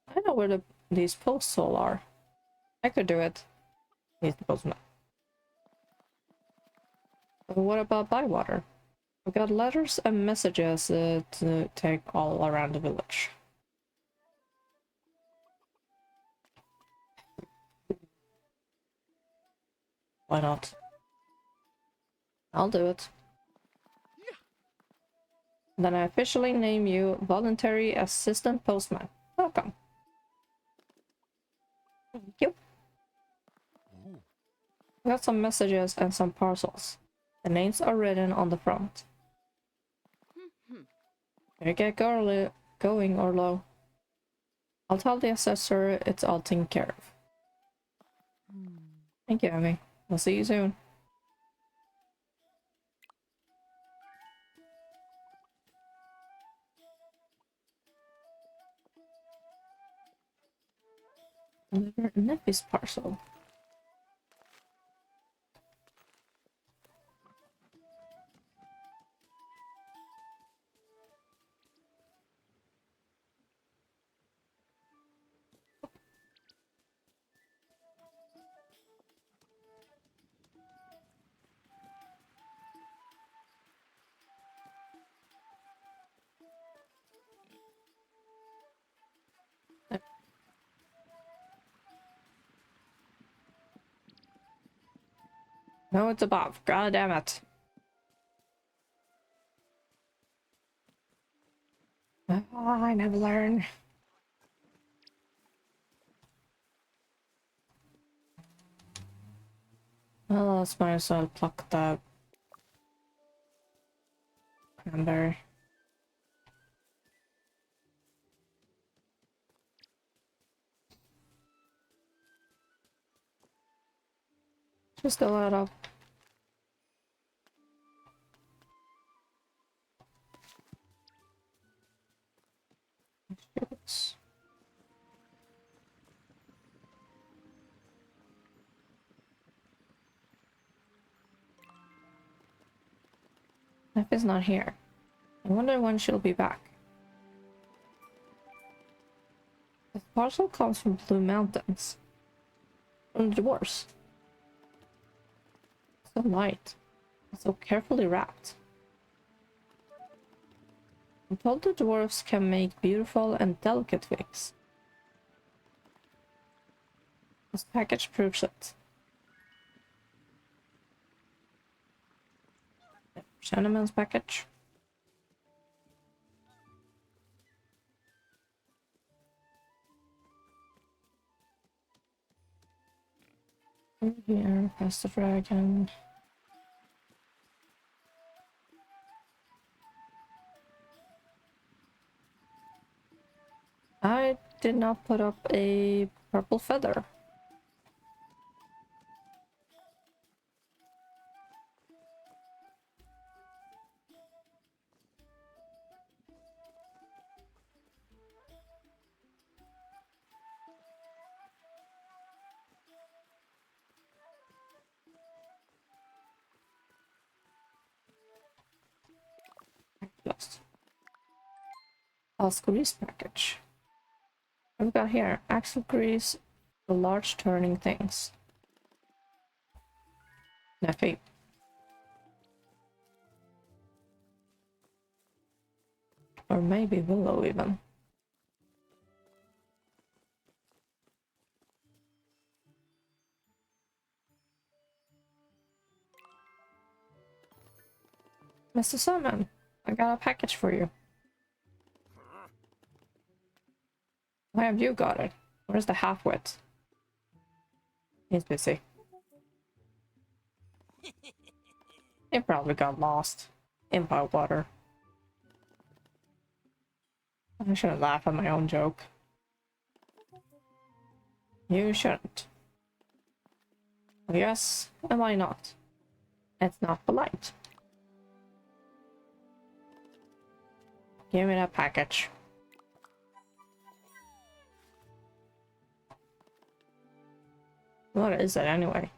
I know where these post holes are. I could do it. He's the postman. But what about Bywater? We got letters and messages to take all around the village. Why not? I'll do it. Then I officially name you Voluntary Assistant Postman. Welcome. Thank you. We got some messages and some parcels. The names are written on the front. Better get going, Orlo. I'll tell the assessor it's all taken care of. Thank you, Abby. We'll see you soon. Deliver Nephis parcel. No, it's above. God damn it. Oh, I never learn. Well, let's might as well pluck the cranberry. Just a lot of. Shoots. Life is not here. I wonder when she'll be back. This parcel comes from Blue Mountains. From the dwarves. So light. So carefully wrapped. I'm told the dwarves can make beautiful and delicate things. This package proves it. Shannon's package. Over here, past the dragon. I did not put up a purple feather. Lost. Oscar grease package. What we got here? Axle grease, the large turning things. Neffy. Or maybe willow even. Mr. Simon, I got a package for you. Why have you got it? Where's the half-wit? He's busy. It probably got lost in pipe water. I shouldn't laugh at my own joke. You shouldn't. Well, yes, and why not? It's not polite. Give me that package. What is it anyway?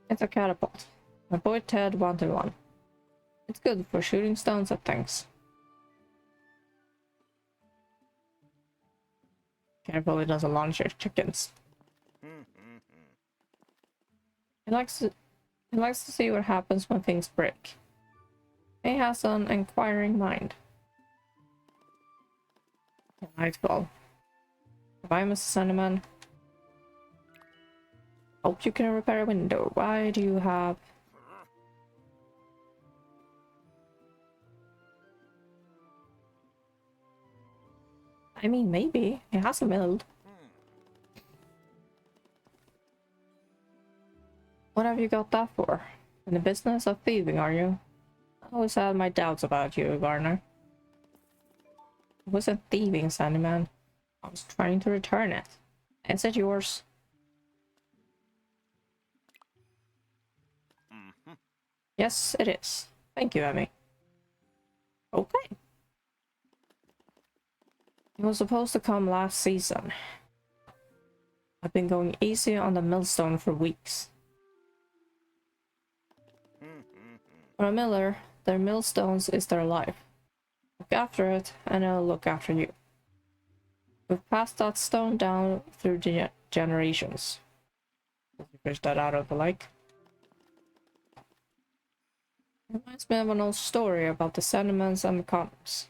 It's a catapult. My boy Ted wanted one. It's good for shooting stones at things. Careful, it doesn't launch your chickens. He likes to see what happens when things break. He has an inquiring mind. Nightfall. Goodbye, Mr. Sandman. Hope you can repair a window. Why do you have... I mean, maybe. It has a milled. What have you got that for? In the business of thieving, are you? I always had my doubts about you, Garner. I wasn't thieving, Sandman. I was trying to return it. Is it yours? Yes, it is. Thank you, Emmy. Okay. It was supposed to come last season. I've been going easy on the millstone for weeks. For a miller, their millstones is their life. Look after it, and it'll look after you. We've passed that stone down through generations. Did you fish that out of the lake? Reminds me of an old story about the Sandmans and the Connors.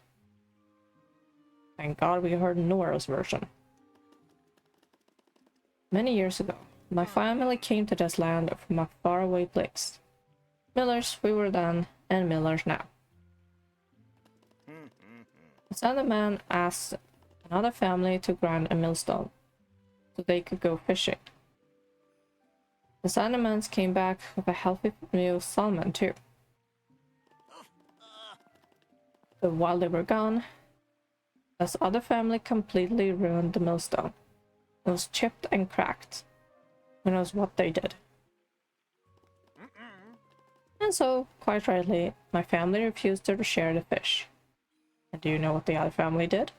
Thank God we heard Nora's version. Many years ago, my family came to this land from a faraway place. Millers we were then, and millers now. The Sandman asked another family to grant a millstone, so they could go fishing. The Sandmans came back with a healthy meal of salmon too. But while they were gone, this other family completely ruined the millstone. It was chipped and cracked. Who knows what they did? And so, quite rightly, my family refused to share the fish. And do you know what the other family did?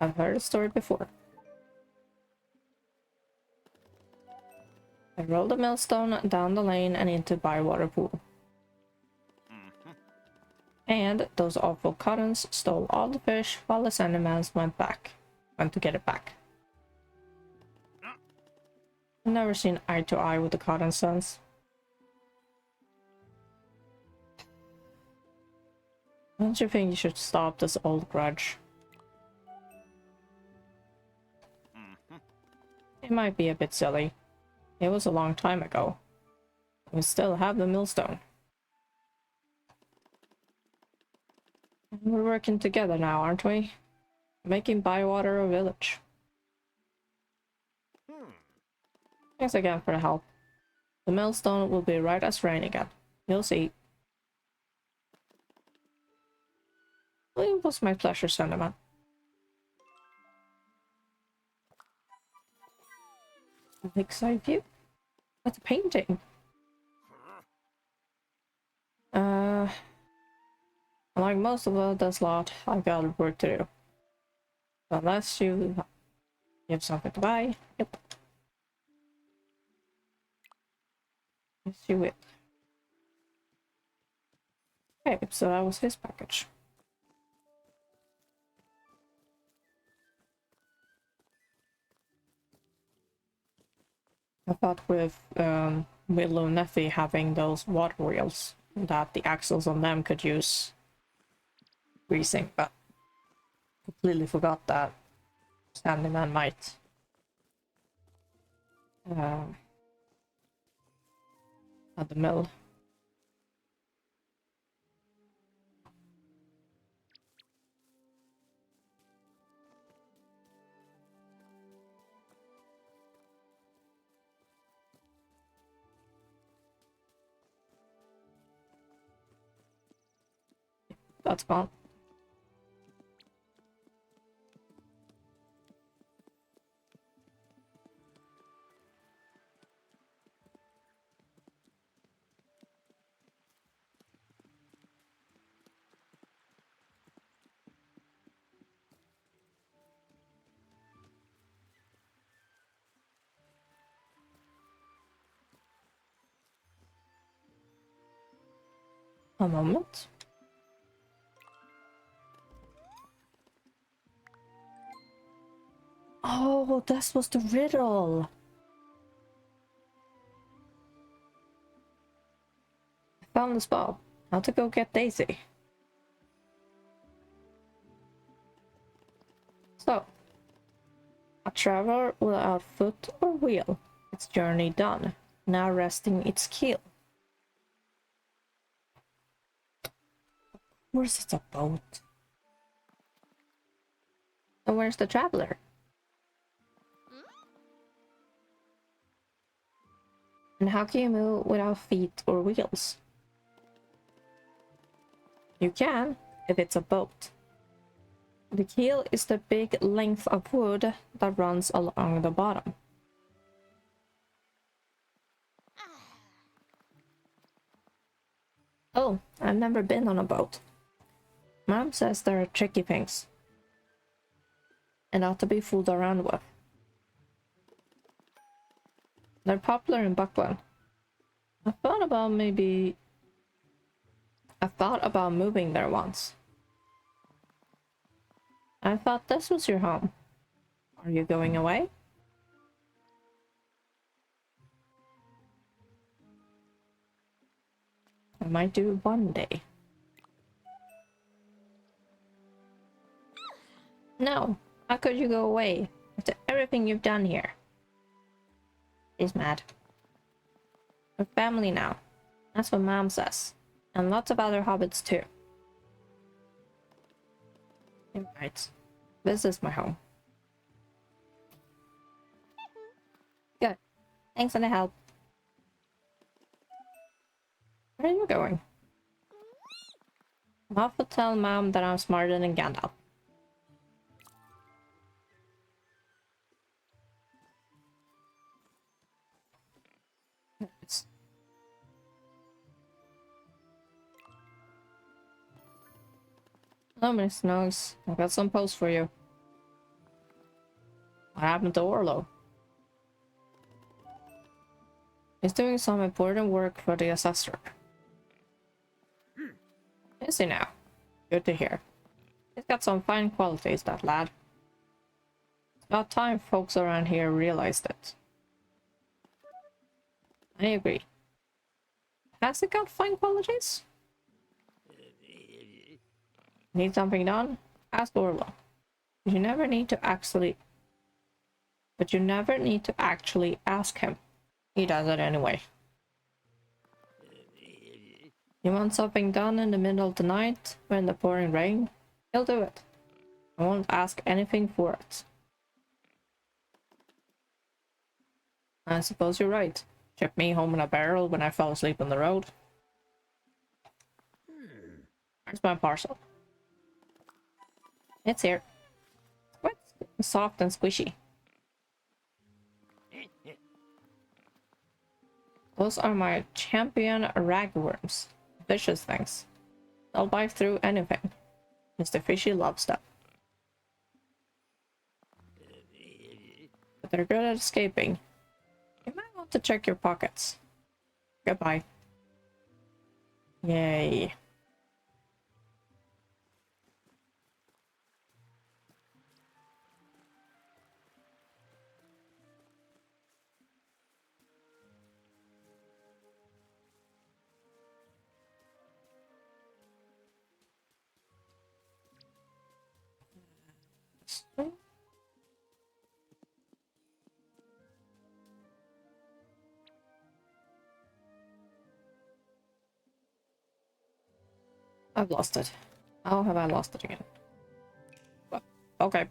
I've heard the story before. I rolled the millstone down the lane and into Bywater Pool. And those awful Cottons stole all the fish while the Sandmans went to get it back. I've never seen eye to eye with the Cotton Sons. Don't you think you should stop this old grudge? It might be a bit silly. It was a long time ago. We still have the millstone. We're working together now, aren't we? Making Bywater a village. Thanks again for the help. The millstone will be right as rain again. You'll see. It was my pleasure, Sentiment. Lakeside view? That's a painting. Like most of this lot, I've got work to do. Unless you have something to buy. Yep. Let's do it. Okay, so that was his package. I thought with Willow Neffy having those water wheels, that the axles on them could use greasing, but completely forgot that Sandyman might. At the mill. That's gone. A moment. Oh, this was the riddle. I found the spot. How to go get Daisy. So, a traveler without foot or wheel. Its journey done. Now resting its keel. Of course it's a boat. And where's the traveler? And how can you move without feet or wheels? You can, if it's a boat. The keel is the big length of wood that runs along the bottom. Oh, I've never been on a boat. Mom says there are tricky things. And not to be fooled around with. They're popular in Buckland. I thought about moving there once. I thought this was your home. Are you going away? I might do one day. No, how could you go away after everything you've done here? She's mad. We're family now. That's what Mom says. And lots of other hobbits too. You're right. This is my home. Good. Thanks for the help. Where are you going? I'm off to tell Mom that I'm smarter than Gandalf. Hello, Miss Snows. I've got some posts for you. What happened to Orlo? He's doing some important work for the Assessor. Is he now? Good to hear. He's got some fine qualities, that lad. It's about time folks around here realized it. I agree. Has it got fine qualities? Need something done? Ask Orlo. You never need to actually... But you never need to actually ask him. He does it anyway. You want something done in the middle of the night, when the pouring rain? He'll do it. I won't ask anything for it. I suppose you're right. Ship me home in a barrel when I fell asleep on the road. Where's my parcel? It's here. What? Soft and squishy. Those are my champion ragworms. Vicious things. They'll bite through anything. Mr. Fishy loves them. But they're good at escaping. You might want to check your pockets. Goodbye. Yay. I've lost it. How have I lost it again? Well, okay.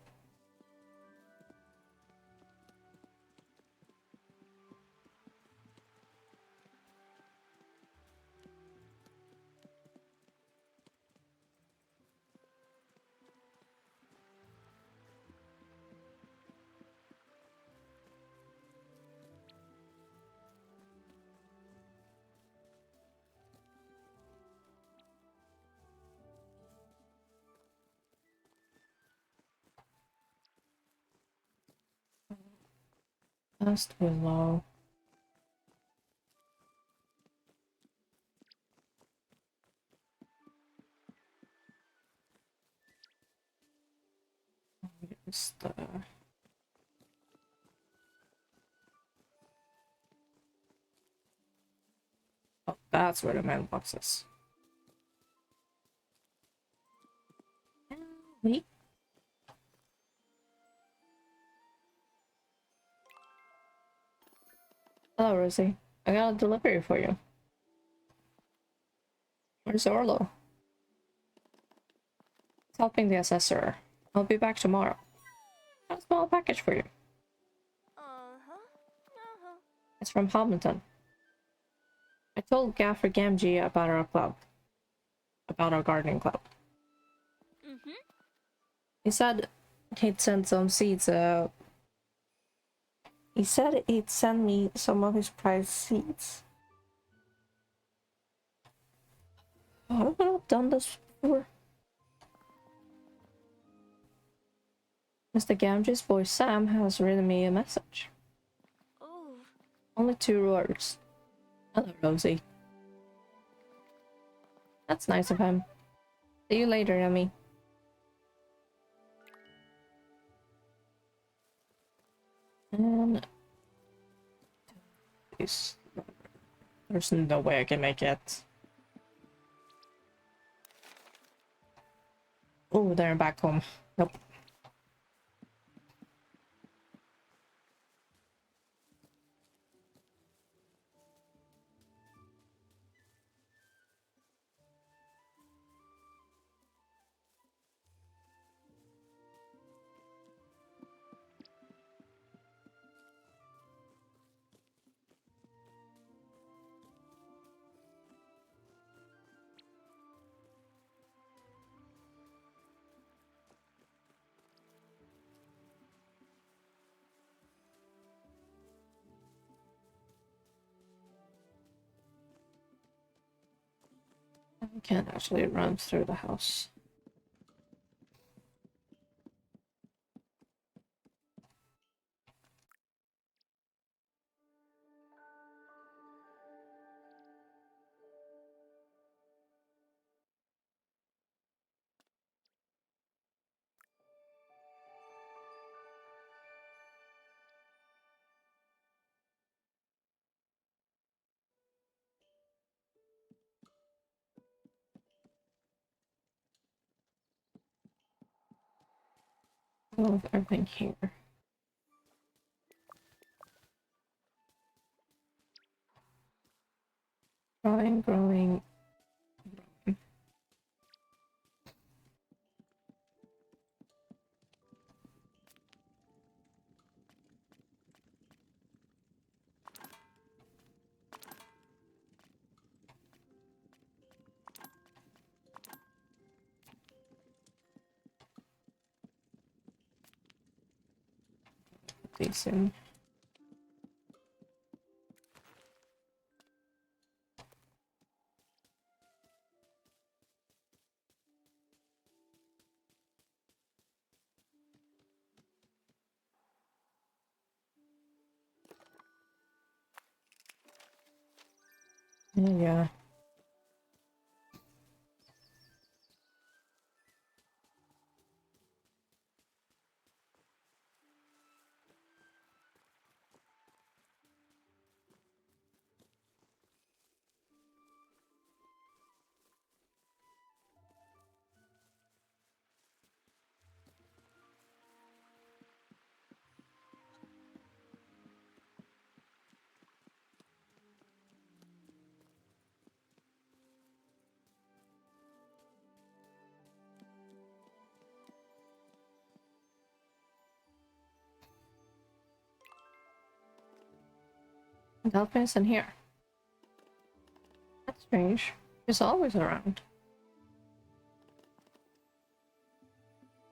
Last below. Where's the... Oh, that's where the mailbox is. Wait. Hello, Rosie. I got a delivery for you. Where's Orlo? He's helping the assessor. I'll be back tomorrow. Got a small package for you. It's from Hobbiton. I told Gaffer Gamgee about our club. About our gardening club. He said he'd send some seeds, he said he'd send me some of his prized seeds. Oh, I've not done this before. Mr. Gamgee's boy Sam has written me a message. Only 2 words. Hello, Rosie. That's nice of him. See you later, Emmy. And... there's no way I can make it. Oh, they're back home. Nope. I can't actually run through the house. Move everything here. Growing, growing. These in. Yeah. Dolphins in here. That's strange. He's always around.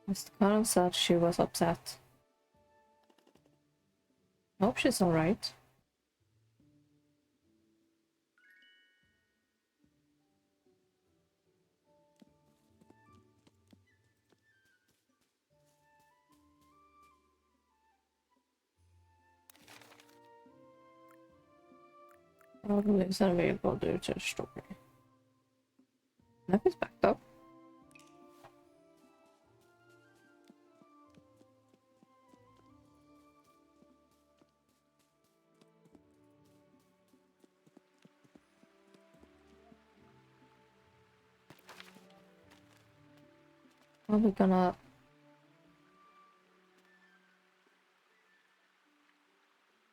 Mr. Connell said she was upset. I hope she's alright. Probably is unavailable due to the story. Map is backed up. Probably gonna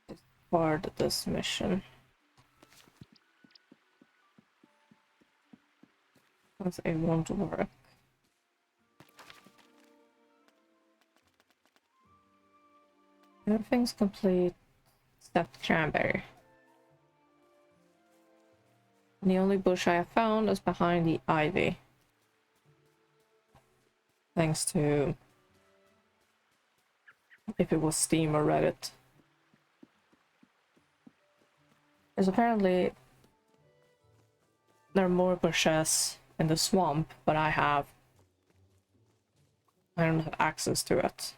discard this mission. Because it won't work. Everything's complete except cranberry. And the only bush I have found is behind the ivy. Thanks to if it was Steam or Reddit. Because apparently there are more bushes in the swamp, but I don't have access to it.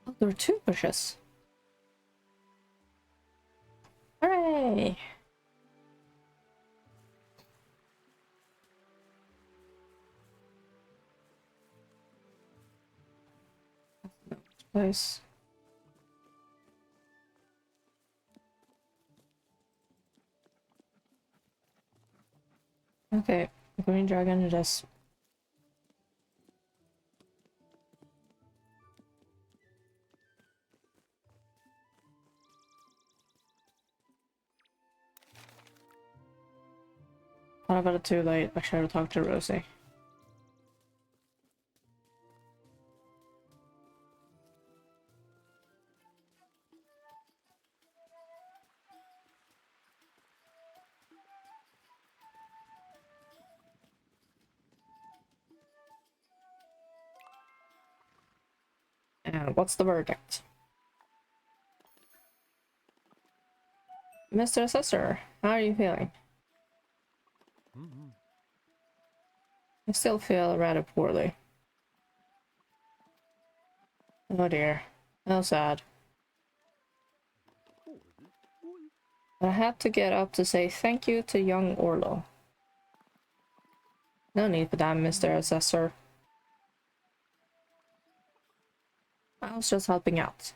Oh, there are two bushes. Hooray! Place. Okay, green dragon it is. Thought about it too late. I should have talked to Rosie. And what's the verdict? Mr. Assessor, how are you feeling? I still feel rather poorly. Oh dear. How sad. But I had to get up to say thank you to young Orlo. No need for that, Mr. Assessor. I was just helping out.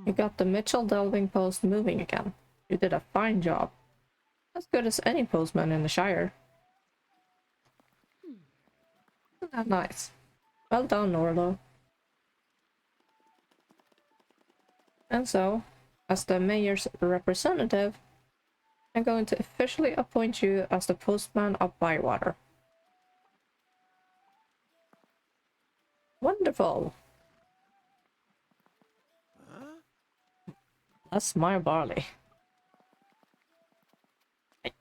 You got the Mitchell Delving post moving again. You did a fine job. As good as any postman in the Shire. Isn't that nice? Well done, Orlo. And so, as the mayor's representative, I'm going to officially appoint you as the postman of Bywater. Wonderful! That's my barley. I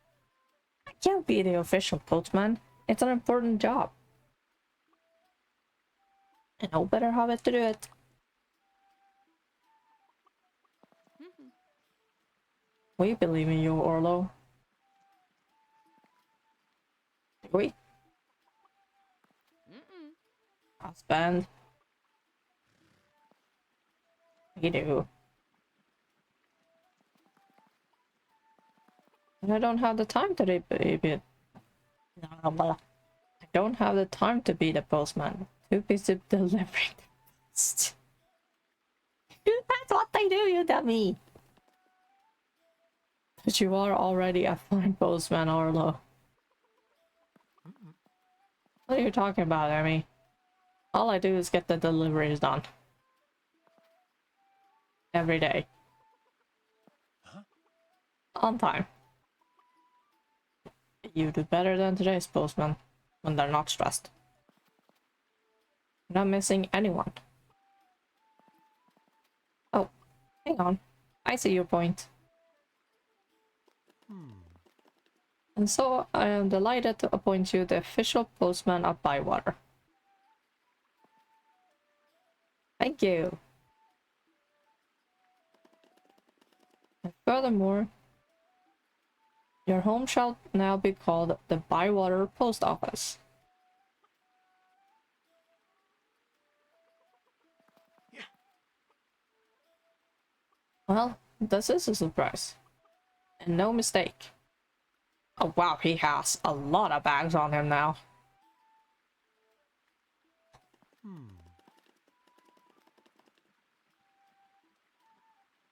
can't be the official postman. It's an important job. And no better Hobbit to do it. We believe in you, Orlo. Do we? Husband. We do. And I don't have the time to be. I don't have the time to be the postman. Too busy delivering the post. That's what they do, you dummy! But you are already a fine postman, Orlo. What are you talking about, Emmy? All I do is get the deliveries done. Every day. On time. You do better than today's postman when they're not stressed. You're not missing anyone. Oh, hang on. I see your point. And so I am delighted to appoint you the official postman of Bywater. Thank you. And furthermore, your home shall now be called the Bywater Post Office. Yeah. Well, this is a surprise. And no mistake. Oh wow, he has a lot of bags on him now.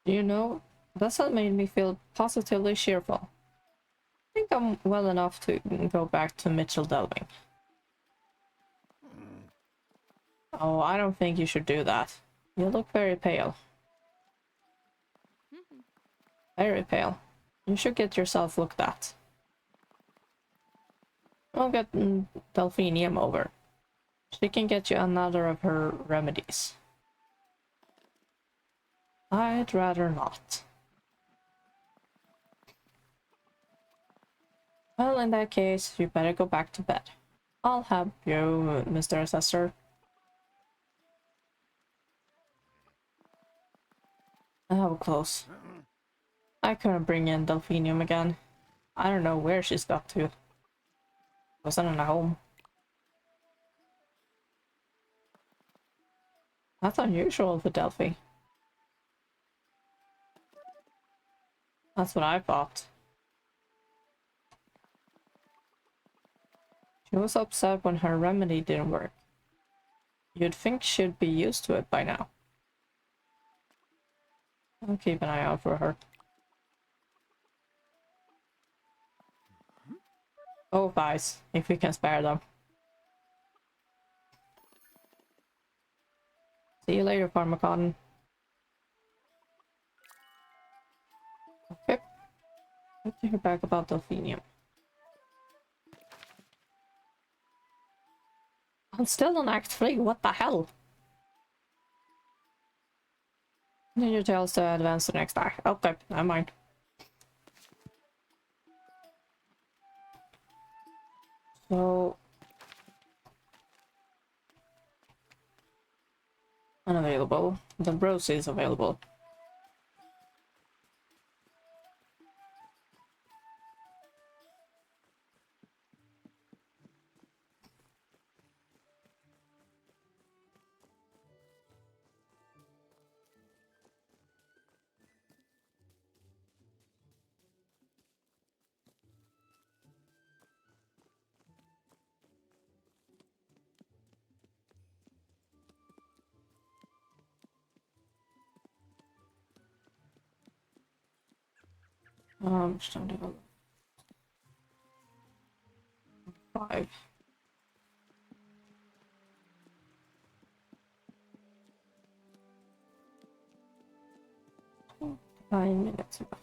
You know, this has made me feel positively cheerful. I think I'm well enough to go back to Mitchell Delving. Oh, I don't think you should do that. You look very pale. Very pale. You should get yourself looked at. I'll get Delphinium over. She can get you another of her remedies. I'd rather not. Well, in that case, you better go back to bed. I'll help you, Mr. Assessor. Oh, close. I couldn't bring in Delphinium again. I don't know where she's got to. Wasn't in a home. That's unusual for Delphi. That's what I thought. She was upset when her remedy didn't work. You'd think she'd be used to it by now. I'll keep an eye out for her. Oh, guys, if we can spare them. See you later, Pharmacon. Okay. Let's hear back about Delphinium. I'm still on Act 3, what the hell? Ninja Tales to advance to the next act. Okay, never mind. So... unavailable. The Rose is available. Stone develop 5. 9 minutes left.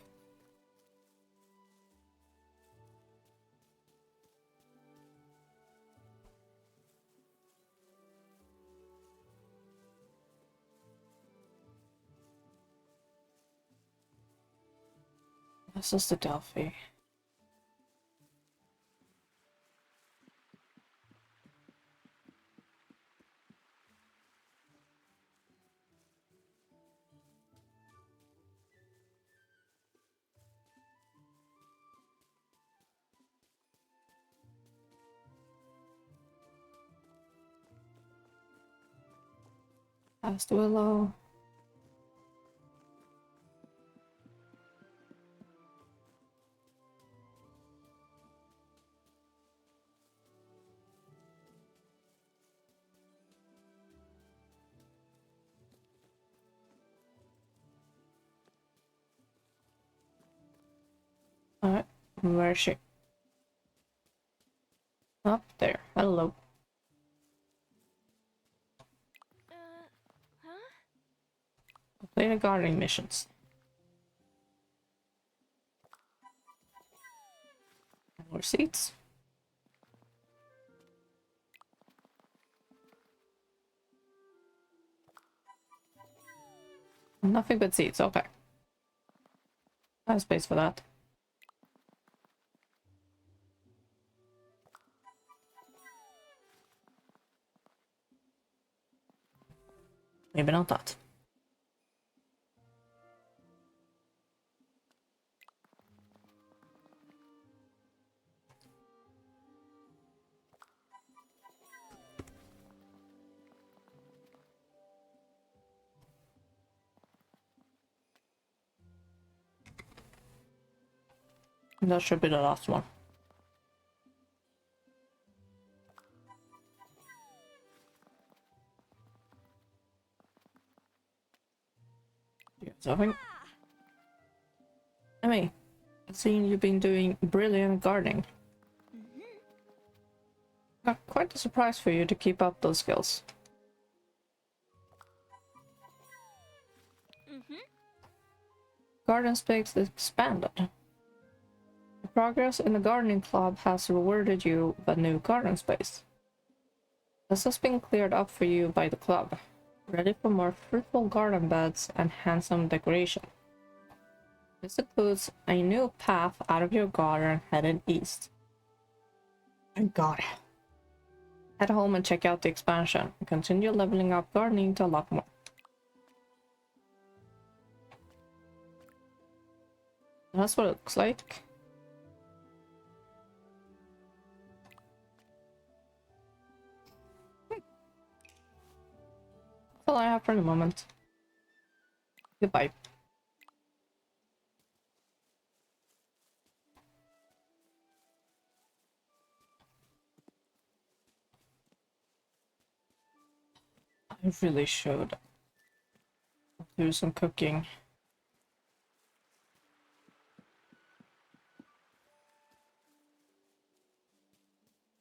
This is the Delphi. Past Willow. Alright, where is she? Up there. Hello. Play the gardening missions. More seats. Nothing but seats, okay. I have space for that. Maybe not that. That should be the last one. Something. Emmy, I've seen you've been doing brilliant gardening. Quite a surprise for you to keep up those skills. Garden space expanded. The progress in the gardening club has rewarded you with a new garden space. This has been cleared up for you by the club, ready for more fruitful garden beds and handsome decoration. This includes a new path out of your garden headed east. Thank God. Head home and check out the expansion and continue leveling up gardening to unlock more. That's what it looks like. That's all I have for the moment. Goodbye. I really should do some cooking.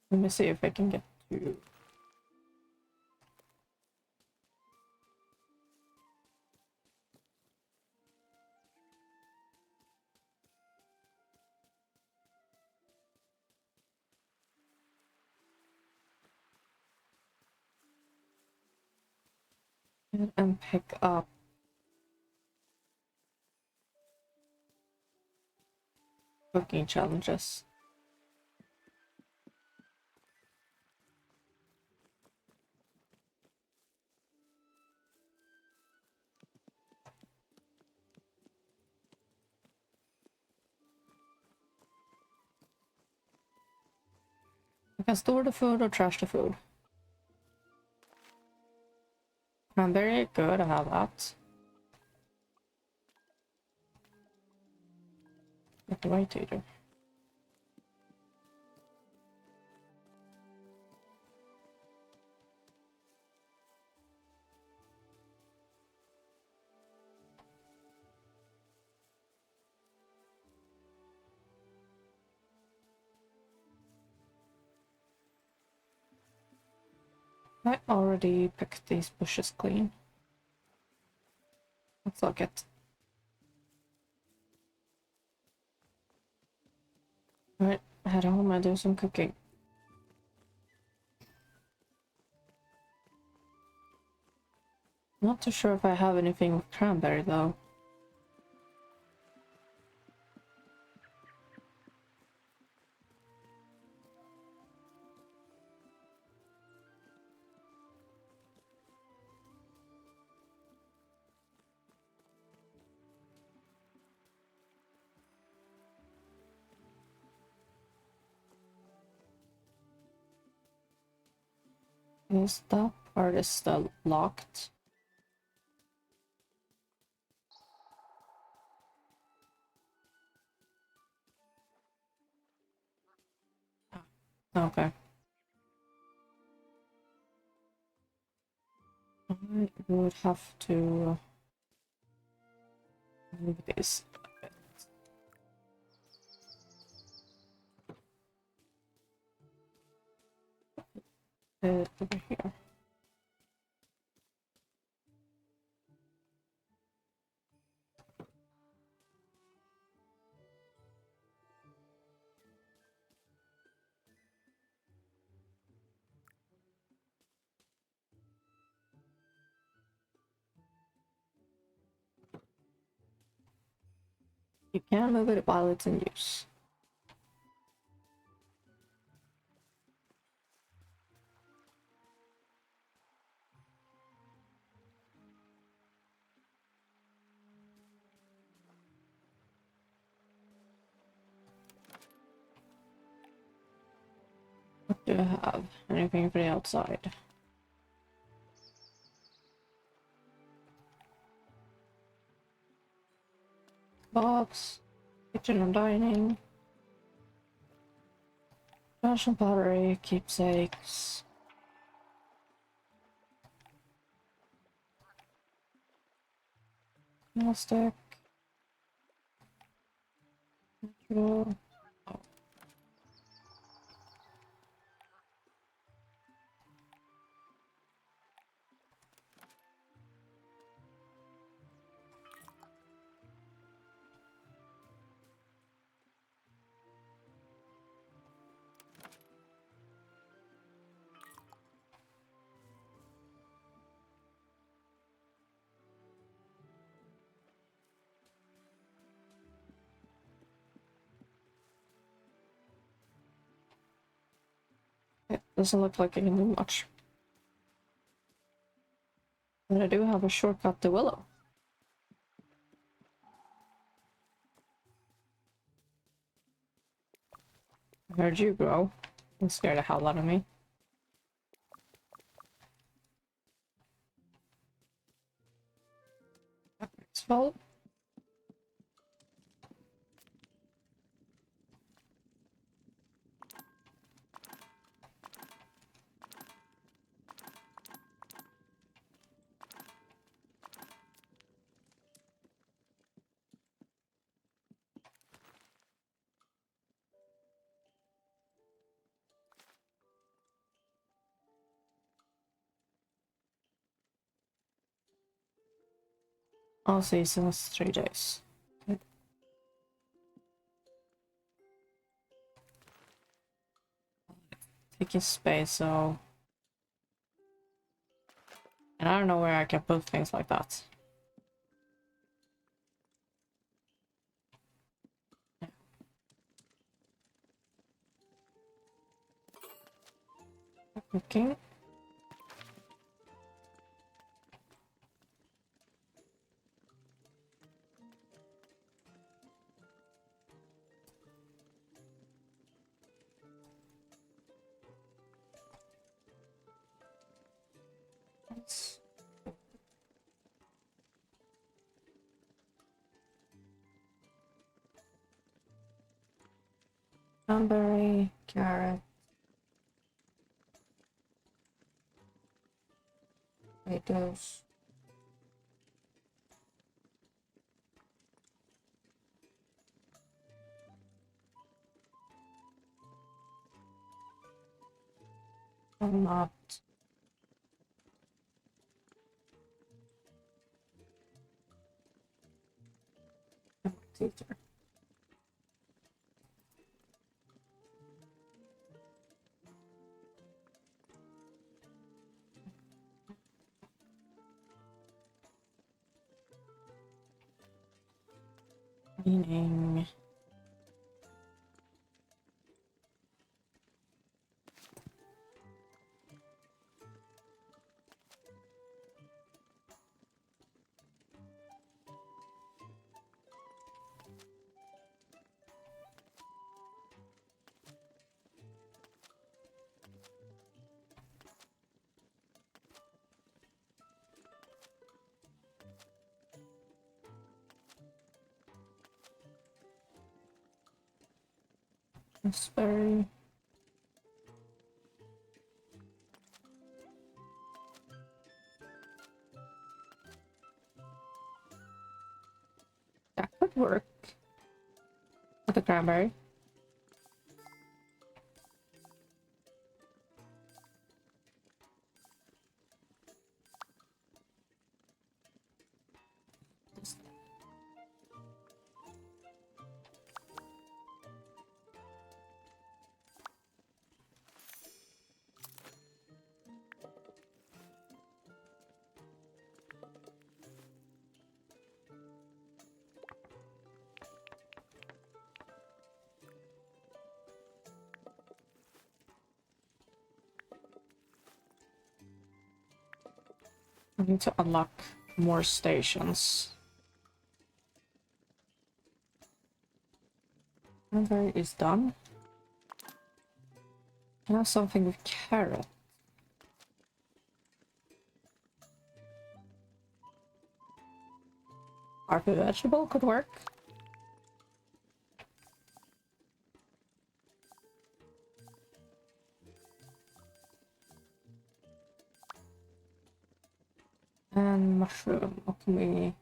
Let me see if I can get to... and pick up cooking challenges. I can store the food or trash the food. I'm very good at that. Get the right either. I already picked these bushes clean. Looks like it. Right, head home and do some cooking. Not too sure if I have anything with cranberry though. Is that part is still locked? Okay. I would have to move this a bit over here. You can move it while it's in use. What do I have? Anything for the outside? Box, kitchen and dining, fashion pottery, keepsakes. Stick. Natural. Oh. It doesn't look like I can do much. But I do have a shortcut to Willow. I heard you grow. It scared the hell out of me. It's full. All seasons, 3 days. Good. Taking space, so. And I don't know where I can put things like that. Okay. Cranberry, carrot, potatoes. I'm not theater. Meaning. Raspberry. That could work. With the cranberry. I need to unlock more stations. Cranberry is done. Now something with carrot. Harvey vegetable could work. And mushroom. What can we...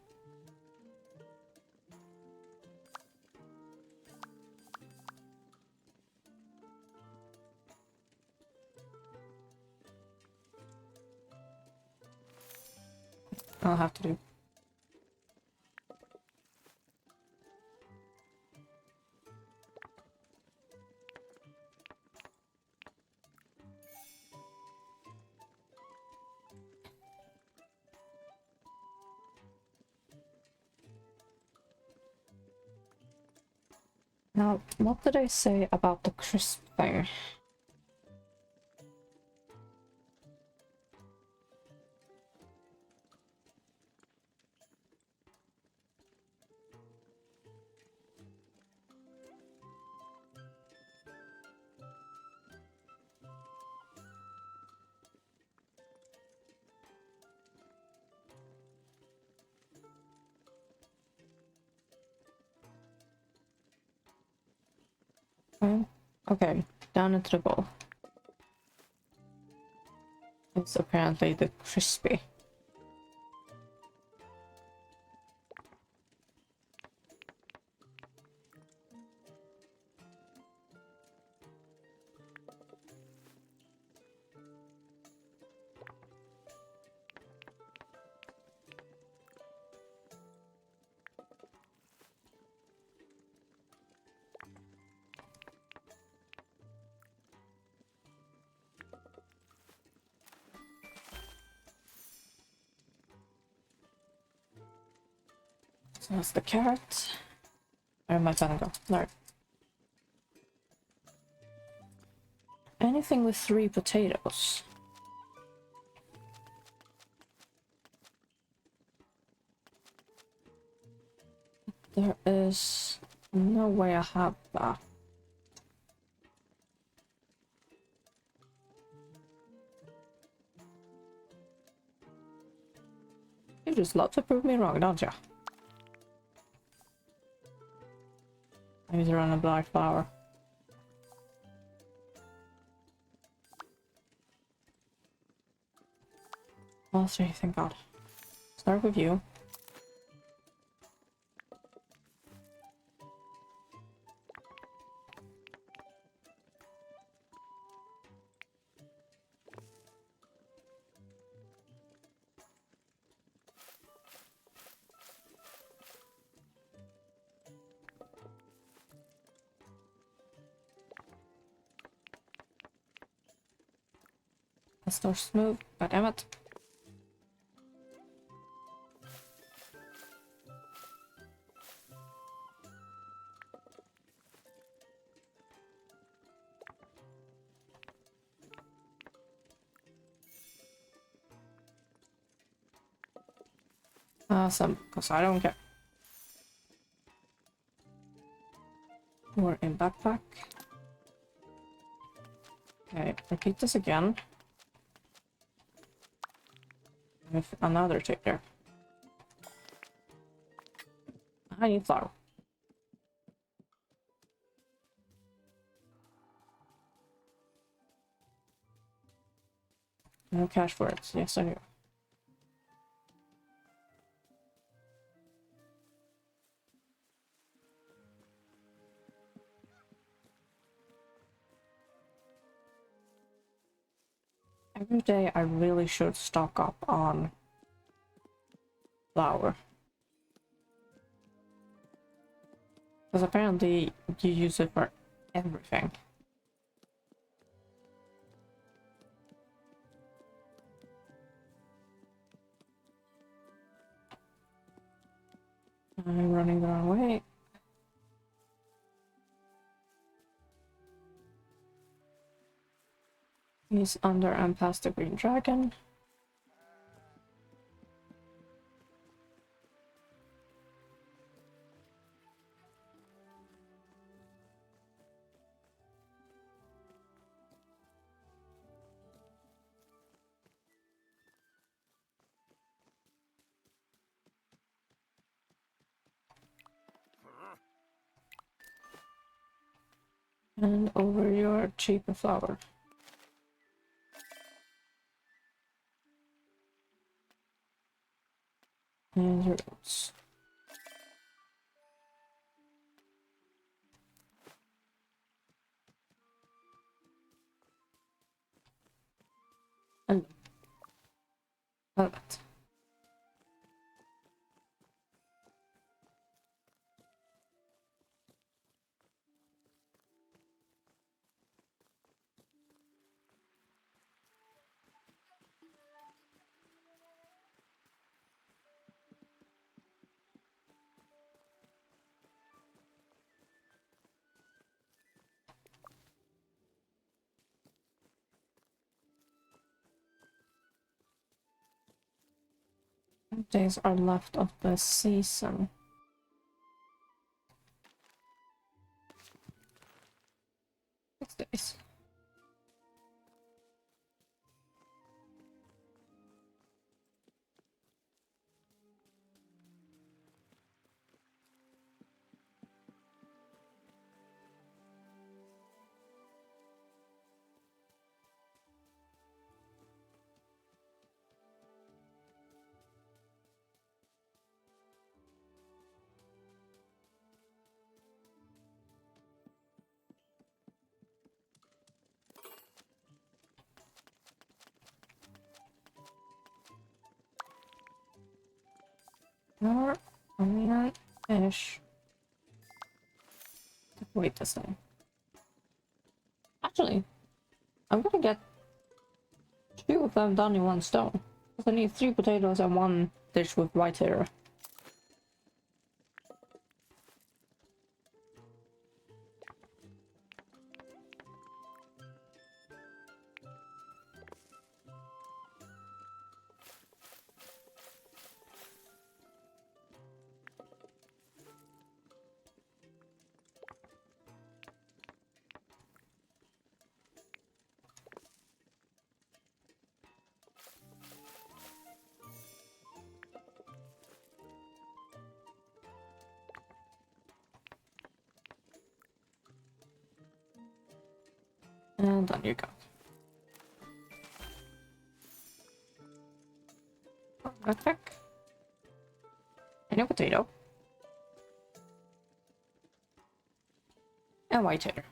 I'll have to do. Now, what did I say about the crisp thing? Okay, down into the bowl. It's apparently the crispy. So that's the carrot. Where am I gonna go? There. Anything with 3 potatoes. There is no way I have that. You just love to prove me wrong, don't you? I need to run a black flower. All 3, thank God. Start with you. Let's not smooth. God damn it. Awesome, because I don't care. We're in backpack. Okay, repeat this again. With another tick there. I need flour. No cash for it. Yes, I do. Every day I really should stock up on flour. Because apparently you use it for everything. I'm running the wrong way. He's under and past the green dragon. And over your cheaper flour. And your oats. And that. Days are left of the season. 6 days. More onion fish. Wait this time. Actually, I'm gonna get 2 of them done in one stone. Because I need 3 potatoes and 1 dish with white hair. And done you go. Backpack. And a potato. And white hair.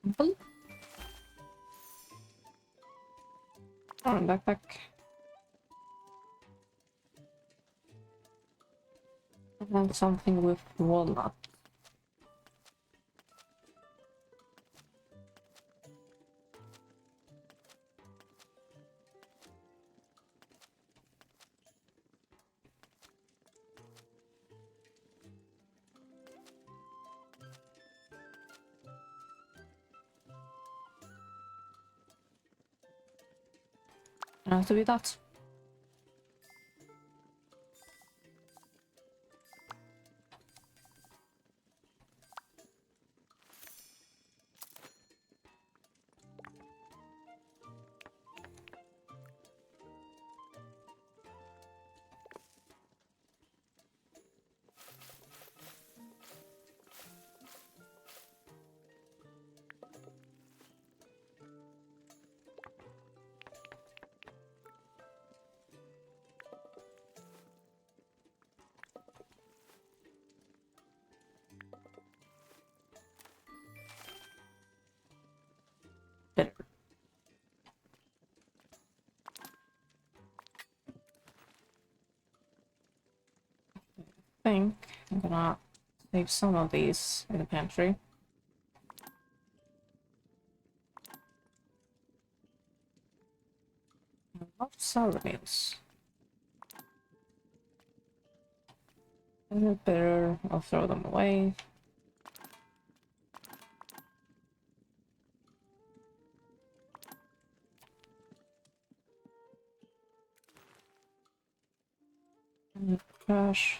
Apple. Oh, backpack. And then something with walnut. And have to be that. Better. I think I'm gonna save some of these in the pantry. Not sour meals. A little bitter. I'll throw them away. And trash.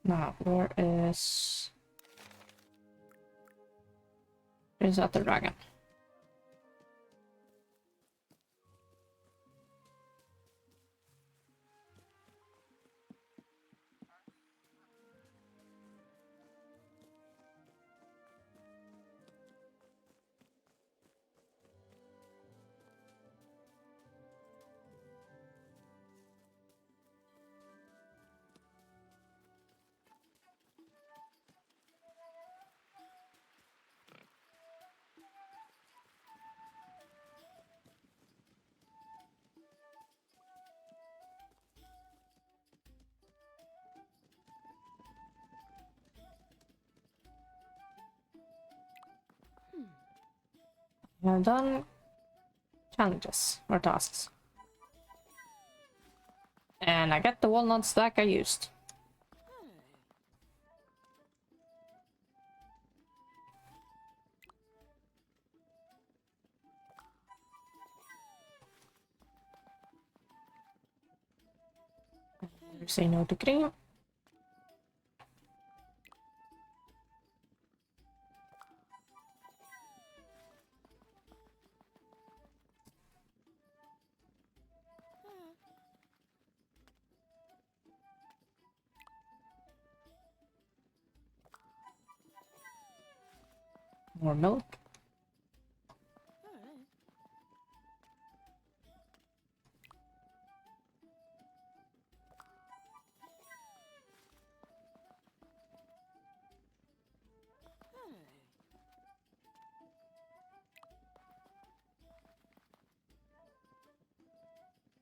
Now, where is that the dragon? I've done challenges or tasks. And I get the walnut stack I used. Say no to cream. More milk.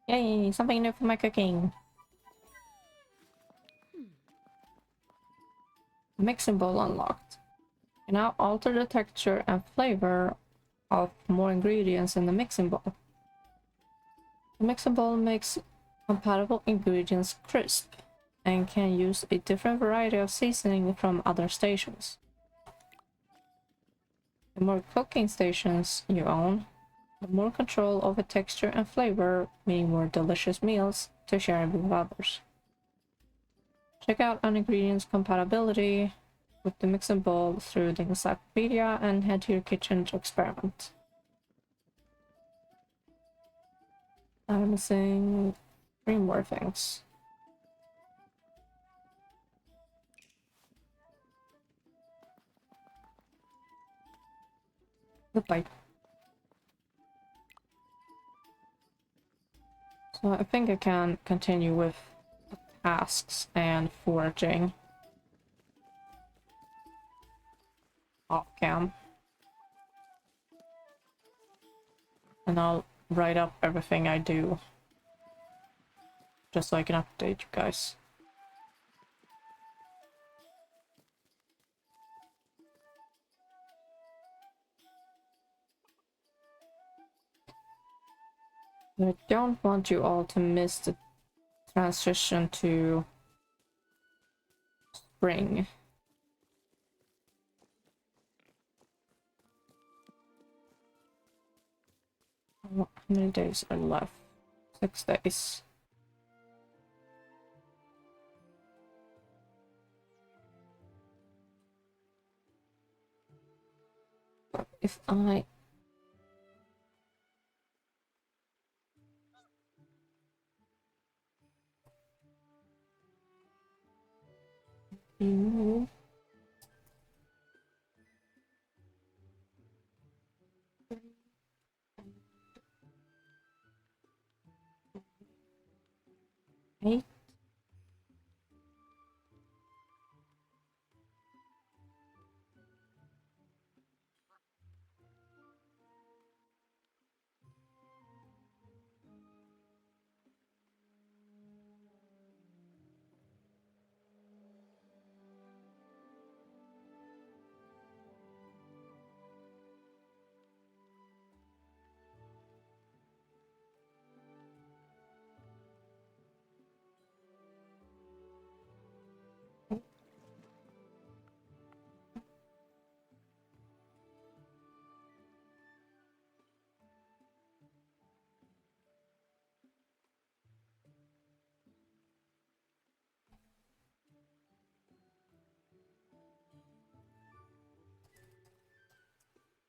Yay, something new for my cooking. Mixing bowl unlocked. You now alter the texture and flavor of more ingredients in the mixing bowl. The mixing bowl makes compatible ingredients crisp and can use a different variety of seasoning from other stations. The more cooking stations you own, the more control over texture and flavor, meaning more delicious meals to share with others. Check out an ingredients compatibility with the mixing bowl through the encyclopedia and head to your kitchen to experiment. I'm missing 3 more things. Goodbye. So I think I can continue with tasks and foraging off cam. And I'll write up everything I do, just so I can update you guys. But I don't want you all to miss the transition to spring. How many days are left? 6 days. If I remove eight,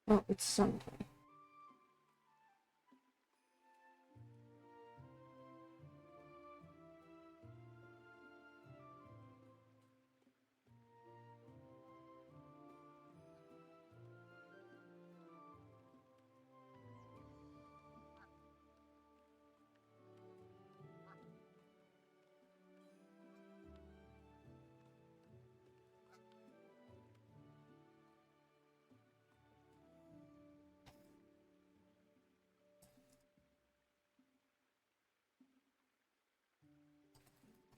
oh, it's Sunday.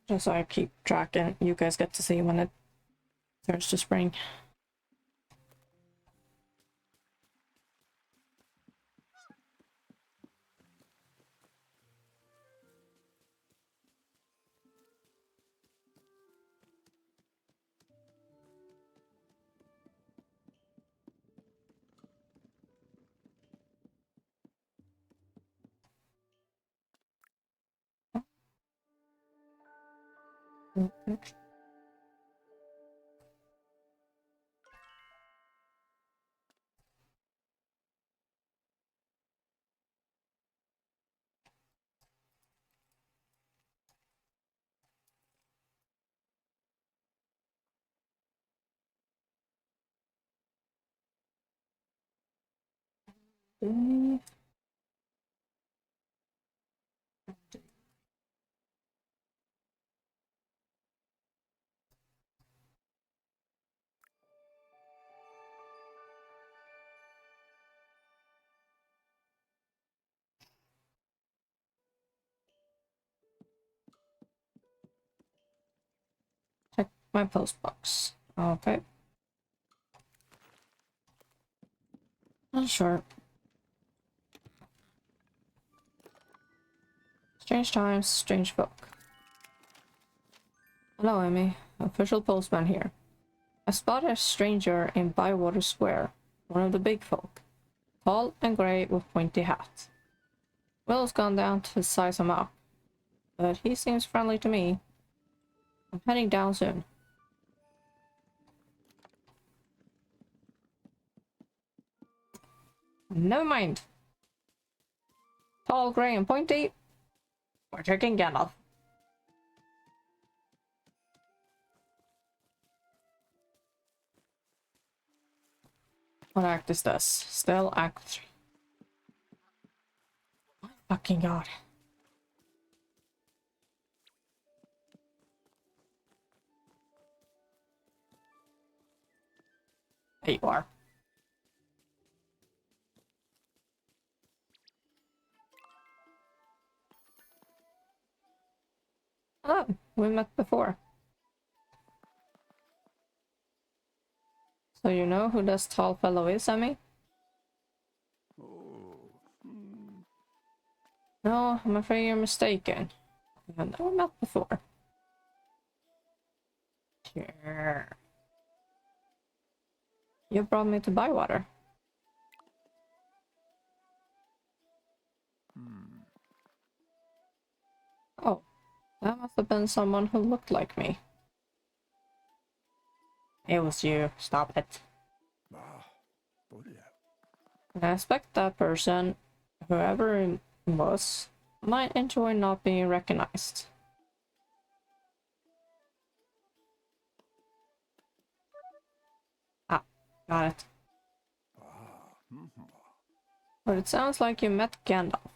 Just so I keep track and you guys get to see when it turns to spring. Okay. Check my post box. Okay. Sure. Strange times, strange folk. Hello, Amy. Official postman here. I spotted a stranger in Bywater Square, one of the big folk. Tall and grey with pointy hat. Will's gone down to size him up, but he seems friendly to me. I'm heading down soon. Never mind. Tall, grey, and pointy. We're taking Gandalf. What act is this? Still act 3. Oh my fucking god. There you are. Oh, we met before. So you know who this tall fellow is, Emmy? Oh. Hmm. No, I'm afraid you're mistaken. We've never met before. Sure. You brought me to Bywater. Hmm. Oh, that must have been someone who looked like me. It was you. Stop it. Ah. Börja. I expect that person, whoever it was, might enjoy not being recognized. Ah, got it. Ah. Hmm. But it sounds like you met Gandalf.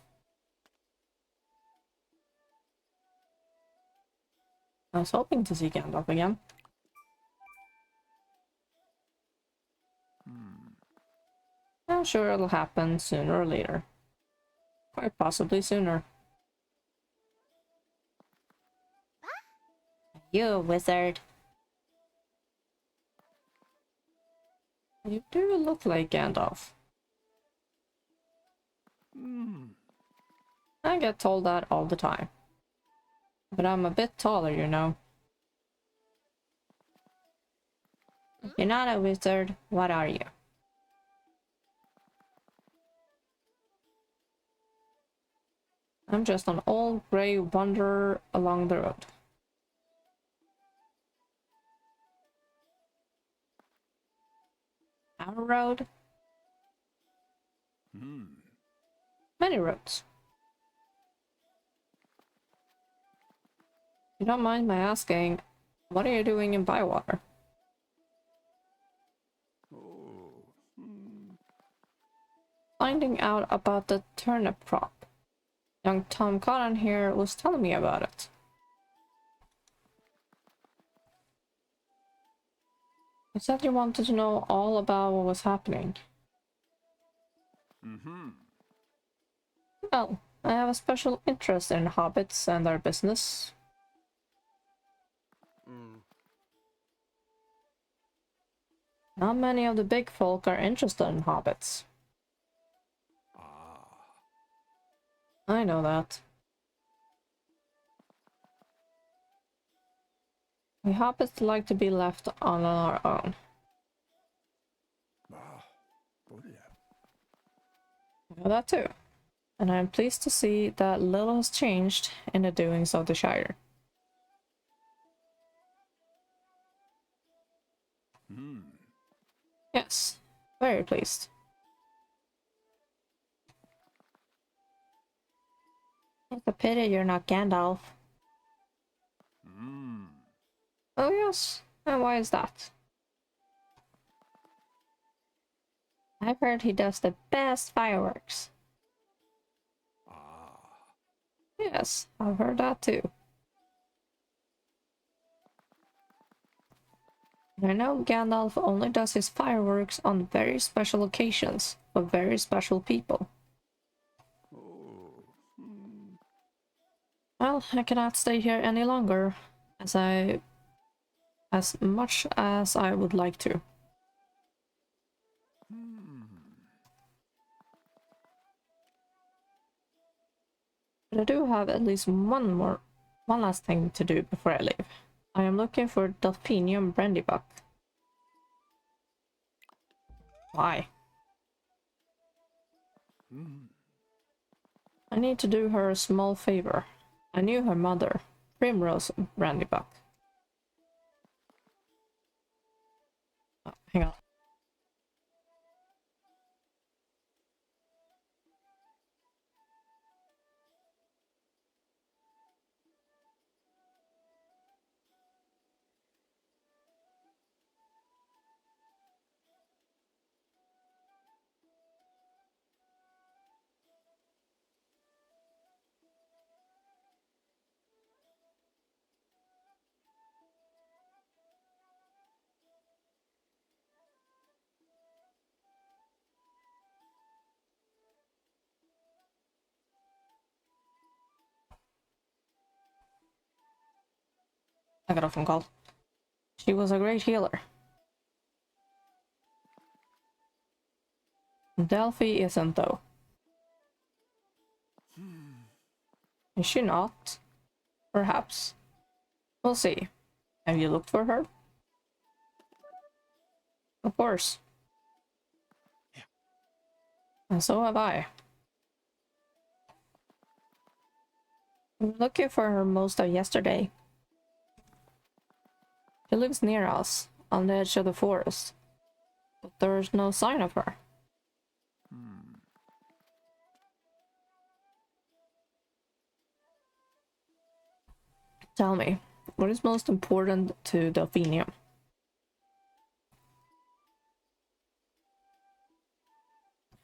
I was hoping to see Gandalf again. Hmm. I'm sure it'll happen sooner or later. Quite possibly sooner. You wizard. You do look like Gandalf. Hmm. I get told that all the time. But I'm a bit taller, you know. If you're not a wizard, what are you? I'm just an old grey wanderer along the road. Our road? Hmm. Many roads. You don't mind my asking, what are you doing in Bywater? Oh. Hmm. Finding out about the turnip crop. Young Tom Cotton here was telling me about it. He said you wanted to know all about what was happening. Hmm. Well, I have a special interest in hobbits and their business. Hmm. Not many of the big folk are interested in hobbits. Ah. I know that. We hobbits like to be left on our own. Ah. Börja. I know that too. And I am pleased to see that little has changed in the doings of the Shire. Hmm. Yes, very pleased. It's a pity you're not Gandalf. Hmm. Oh yes, and why is that? I've heard he does the best fireworks. Ah. Yes, I've heard that too. And I know Gandalf only does his fireworks on very special occasions for very special people. Oh. Hmm. Well, I cannot stay here any longer, as much as I would like to. Hmm. But I do have at least one last thing to do before I leave. I am looking for Delphinium Brandybuck. Why? Hmm. I need to do her a small favor. I knew her mother, Primrose Brandybuck. Oh, hang on. I got a phone call. She was a great healer. Delphi isn't, though. Is she not? Perhaps. We'll see. Have you looked for her? Of course. Yeah. And so have I. We were looking for her most of yesterday. She lives near us, on the edge of the forest. But there's no sign of her. Tell me, what is most important to Delphinium?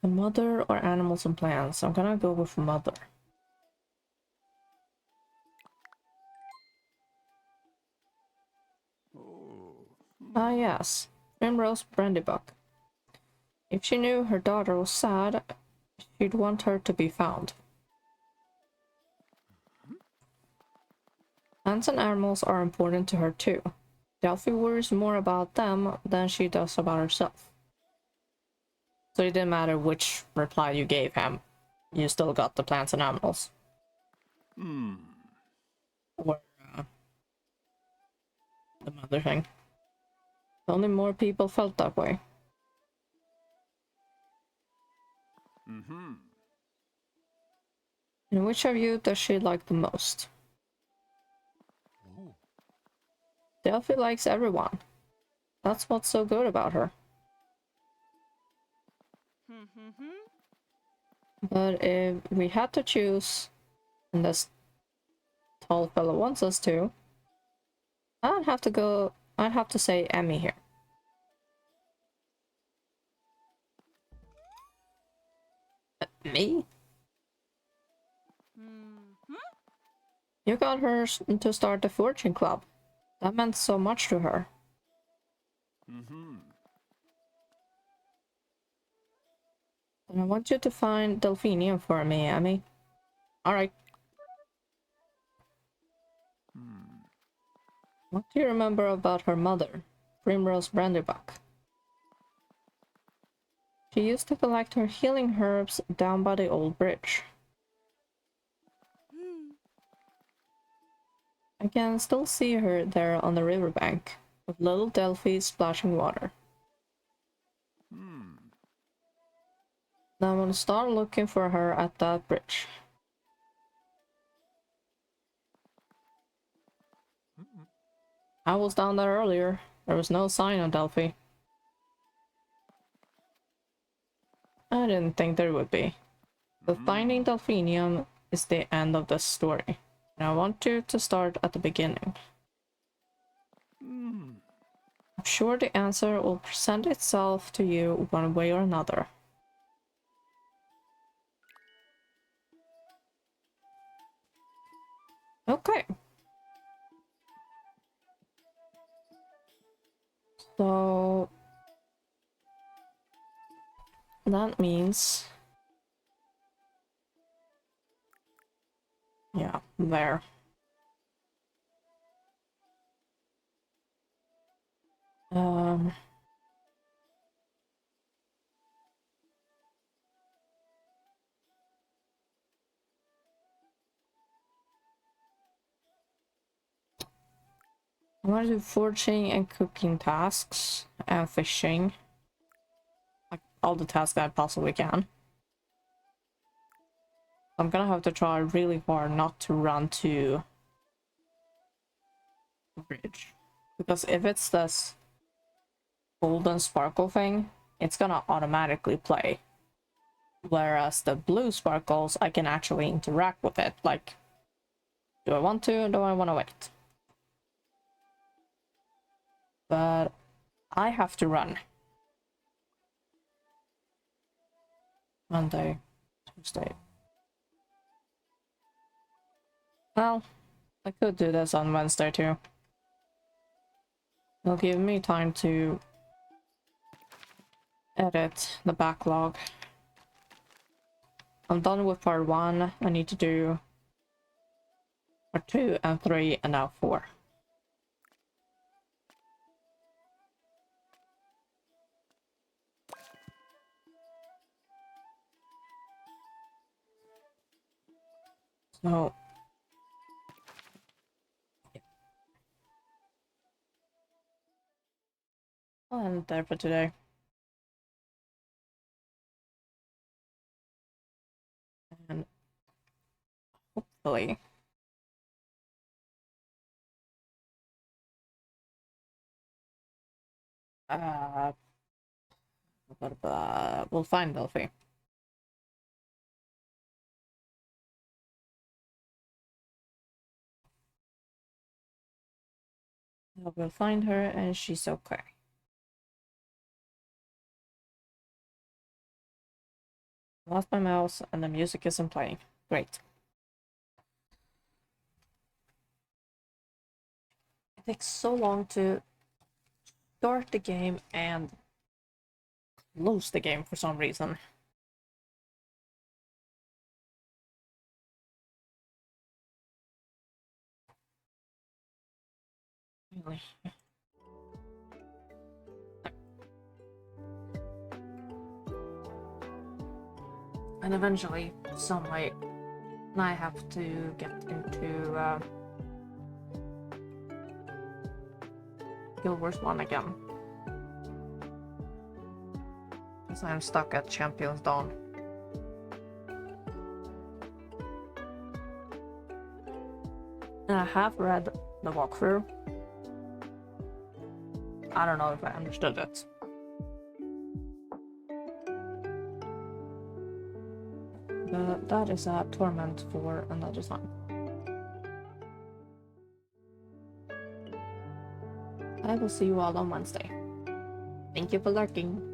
The mother or animals and plants? I'm gonna go with mother. Oh. Ah yes, Primrose Brandybuck. If she knew her daughter was sad, she'd want her to be found. Plants and animals are important to her too. Delphi worries more about them than she does about herself. So it didn't matter which reply you gave him, you still got the plants and animals. Hmm. Or the mother thing. Only more people felt that way. Mm-hmm. And which of you does she like the most? Oh. Delphi likes everyone. That's what's so good about her. But if we had to choose, and this tall fellow wants us to, I'd have to say Emmy here. Me? You got her to start the fortune club. That meant so much to her. Mm-hmm. And I want you to find Delphinium for me, Emmy. Alright. What do you remember about her mother, Primrose Brandybuck? She used to collect her healing herbs down by the old bridge. I can still see her there on the riverbank, with little Delphi splashing water. Now I'm gonna start looking for her at that bridge. I was down there earlier. There was no sign of Delphi. I didn't think there would be. But finding Delphinium is the end of this story. And I want you to start at the beginning. I'm sure the answer will present itself to you one way or another. Okay. So that means, yeah, there. Um, I'm gonna do foraging and cooking tasks and fishing. Like all the tasks I possibly can. I'm gonna have to try really hard not to run to the bridge. Because if it's this golden sparkle thing, it's gonna automatically play. Whereas the blue sparkles, I can actually interact with it. Like, do I want to or do I want to wait? But I have to run. Monday, Tuesday. Well, I could do this on Wednesday too. It'll give me time to edit the backlog. I'm done with part 1. I need to do part 2 and 3 and now 4. So yeah. I'll end it there for today. And hopefully uh we'll find Delphi. We'll find her and she's okay. Lost my mouse and the music isn't playing. Great. It takes so long to start the game and close the game for some reason. Really. And eventually, some way, I have to get into Guild Wars 1 again. Because I'm stuck at Champions Dawn. And I have read the walkthrough. I don't know if I understood it. But that is a torment for another time. I will see you all on Wednesday. Thank you for lurking.